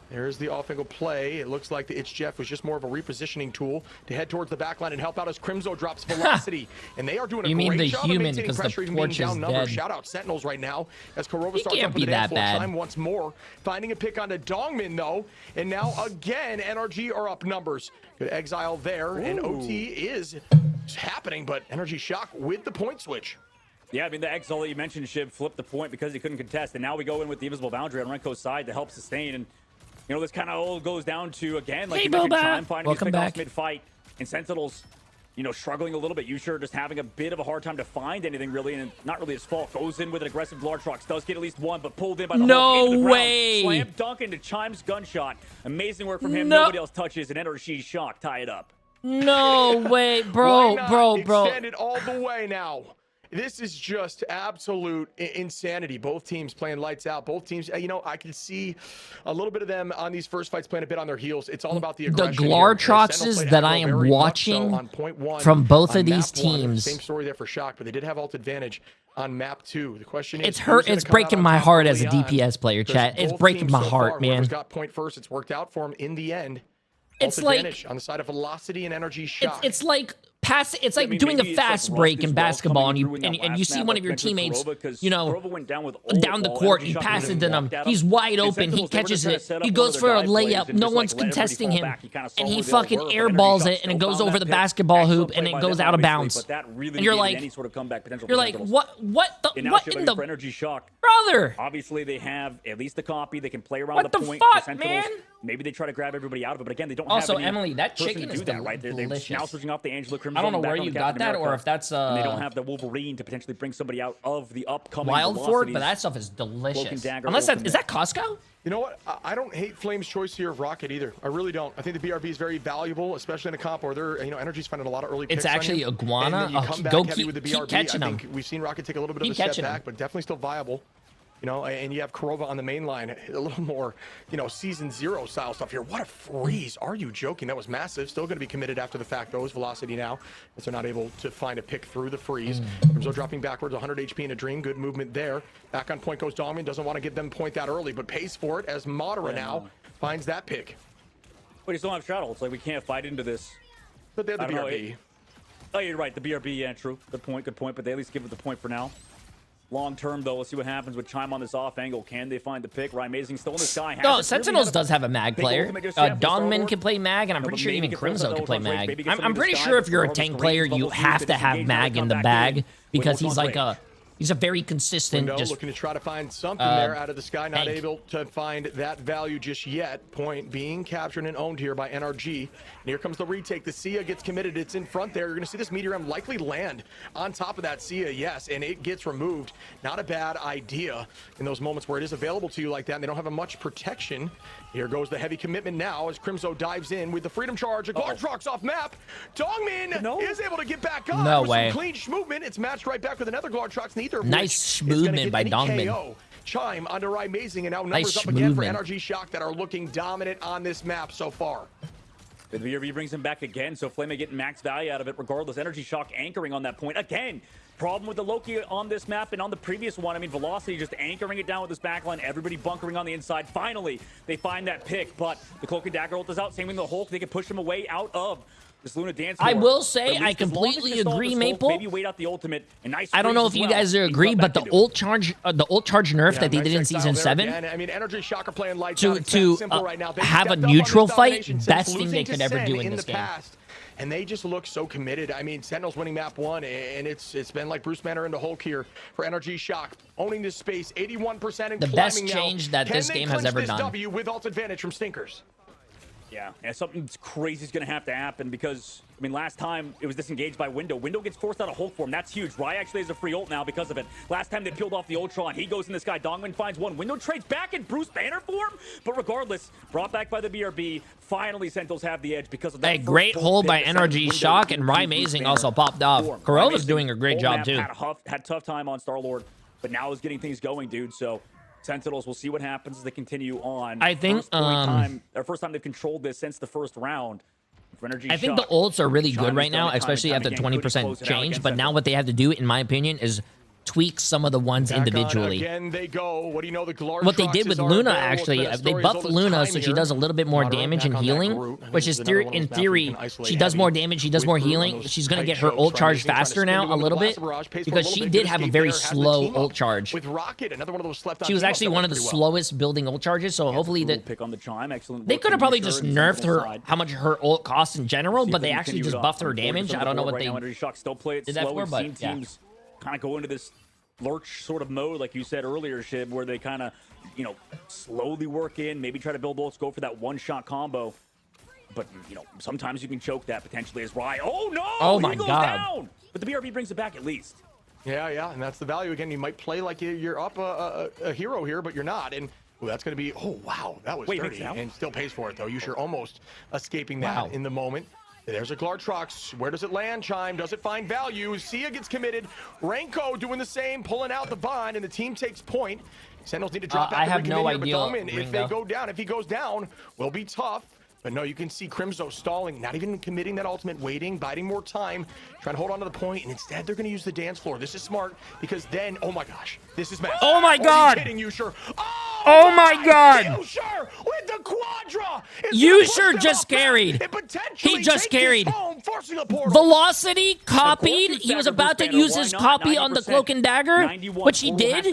There's the off-angle play. It looks like the It's Jeff was just more of a repositioning tool to head towards the backline and help out as Crimzo drops velocity. And they are doing a You mean great the job human, of maintaining because the pressure, even being torch down is numbers. dead. Shout out Sentinels right now as Karova starts can't up be with the that dance floor. bad. Chime once more, finding a pick onto Dongmin though. And now again, NRG are up numbers. Good exile there, and OT is happening, but Energy Shock with the point switch. Yeah, I mean, the exile that you mentioned, Shib, flipped the point because he couldn't contest. And now we go in with the Invisible Boundary on Renko's side to help sustain. And, you know, this kind of all goes down to, again, like Hey, you mentioned, Boba. Chime finding his Welcome pick-offs back. mid-fight. And Sentinels, you know, struggling a little bit. Yusher just having a bit of a hard time to find anything, really. And not really his fault. Goes in with an aggressive Glartrox. Does get at least one, but pulled in by the No Hulk into the ground. way. Slam dunk into Chime's gunshot. Amazing work from him. No. Nobody else touches. And NRG Shock tie it up. No way, Why bro, not bro. extend it all the way now? This is just absolute insanity. Both teams playing lights out. Both teams, you know, I can see a little bit of them on these first fights playing a bit on their heels. It's all about the aggression. Glartroxes that I am watching from both of these teams. Same story there for Shock, but they did have ult advantage on map 2. The question is, It's hurt. It's breaking my heart as a DPS player, chat. It's breaking my heart, man. Whoever's got point first, it's worked out for him in the end. It's Ult like advantage on the side of Velocity and Energy Shock. it's like pass. It's like doing a fast break in basketball, and you see one of your teammates, you know, down the court. You pass it to him. He's wide open. He catches it. He goes for a layup. No one's contesting him, and he fucking airballs it, and it goes over the basketball hoop, and it goes out of bounds. And you're like, what in the NRG Shock, brother? Obviously, they have at least the copy. They can play around the point. Fuck, the man? Maybe they try to grab everybody out of it, but again, they don't also, have any Emily, that person chicken to is do that, right? They're delicious. now switching off the Angela Crimson. I don't know back where on you Captain got that, America, or if that's and they don't have the Wolverine to potentially bring somebody out of the upcoming Wild Fort, but velocities. that stuff is delicious. Dagger, Unless is that Costco? You know what? I don't hate Flame's choice here of Rocket either. I really don't. I think the BRB is very valuable, especially in a comp where they're, you know, NRG's finding a lot of early picks. It's actually Iguana. And then you come back Go heavy with the BRB. keep catching I them. think we've seen Rocket take a little bit of a step back, but definitely still viable. You know, and you have Kurova on the main line, a little more, you know, season 0 style stuff here. What a freeze. Are you joking? That was massive. Still going to be committed after the fact, though, is Velocity now, as they're not able to find a pick through the freeze. Crimzo dropping backwards, 100 HP in a dream. Good movement there. Back on point goes Domination. Doesn't want to give them point that early, but pays for it as Madara now finds that pick. But you still have Shadow. It's like we can't fight into this. But they have the BRB. Oh, you're right. The BRB, yeah, true. Good point, but they at least give it the point for now. Long term, though, let's see what happens with Chime on this off angle. Can they find the pick? Right, Amazing still in the sky. No, Sentinels does have a mag player. Dongmin can play mag, and I'm pretty sure even Crimzo can play mag. I'm pretty sure if you're a tank player, you have to have mag in the bag because he's like he's a very consistent. Window, looking to try to find something there out of the sky. Not able to find that value just yet. Point being captured and owned here by NRG. And here comes the retake. The Sia gets committed. It's in front there. You're going to see this Meteor M likely land on top of that Sia. Yes, and it gets removed. Not a bad idea in those moments where it is available to you like that and they don't have much protection. Here goes the heavy commitment now as Crimzo dives in with the Freedom Charge. A Glartrox off map. Dongmin is able to get back up. No way. Some clean movement. It's matched right back with another Glartrox. Neither of nice movement by Dongmin. Chime under Amazing, and now numbers up again for NRG Shock that are looking dominant on this map so far. The BRB brings him back again, so Flame getting max value out of it regardless. NRG Shock anchoring on that point. Again, problem with the Loki on this map and on the previous one. I mean, Velocity just anchoring it down with this backline. Everybody bunkering on the inside. Finally, they find that pick, but the Cloak and Dagger ult is out. Same with the Hulk. They can push him away out of this Luna dance floor. I will say, I completely agree, Maple. Maybe wait out the ultimate. Nice. I don't know if you guys agree, but the ult charge nerf that they did in season 7, I mean, NRG Shock are playing lights to right now. have a neutral fight, best thing they could ever do in this game. And they just look so committed. I mean, Sentinels winning map 1, and it's been like Bruce Banner into Hulk here for NRG Shock, owning this space, 81% and the best change that this game has ever done. W with ult advantage from Stinkers. Yeah, and something crazy is going to have to happen because, I mean, last time it was disengaged by Window. Window gets forced out of Hulk form. That's huge. Rye actually has a free ult now because of it. Last time they peeled off the Ultron. He goes in this guy. Dongmin finds one. Window trades back in Bruce Banner form. But regardless, brought back by the BRB. Finally, Sentinels have the edge because of that. A great hold by NRG Shock, and Rye Amazing also popped off. Kurova's doing a great job, too. Had tough time on Star-Lord, but now is getting things going, dude. So Sentinels, we'll see what happens as they continue on. I think first time they've controlled this since the first round. I think the ults are really good right now, especially after 20% change. But now what they have to do, in my opinion, is tweak some of the ones individually. Again they go. What do you know? The what they did with Luna, actually, they buffed Luna so she does a little bit more damage and healing, which is in theory, she does more damage, she does more healing. She's going to get her ult charge faster now a little bit because she did have a very slow ult charge. She was actually one of the slowest building ult charges, so hopefully they could have probably just nerfed her, how much her ult costs in general, but they actually just buffed her damage. I don't know what they did that for, but yeah. Kind of go into this lurch sort of mode, like you said earlier, Shib, where they kind of, you know, slowly work in, maybe try to build ults, go for that one-shot combo. But, you know, sometimes you can choke that potentially as Rye. Oh, no! Oh, my God. Down! But the BRB brings it back at least. Yeah, and that's the value. Again, you might play like you're up a hero here, but you're not. And that's going to be, oh, wow, that was dirty. And still pays for it, though. You're almost escaping that in the moment. There's a Glartrox. Where does it land, Chime? Does it find value? Sia gets committed. Renko doing the same, pulling out the Vine, and the team takes point. Sentinels need to drop back. I have no idea. If they go down, if he goes down, will be tough. But no, you can see Crimzo stalling, not even committing that ultimate, waiting, biding more time, trying to hold on to the point, and instead they're going to use the dance floor. This is smart because then, oh my gosh, this is massive. Oh my God! Are you kidding you, sure? Oh! Oh my God. Yusher with the Quadra. Yusher just carried. He just carried. Velocity copied. He was about to use his copy on the Cloak and Dagger, which he did.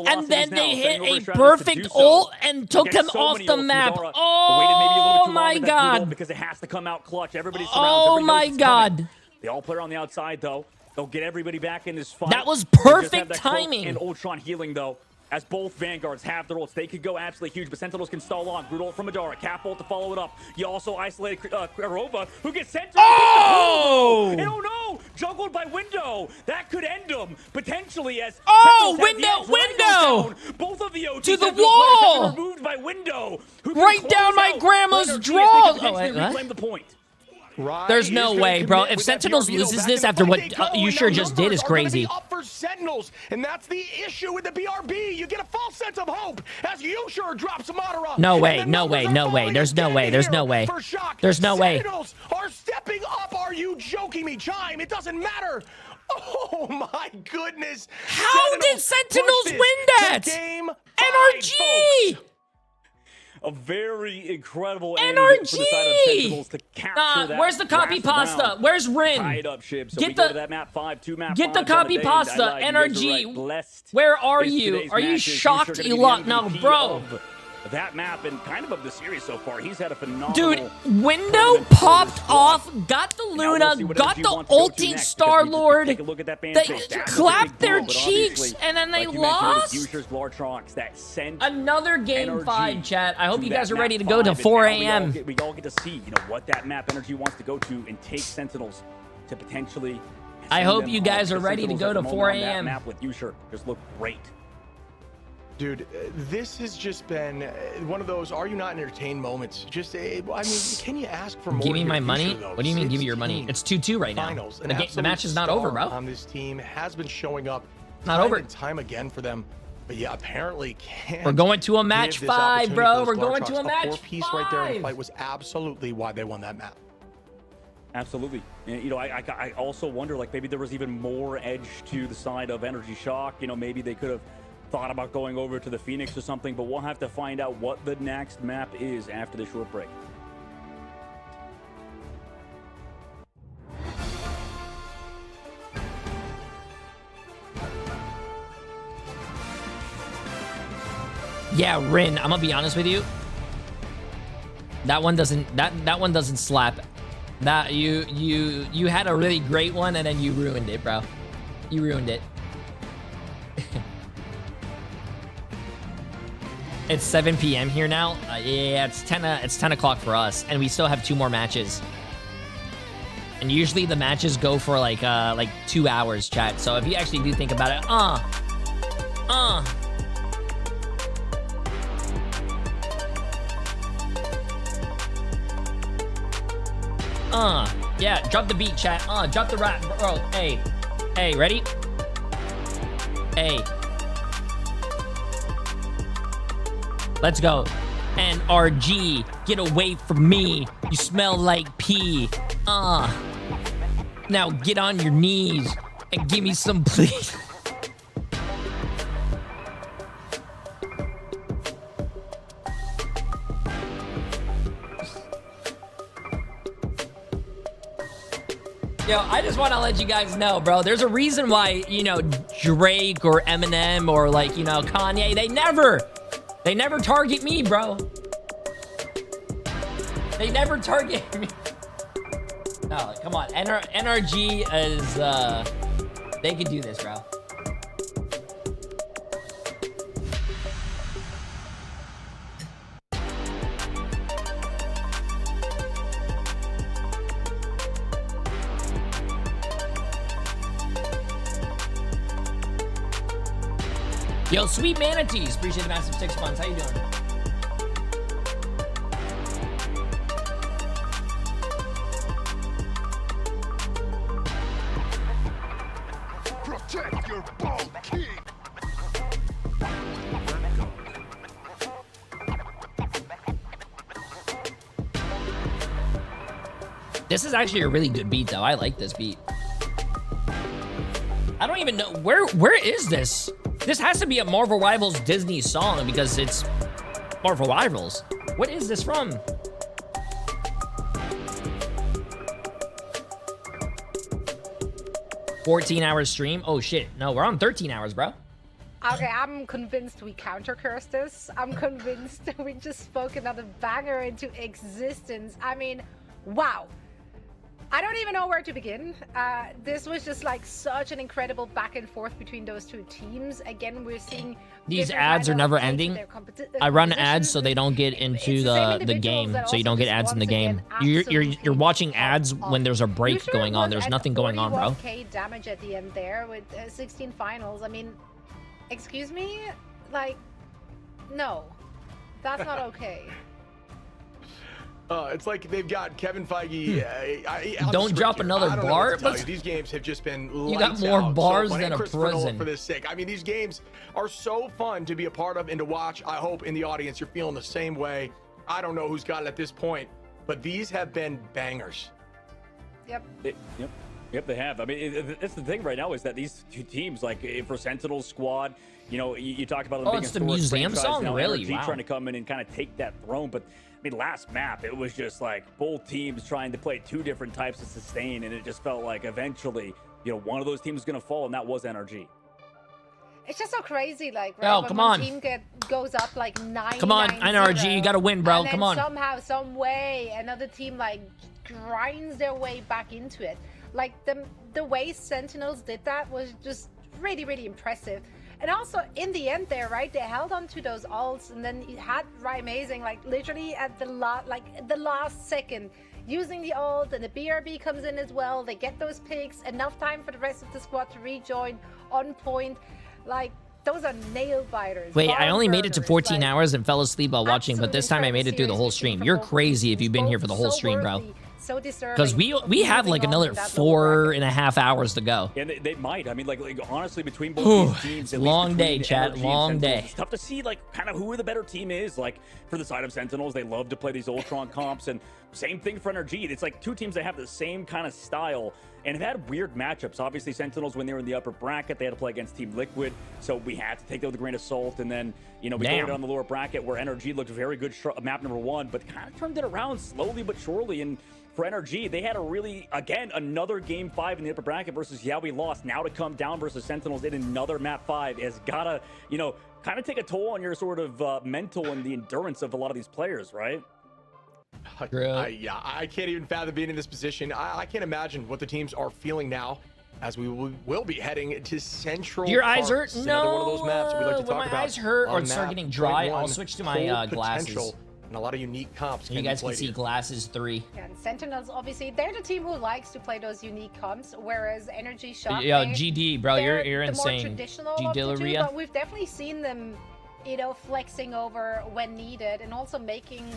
And then they hit a perfect ult and took him off the map. Oh my God. Because it has to come out clutch. Everybody's Oh my God. They all play on the outside, though. They'll get everybody back in this fight. That was perfect timing. And Ultron healing, though, as both Vanguards have their ults. They could go absolutely huge, but Sentinels can stall on. Good ult from Madara. Cap ult to follow it up. You also isolated Karova, who gets sent to Oh! And oh no! Juggled by Window. That could end him, potentially, as Window! Both of the OTs to the have been wall! removed by Window. Right down my grandma's draw! Oh, wait, reclaim the point. There's no way, bro. If Sentinels loses this after what Yusher just did is crazy. Up for Sentinels, and that's the issue with the BRB. You get a false sense of hope as Yusher drops Madara. No way, no way, no way. There's no way, there's no way. There's no way. Sentinels are stepping up. Are you joking me, Chime? It doesn't matter. Oh my goodness. How did Sentinels win that? Game NRG! A very incredible NRG! for the side of Sentinels to capture that. Where's the copy pasta? Round. Where's Rin? Tied up ship. So Get we the go to that map 5, 2 map Get the 5 copy on pasta, day. NRG. Where are you? Are you shocked, Elon? No, bro. That map and kind of the series so far. He's had a phenomenal. Dude, Window popped off, got the Luna, got the ulting Star-Lord. They clapped their cheeks, and then they lost. Another game 5, chat. I hope you guys are ready to go to 4 a.m. We all get to see, what that map NRG wants to go to and take Sentinels to potentially. I hope you guys are ready to go to 4 a.m. Map with Yusher just look great. Dude, this has just been one of those are you not entertained moments. Just, I mean, can you ask for more? Give me my money? What do you mean give me your money? It's 2-2 right now. The match is not over, bro. On this team has been showing up not over. Time again for them. But yeah, apparently can't. We're going to a match 5, bro. We're going to a match 5. Piece right there in the fight was absolutely why they won that map. Absolutely. And, I also wonder, like, maybe there was even more edge to the side of NRG Shock. Maybe they could have thought about going over to the Phoenix or something, but we'll have to find out what the next map is after the short break. Yeah, Rin, I'm gonna be honest with you. That one doesn't that one doesn't slap. That you had a really great one and then you ruined it, bro. You ruined it. It's 7 p.m. here now. Yeah, it's 10 o'clock for us, and we still have 2 more matches. And usually the matches go for like 2 hours, chat. So if you actually do think about it, yeah, drop the beat, chat. Drop the rap, bro. Hey, ready? Hey. Let's go. NRG, get away from me. You smell like pee. Now get on your knees and give me some please. Yo, I just want to let you guys know, bro. There's a reason why, Drake or Eminem or Kanye, they never target me, bro. They never target me. No, come on. NRG is, they can do this, bro. Yo, sweet manatees. Appreciate the massive 6 months. How you doing? Protect your bald king. This is actually a really good beat, though. I like this beat. I don't even know where is this? This has to be a Marvel Rivals Disney song because it's Marvel Rivals. What is this from? $14-hour stream? Oh shit. No, we're on 13 hours, bro. Okay, I'm convinced we counter-curse this. I'm convinced we just spoke another banger into existence. I mean, wow. I don't even know where to begin. This was just like such an incredible back and forth between those two teams. Again, we're seeing these ads are never ending. I run ads so they don't get into the game, so you don't get ads in the game. You're watching ads when there's a break going on. There's nothing going on, bro. 41K damage at the end there with 16 finals. I mean, excuse me, like, no, that's not okay. It's like they've got Kevin Feige. Don't drop another bar. These games have just been you got more bars than a prison. For this sake, I mean, these games are so fun to be a part of and to watch. I hope in the audience you're feeling the same way. I don't know who's got it at this point, but these have been bangers. Yep. Yep, they have. I mean, that's the thing right now is that these two teams, like for Sentinels squad, you know, you talk about them being it's the museum song, now, really? NRG trying to come in and kind of take that throne, but I mean, last map, it was just like both teams trying to play two different types of sustain, and it just felt like eventually, you know, one of those teams was going to fall, and that was NRG. It's just so crazy, like, right? Come on. Team goes up like 9. Come on, NRG, you got to win, bro. And Come then on. Somehow, some way, another team like grinds their way back into it. Like the way Sentinels did that was just really, really impressive. And also in the end there, right, they held on to those ults, and then you had Amazing like literally at the last second using the ult, and the BRB comes in as well. They get those picks, enough time for the rest of the squad to rejoin on point. Like, those are nail biters. Wait, I only made it to 14 hours and fell asleep while watching, but this time I made it through the whole stream. You're crazy if you've been here for the whole stream, bro. So deserving. Because we have like another 4.5 hours to go. And they might. I mean, like honestly, between both these teams, long day, chat. Long day. It's tough to see like kind of who the better team is. Like for the side of Sentinels, they love to play these Ultron comps, and same thing for NRG. It's like two teams that have the same kind of style and have had weird matchups. Obviously, Sentinels, when they were in the upper bracket, they had to play against Team Liquid, so we had to take that with a grain of salt. And then, you know, we go down the lower bracket where NRG looked very good, map number 1, but kind of turned it around slowly but surely. And for NRG, they had a really, again, another game 5 in the upper bracket versus we lost. Now to come down versus Sentinels in another map 5 has gotta, you know, kind of take a toll on your sort of mental and the endurance of a lot of these players, right? Yeah, I can't even fathom being in this position. I can't imagine what the teams are feeling now as we will be heading to Central. Your eyes hurt? No. One of those maps that we like to talk when my about eyes hurt or start getting dry, I'll switch to my glasses. And a lot of unique comps. You guys can see glasses 3. Yeah, and Sentinels, obviously, they're the team who likes to play those unique comps, whereas NRG Shock, yeah, GD, bro, you're insane. More traditional of the two, but we've definitely seen them, you know, flexing over when needed, and also making.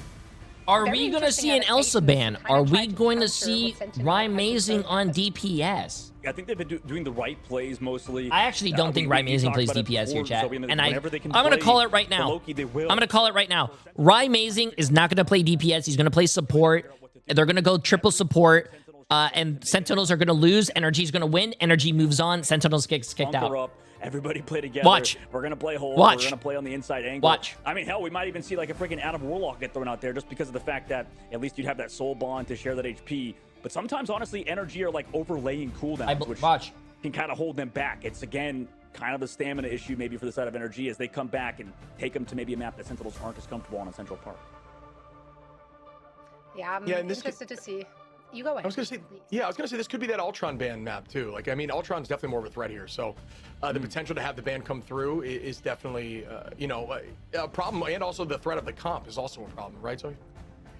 Are we going to see an Elsa ban? Are we going to see Amazing on DPS? I think they've been doing the right plays mostly. I actually don't think Amazing plays DPS here, chat. And I'm going to call it right now. I'm going to call it right now. Amazing is not going to play DPS. He's going to play support. They're going to go triple support. And Sentinels are going to lose. NRG is going to win. NRG moves on. Sentinels gets kicked out. Everybody play together. Watch. We're going to play hold. Watch. We're going to play on the inside angle. Watch. I mean, hell, we might even see like a freaking Adam Warlock get thrown out there just because of the fact that at least you'd have that soul bond to share that HP. But sometimes, honestly, NRG are like overlaying cooldowns, which can kind of hold them back. It's, again, kind of a stamina issue maybe for the side of NRG as they come back and take them to maybe a map that Sentinels aren't as comfortable on in Central Park. Yeah, I'm interested to see. You go ahead. I was gonna say this could be that Ultron ban map too. Like, I mean, Ultron's definitely more of a threat here. So the potential to have the ban come through is definitely, you know, a problem. And also the threat of the comp is also a problem, right, Zoe?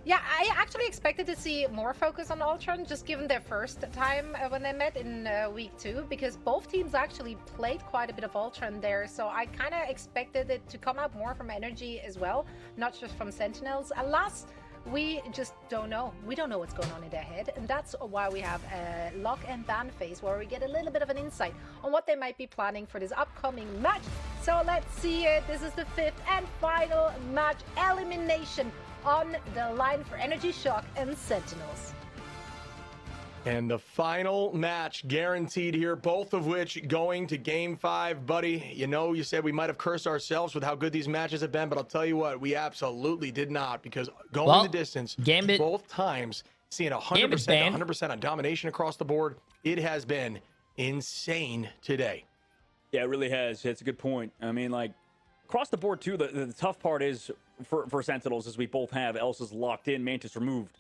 Yeah, I actually expected to see more focus on Ultron, just given their first time when they met in week 2, because both teams actually played quite a bit of Ultron there. So I kind of expected it to come out more from NRG as well, not just from Sentinels. Alas, we just don't know. We don't know what's going on in their head, and that's why we have a lock and ban phase where we get a little bit of an insight on what they might be planning for this upcoming match. So let's see it. This is the 5th and final match, elimination on the line for NRG Shock and Sentinels. And the final match guaranteed here, both of which going to Game 5. Buddy, you know, you said we might have cursed ourselves with how good these matches have been, but I'll tell you what, we absolutely did not, because going the distance, both times, seeing 100% on domination across the board, it has been insane today. Yeah, it really has. It's a good point. I mean, like, across the board, too, the tough part is for Sentinels is we both have Elsa's locked in, Mantis removed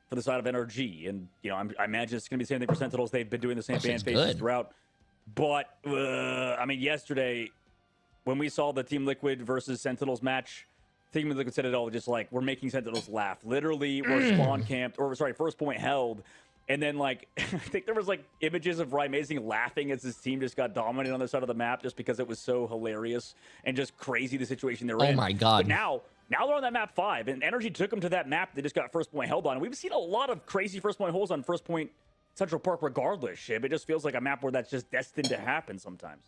for the side of NRG. And, you know, I imagine it's going to be the same thing for Sentinels. They've been doing the same ban phases throughout. But, I mean, yesterday, when we saw the Team Liquid versus Sentinels match, Team Liquid said it all, just like, we're making Sentinels laugh. Literally, we're spawn camped, or sorry, first point held. And then, like, I think there was, like, images of Rymazing laughing as his team just got dominated on the side of the map just because it was so hilarious and just crazy the situation they're in. Oh, my God. But now they're on that map 5, and NRG took them to that map they just got first point held on. And we've seen a lot of crazy first point holds on first point Central Park regardless, Shib. It just feels like a map where that's just destined to happen sometimes.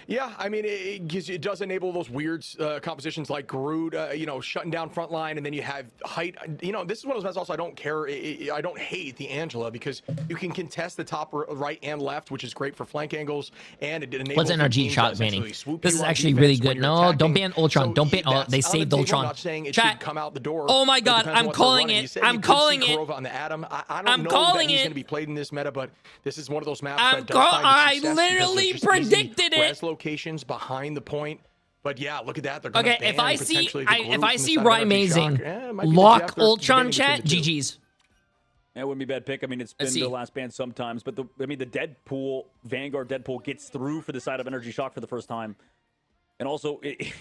Yeah, I mean, it does enable those weird compositions like Groot, you know, shutting down front line, and then you have height. You know, this is one of those maps also I don't care. I don't hate the Angela because you can contest the top right and left, which is great for flank angles, and it enables. What's NRG Shock banning? This is actually really good. No, don't ban Ultron. So don't ban. Oh, they saved Ultron. I'm not saying it Chat. should come out the door. Oh my God, I'm calling it. I'm calling it. On the Atom. I don't know that he's going to be played in this meta, but this is one of those maps. I literally predicted it. Locations behind the point, but yeah, look at that. They're okay. If I see Rymazing lock Ultron, chat, GG's. That wouldn't be a bad pick. I mean, it's been the last ban sometimes, but I mean, the Deadpool Vanguard Deadpool gets through for the side of NRG Shock for the first time. And also,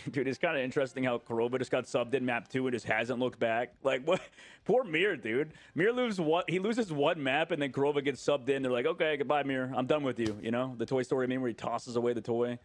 dude, it's kind of interesting how Kurova just got subbed in map 2 and just hasn't looked back. Like, what? Poor Mir, dude. Mir loses one map, and then Kurova gets subbed in. They're like, okay, goodbye, Mir. I'm done with you. You know, the Toy Story meme where he tosses away the toy.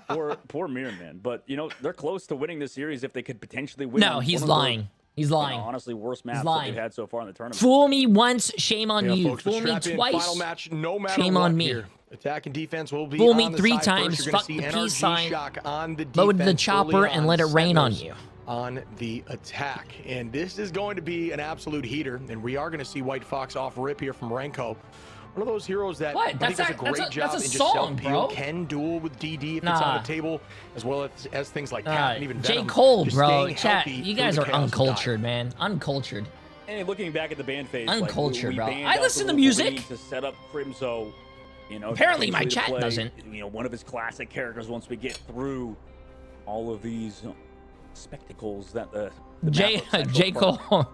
poor Mir, man. But, you know, they're close to winning the series if they could potentially win. No, he's lying. He's lying. You know, honestly, worst maps that they've had so far in the tournament. Fool me once, shame on you. Folks, fool me twice, final match, no matter shame on me. Here. Attack and defense will be fool on me the 3 side times. First. Fuck the peace sign. On the load the chopper and let it rain on you. On the attack, and this is going to be an absolute heater, and we are going to see White Fox off rip here from Renko. One of those heroes that I think does a great job in just self-peel, can duel with DD if it's on the table, as well as things like Cat and even Venom. J. Cole, bro. Chat, you guys are uncultured, man. Uncultured. And looking back at the ban phase, uncultured, like, bro. I listen to music to set up Crimzo. You know, apparently my chat doesn't. You know, one of his classic characters. Once we get through all of these spectacles that the J. Cole,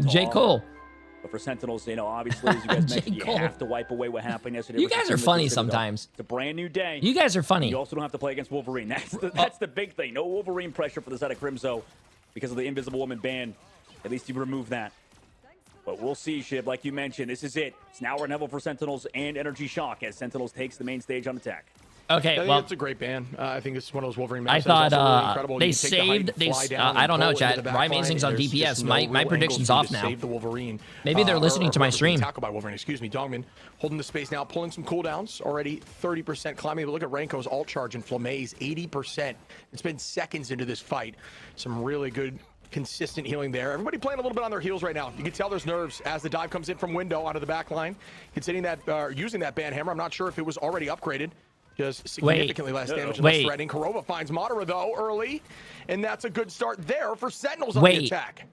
J. Cole. But for Sentinels, you know, obviously, as you guys mentioned, you have to wipe away what happened yesterday. You guys are funny sometimes. It's a brand new day. You guys are funny. You also don't have to play against Wolverine. That's the big thing. No Wolverine pressure for the side of Crimzo because of the Invisible Woman ban. At least you remove that. But we'll see, Shib. Like you mentioned, this is it. It's now or never for Sentinels and NRG Shock as Sentinels takes the main stage on attack. Okay, well, it's a great ban. I think this is one of those Wolverine maps. I thought they saved. I don't know, chat. Rymazing's on DPS. My prediction's off now. Save the Wolverine. Maybe they're listening to my stream. Tackle by Wolverine. Excuse me, Dogman holding the space now, pulling some cooldowns. Already 30% climbing. But look at Renko's alt charge and Flame's 80%. It's been seconds into this fight. Some really good, consistent healing there. Everybody playing a little bit on their heels right now. You can tell there's nerves as the dive comes in from window onto the back line. Considering that using that ban hammer, I'm not sure if it was already upgraded. Just significantly less damage and less threatening. Kurova finds Madara though early, and that's a good start there for Sentinels on the attack.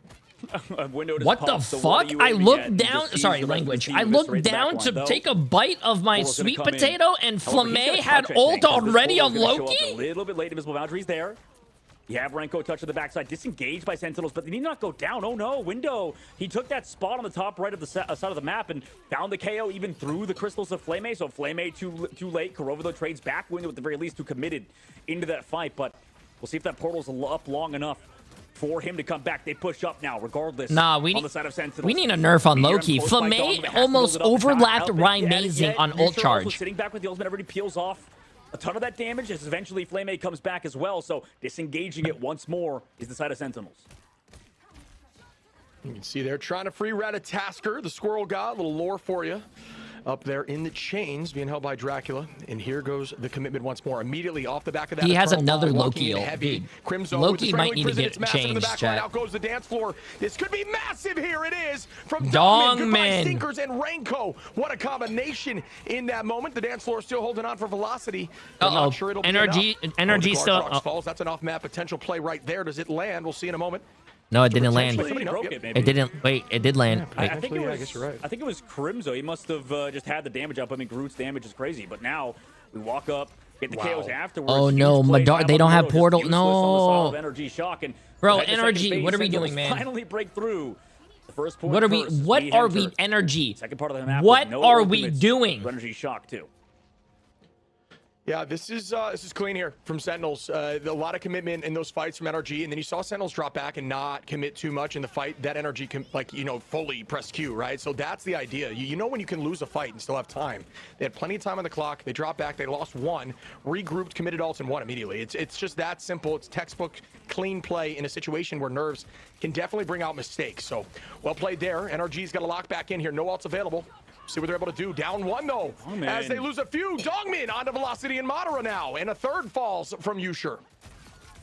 What the fuck? I looked down. Sorry, language. I looked down to take a bite of my sweet potato, and Flame had ult already on Loki. A little bit late. Invisible Boundaries there. You have Renko touch to the backside, disengaged by Sentinels, but they need not go down. Oh no, Window. He took that spot on the top right of the side of the map and found the KO even through the crystals of Flame. So Flame too late. Kurova though trades back. Window at the very least who committed into that fight, but we'll see if that portal's up long enough for him to come back. They push up now, regardless. Nah, on the side of Sentinels. We need a nerf on Loki. Flame almost overlapped Rymazing on ult charge. Sitting back with the ultimate, everybody peels off a ton of that damage as eventually Flame comes back as well. So disengaging it once more is the side of Sentinels. You can see they're trying to free rat a Tasker, the Squirrel God. A little lore for you. up there in the chains, being held by Dracula. And here goes the commitment once more. Immediately off the back of that, he has Eternal another Ball walking Loki in ult, heavy. dude. Crimson Loki might need to get changed, chat. Out goes the dance floor. This could be massive. Here it is from Dongmin. Goodbye, Stinkers and Renko. What a combination in that moment. The dance floor still holding on for velocity. Uh-oh. Sure it'll be NRG still. Falls. That's an off-map potential play right there. Does it land? We'll see in a moment. No, it didn't land. It didn't. Wait, it did land. I think it was, I guess you're right. I think it was Crimzo. He must have just had the damage up. I mean, Groot's damage is crazy. But now we walk up, get the KOs afterwards. Oh no, Madar, they don't have portal. No. NRG Shock and bro, NRG, what are we doing, man? Finally break through. The first point What are we? What are we? NRG. Second part of the map. What are we doing? NRG Shock too. Yeah, this is clean here from Sentinels. A lot of commitment in those fights from NRG, and then you saw Sentinels drop back and not commit too much in the fight. That NRG can, like, you know, fully press Q, right? So that's the idea. You know when you can lose a fight and still have time. They had plenty of time on the clock. They dropped back. They lost one, regrouped, committed ults, and won immediately. It's just that simple. It's textbook clean play in a situation where nerves can definitely bring out mistakes. So well played there. NRG's got a lock back in here. No ults available. See what they're able to do. Down one, though, as they lose a few. Dongmin onto Velocity and Madara now. And a third falls from Yusher.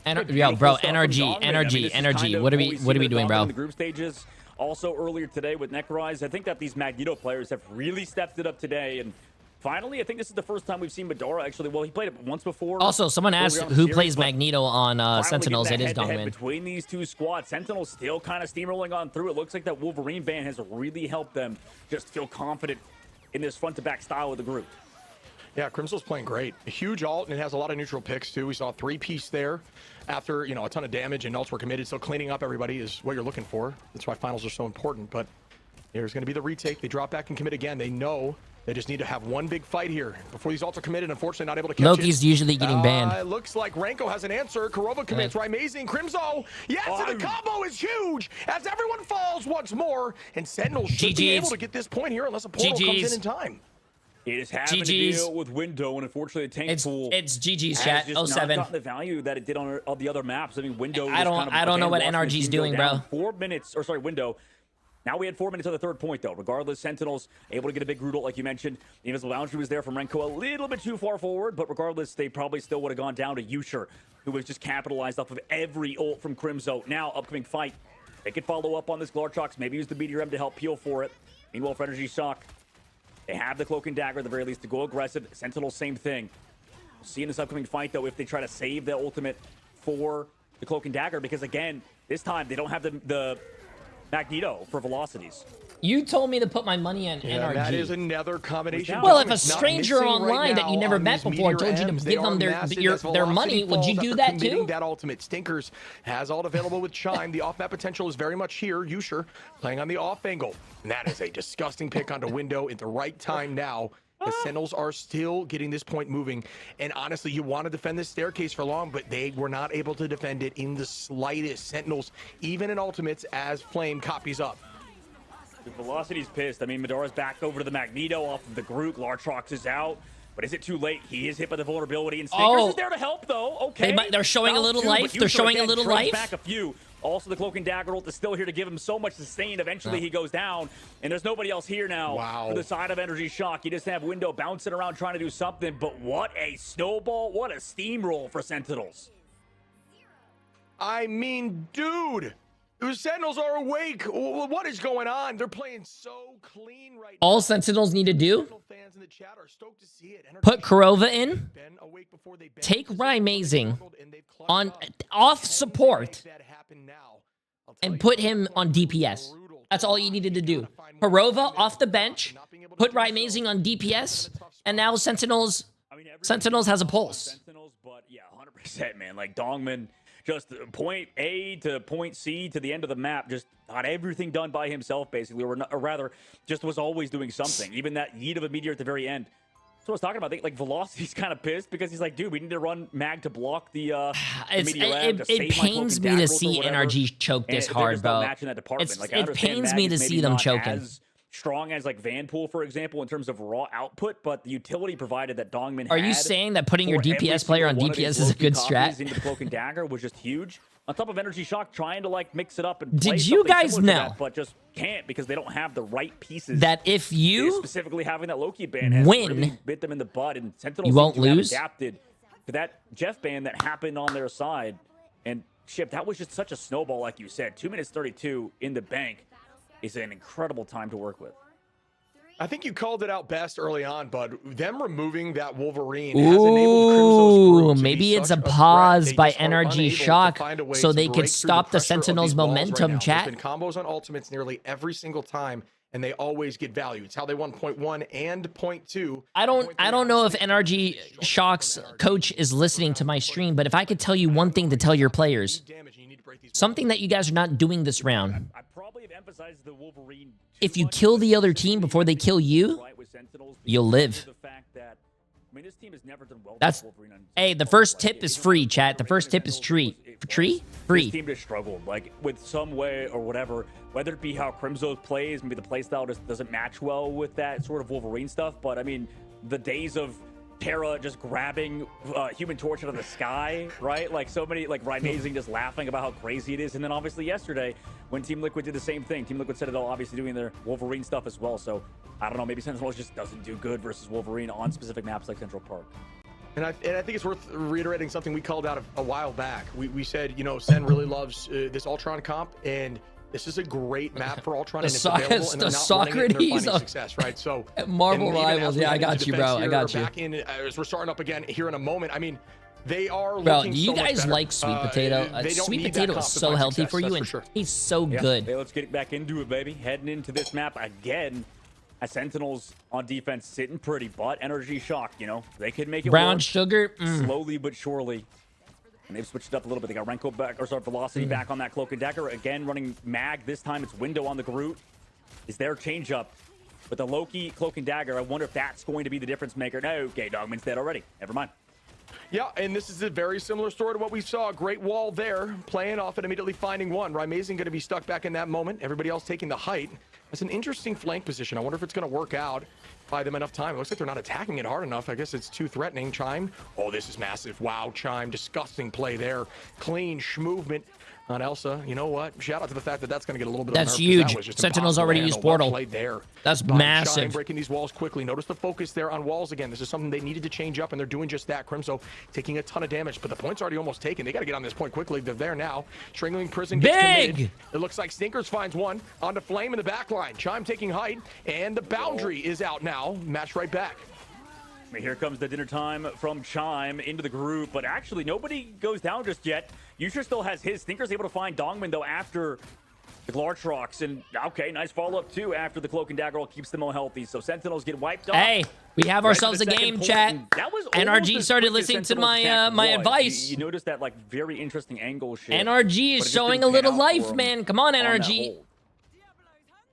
Yo, bro, NRG. What are we doing, bro? In the group stages, also earlier today with Necrise, I think that these Magneto players have really stepped it up today. And finally, I think this is the first time we've seen Madara actually. Well, he played it once before. Also, someone asked who plays Magneto on Sentinels. It is Dongmin. Between these two squads, Sentinels still kind of steamrolling on through. It looks like that Wolverine ban has really helped them just feel confident in this front-to-back style of the group. Yeah, Crimson's playing great. A huge ult, and it has a lot of neutral picks, too. We saw a 3-piece there after, you know, a ton of damage, and ults were committed. So cleaning up everybody is what you're looking for. That's why finals are so important. But here's going to be the retake. They drop back and commit again. They know they just need to have one big fight here before these ults are committed. Unfortunately, not able to catch Loki's usually getting banned. It looks like Renko has an answer. Kurova commits. Right. Amazing. Crimzo. Yes, and the combo is huge as everyone falls once more. And Sentinels should be able to get this point here unless a portal comes in time. It is having to deal with Window, and unfortunately, the tank pool. It's GG's chat. 07. Not gotten the value that it did on the other maps. I mean, Window. I don't know what NRG's doing, bro. 4 minutes, or sorry, Window. Now we had 4 minutes on the third point, though. Regardless, Sentinels able to get a big root ult, like you mentioned. The Invisible Boundary was there from Renko a little bit too far forward, but regardless, they probably still would have gone down to Yusher, who was just capitalized off of every ult from Crimzo. Now, upcoming fight. They could follow up on this Glartrox, maybe use the Meteor M to help peel for it. Meanwhile, for NRG Shock, they have the Cloak and Dagger at the very least to go aggressive. Sentinels, same thing. We'll see in this upcoming fight, though, if they try to save the ultimate for the Cloak and Dagger, because, again, this time they don't have the Magneto for velocities. You told me to put my money on NRG. That is another combination. Well, if a stranger online that you never met before told you to give them their money, would you do that too? That ultimate. Stinkers has all available with Chime. The off-map potential is very much here. Yusher playing on the off angle. And that is a disgusting pick onto Window at the right time now. The Sentinels are still getting this point moving. And honestly, you want to defend this staircase for long, but they were not able to defend it in the slightest. Sentinels, even in ultimates, as Flame copies up. The velocity's pissed. I mean, Madara's back over to the Magneto off of the Groot. Lartrox is out. But is it too late? He is hit by the vulnerability. And Stinkers is there to help, though. Okay. They're showing a little life. They're showing a little life. Back a few. Also, the Cloak and Dagger ult is still here to give him so much sustain. Eventually, he goes down. And there's nobody else here now. Wow. For the side of NRG Shock. You just have Window bouncing around trying to do something. But what a snowball. What a steamroll for Sentinels. I mean, dude. The Sentinels are awake. What is going on? They're playing so clean right now. All Sentinels need to do, put Kurova in, take Rymazing on off support, and put him on DPS. That's all you needed to do. Kurova off the bench, put Rymazing on DPS, and now Sentinels has a pulse. Sentinels, but yeah, 100%, man. Like Dongmin, just point A to point C to the end of the map, just got everything done by himself, basically, or rather, just was always doing something. Even that yeet of a meteor at the very end. That's what I was talking about. I think, like, Velocity's kind of pissed because he's like, dude, we need to run Mag to block the it pains me to see NRG choke this hard, bro. It pains me to see them choking. Strong as like Vanpool, for example, in terms of raw output, but the utility provided that Dongmin Are you saying that putting your DPS player on DPS is a good strat? Into the Cloak and Dagger was just huge. On top of NRG Shock trying to like mix it up and play Did you something guys similar to know that, but just can't because they don't have the right pieces. that if you specifically having that Loki ban has win, really bit them in the butt, and Sentinels you won't seem to have lose? adapted to that Jeff ban that happened on their side. And Ship, that was just such a snowball, like you said. 2 minutes 32 in the bank is an incredible time to work with. I think you called it out best early on, bud. Them removing that Wolverine has enabled Crimso's group to maybe be it's such a threat. pause They by just are NRG unable to Shock find a way so to they break could through stop the pressure of Sentinels' these walls right momentum, now. chat. There's been combos on ultimates nearly every single time, and they always get value. It's how they won point 1 and point 2. I don't know if NRG Shock's coach is listening to my stream, but if I could tell you one thing to tell your players, something that you guys are not doing this round. I probably have emphasized the Wolverine. If you kill the other team before they kill you, you'll live. That's, hey, the first tip is free, chat. The first tip is free. Free? This team just struggled, like, with some way or whatever, whether it be how Crimzo plays, maybe the playstyle just doesn't match well with that sort of Wolverine stuff, but, I mean, the days of Terra just grabbing Human Torch out of the sky, right? Like, so many, like, Rymazing just laughing about how crazy it is, and then obviously yesterday, when Team Liquid did the same thing, Team Liquid Citadel obviously doing their Wolverine stuff as well, so, I don't know, maybe Sentinels just doesn't do good versus Wolverine on specific maps like Central Park. And I think it's worth reiterating something we called out a while back. We said, you know, Sen really loves this Ultron comp, and this is a great map for Ultron, and it's available, and they're not running it, and they're finding success, right? So Marvel Rivals, yeah, I got you, bro. I got you. Back in as we're starting up again here in a moment. I mean, they are bro, looking do you so much guys better. like Sweet Potato? Sweet Potato is so healthy for you, and he's so good. Hey, let's get back into it, baby. Heading into this map again. As Sentinels on defense sitting pretty, but NRG Shock, you know, they could make it Brown work sugar, slowly but surely. And they've switched it up a little bit. They got Renko back, or sorry, Velocity back on that Cloak and Dagger. Again, running Mag. This time it's Window on the Groot. Is their change up. With the Loki, Cloak and Dagger, I wonder if that's going to be the difference maker. No, okay, Dogman's dead already. Never mind. Yeah, and this is a very similar story to what we saw. Great wall there, playing off and immediately finding one. Rymazing going to be stuck back in that moment. Everybody else taking the height. That's an interesting flank position. I wonder if it's going to work out, buy them enough time. It looks like they're not attacking it hard enough. I guess it's too threatening. Chime. Oh, this is massive. Wow, Chime. Disgusting play there. Clean movement on Elsa. You know what? Shout out to the fact that that's going to get a little bit That's of huge. that was just Sentinels already used Portal. Played there. That's Chime massive. breaking these walls quickly. Notice the focus there on walls again. This is something they needed to change up, and they're doing just that. Crimso taking a ton of damage, but the point's already almost taken. They got to get on this point quickly. They're there now. Strangling Prison gets committed. It looks like Stinkers finds one onto Flame in the back line. Chime taking height, and the boundary is out now. Match right back. Here comes the dinner time from Chime into the group, but actually nobody goes down just yet. Yusher still has his. Stinker's able to find Dongman, though, after the Glartrox, and okay, nice follow-up, too, after the Cloak and Dagger all keeps them all healthy. So Sentinels get wiped off. Hey, we have ourselves a game, chat. NRG started listening to my my advice. You noticed that, like, very interesting angle shit. NRG is showing a little life, man. Come on, NRG.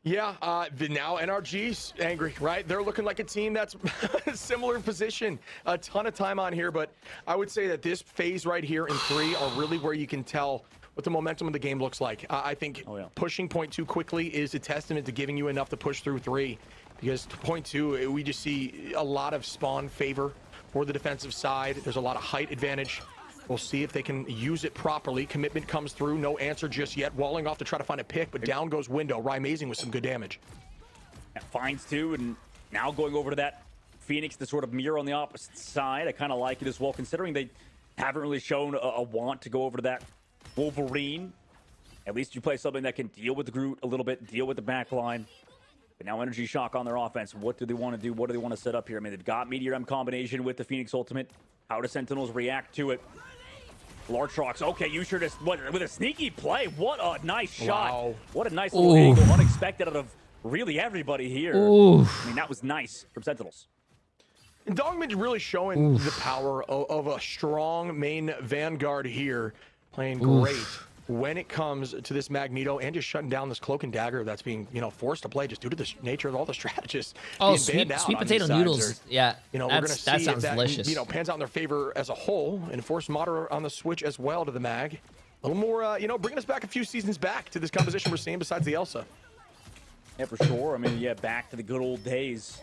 Yeah, now NRG's angry, right? They're looking like a team that's similar position. A ton of time on here, but I would say that this phase right here in 3 are really where you can tell what the momentum of the game looks like. I think pushing point 2 quickly is a testament to giving you enough to push through 3, because point 2, we just see a lot of spawn favor for the defensive side. There's a lot of height advantage. We'll see if they can use it properly. Commitment comes through. No answer just yet. Walling off to try to find a pick, but down goes Window. Rymazing with some good damage. Finds two, and now going over to that Phoenix to sort of mirror on the opposite side. I kind of like it as well, considering they haven't really shown a want to go over to that Wolverine. At least you play something that can deal with the Groot a little bit, deal with the back line. But now NRG Shock on their offense. What do they want to do? What do they want to set up here? I mean, they've got Meteor M combination with the Phoenix Ultimate. How do Sentinels react to it? Lartrox, okay, you sure just, with a sneaky play. What a nice shot. Wow. What a nice little angle, unexpected out of really everybody here. I mean, that was nice from Sentinels. And Dogman's really showing the power of a strong main Vanguard here, playing great when it comes to this Magneto and just shutting down this Cloak and Dagger that's being, forced to play just due to the nature of all the strategists. Oh, sweet potato noodles. Yeah, we're gonna see that sounds if that, delicious. Pans out in their favor as a whole, and force Moderate on the switch as well to the Mag. A little more, bringing us back a few seasons back to this composition we're seeing besides the Elsa. Yeah, for sure. I mean, yeah, back to the good old days.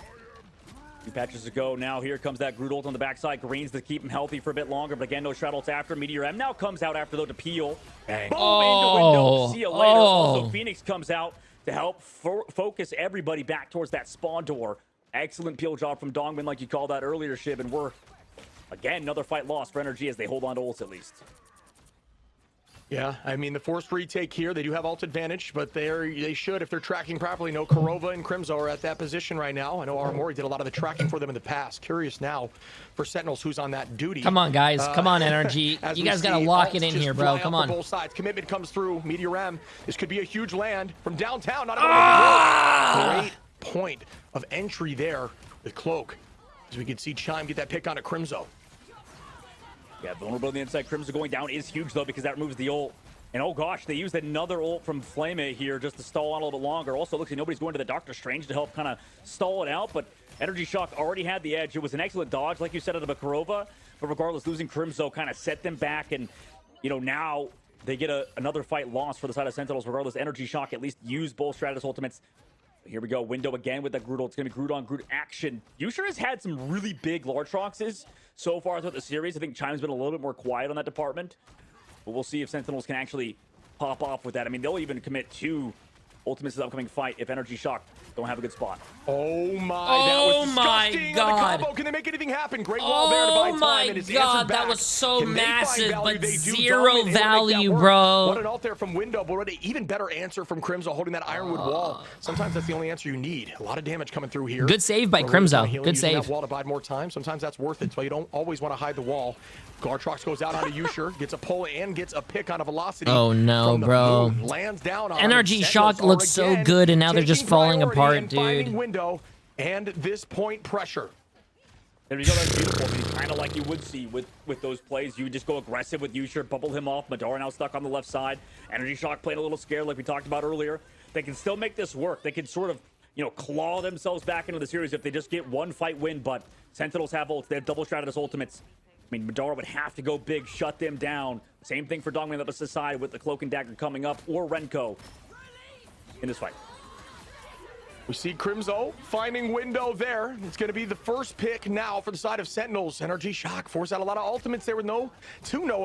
2 patches to go. Now here comes that Groot ult on the backside. Greens to keep him healthy for a bit longer, but again, no Shroud ults after. Meteor M now comes out after, though, to peel. Boom, into window. See you later. Also, Phoenix comes out to help focus everybody back towards that spawn door. Excellent peel job from Dongmin, like you called that earlier, Shib, and we're, again, another fight lost for NRG as they hold on to ults at least. Yeah, I mean, the forced retake here, they do have ult advantage, but they should, if they're tracking properly. No, Korova and Crimzo are at that position right now. I know Armori did a lot of the tracking for them in the past. Curious now for Sentinels who's on that duty. Come on, guys. Come on, NRG. You guys got to lock it in here, bro. Come on. Both sides. Commitment comes through. Meteor M. This could be a huge land from downtown. Not a great point of entry there with Cloak. As we can see Chime get that pick on a Crimzo. Yeah, vulnerable on the inside. Crimson going down is huge, though, because that removes the ult. And oh gosh, they used another ult from Flame here just to stall on a little bit longer. Also, looks like nobody's going to the Doctor Strange to help kind of stall it out, but NRG Shock already had the edge. It was an excellent dodge, like you said, out of a Korova. But regardless, losing Crimzo kind of set them back, and, you know, now they get another fight lost for the side of Sentinels. Regardless, NRG Shock at least used both Stratus ultimates. Here we go, window again with that Groot ult. It's going to be Groot on Groot action. Yusher has had some really big large Troxes so far throughout the series. I think Chime's been a little bit more quiet on that department. But we'll see if Sentinels can actually pop off with that. I mean, they'll even commit 2 ultimates to the upcoming fight if NRG Shock don't have a good spot. Oh my, that was disgusting. God. On the combo. Can they make anything happen? Great wall there to buy time, and it's answered back. That was so massive, but They do. zero value, bro. What an ult there from window, but what an even better answer from Crimzo holding that Ironwood wall. Sometimes that's the only answer you need. A lot of damage coming through here. Good save by Crimzo. Good save. That wall to bide more time. Sometimes that's worth it, so you don't always want to hide the wall. Gartrox goes out onto Yusher, gets a pull and gets a pick on a velocity. Oh no, bro. Lands down on NRG Shock looks so good, and now they're just falling apart, dude. Window and this point pressure. There you go, that's beautiful. I mean, kind of like you would see with those plays. You would just go aggressive with Yusher, bubble him off. Madara now stuck on the left side. NRG Shock played a little scared like we talked about earlier. They can still make this work. They can sort of, you know, claw themselves back into the series if they just get one fight win, but Sentinels have ults. They have double Stratus ultimates. I mean, Madara would have to go big, shut them down. Same thing for Dongmin on the opposite side with the Cloak and Dagger coming up, or Renko in this fight. We see Crimzo finding window there. It's going to be the first pick now for the side of Sentinels. NRG Shock forced out a lot of ultimates there with no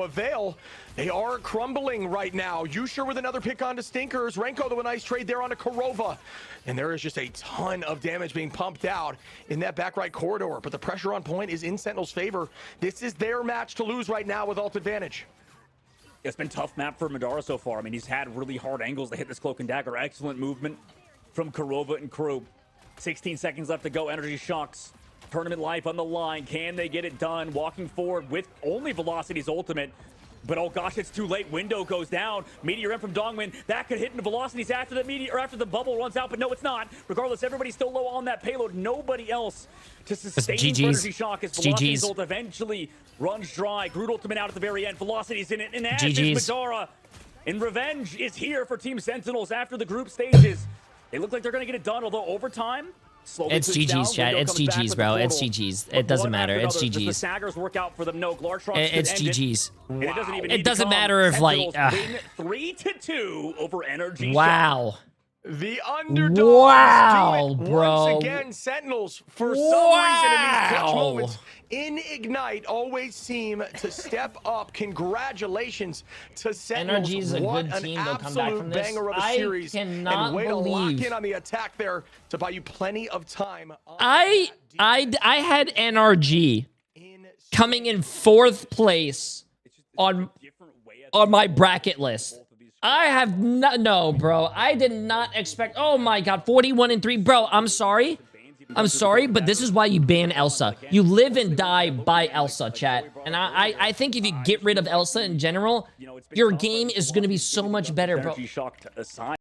avail. They are crumbling right now. Yusher with another pick onto Stinkers. Renko, though, a nice trade there onto Korova. And there is just a ton of damage being pumped out in that back right corridor. But the pressure on point is in Sentinels' favor. This is their match to lose right now with ult advantage. It's been tough map for Madara so far. I mean, he's had really hard angles to hit this Cloak and Dagger. Excellent movement from Korova and crew. 16 seconds left to go. NRG Shock's tournament life on the line. Can they get it done? Walking forward with only Velocity's ultimate. But oh gosh, it's too late. Window goes down. Meteor M from Dongmin. That could hit into Velocities after the meteor, or after the bubble runs out, but no, it's not. Regardless, everybody's still low on that payload. Nobody else to sustain NRG Shock as Velocity's ult eventually runs dry. Groot ultimate out at the very end. Velocity's in it, and as is Madara. And revenge is here for Team Sentinels after the group stages. They look like they're going to get it done, although overtime, it's GG's, chat. It's GG's, bro. It's GG's. It doesn't matter. It's GG's. Does the Saggers work out for them? No. It's GG's. Wow. It doesn't even it doesn't matter if, like... win 3-2 over NRG Wow. Shock. The underdogs do it bro. once again. Sentinels, for some reason in these clutch moments, in Ignite, always seem to step up. Congratulations to Sentinels. NRG's a what good team. an They'll come back from this. banger of a series. Cannot and way believe. to lock in on the attack there to buy you plenty of time. I had NRG coming in 4th place on my bracket list. I have no, bro. I did not expect. Oh my God, 41-3, bro. I'm sorry, but this is why you ban Elsa. You live and die by Elsa, chat. And I think if you get rid of Elsa in general, your game is going to be so much better, bro.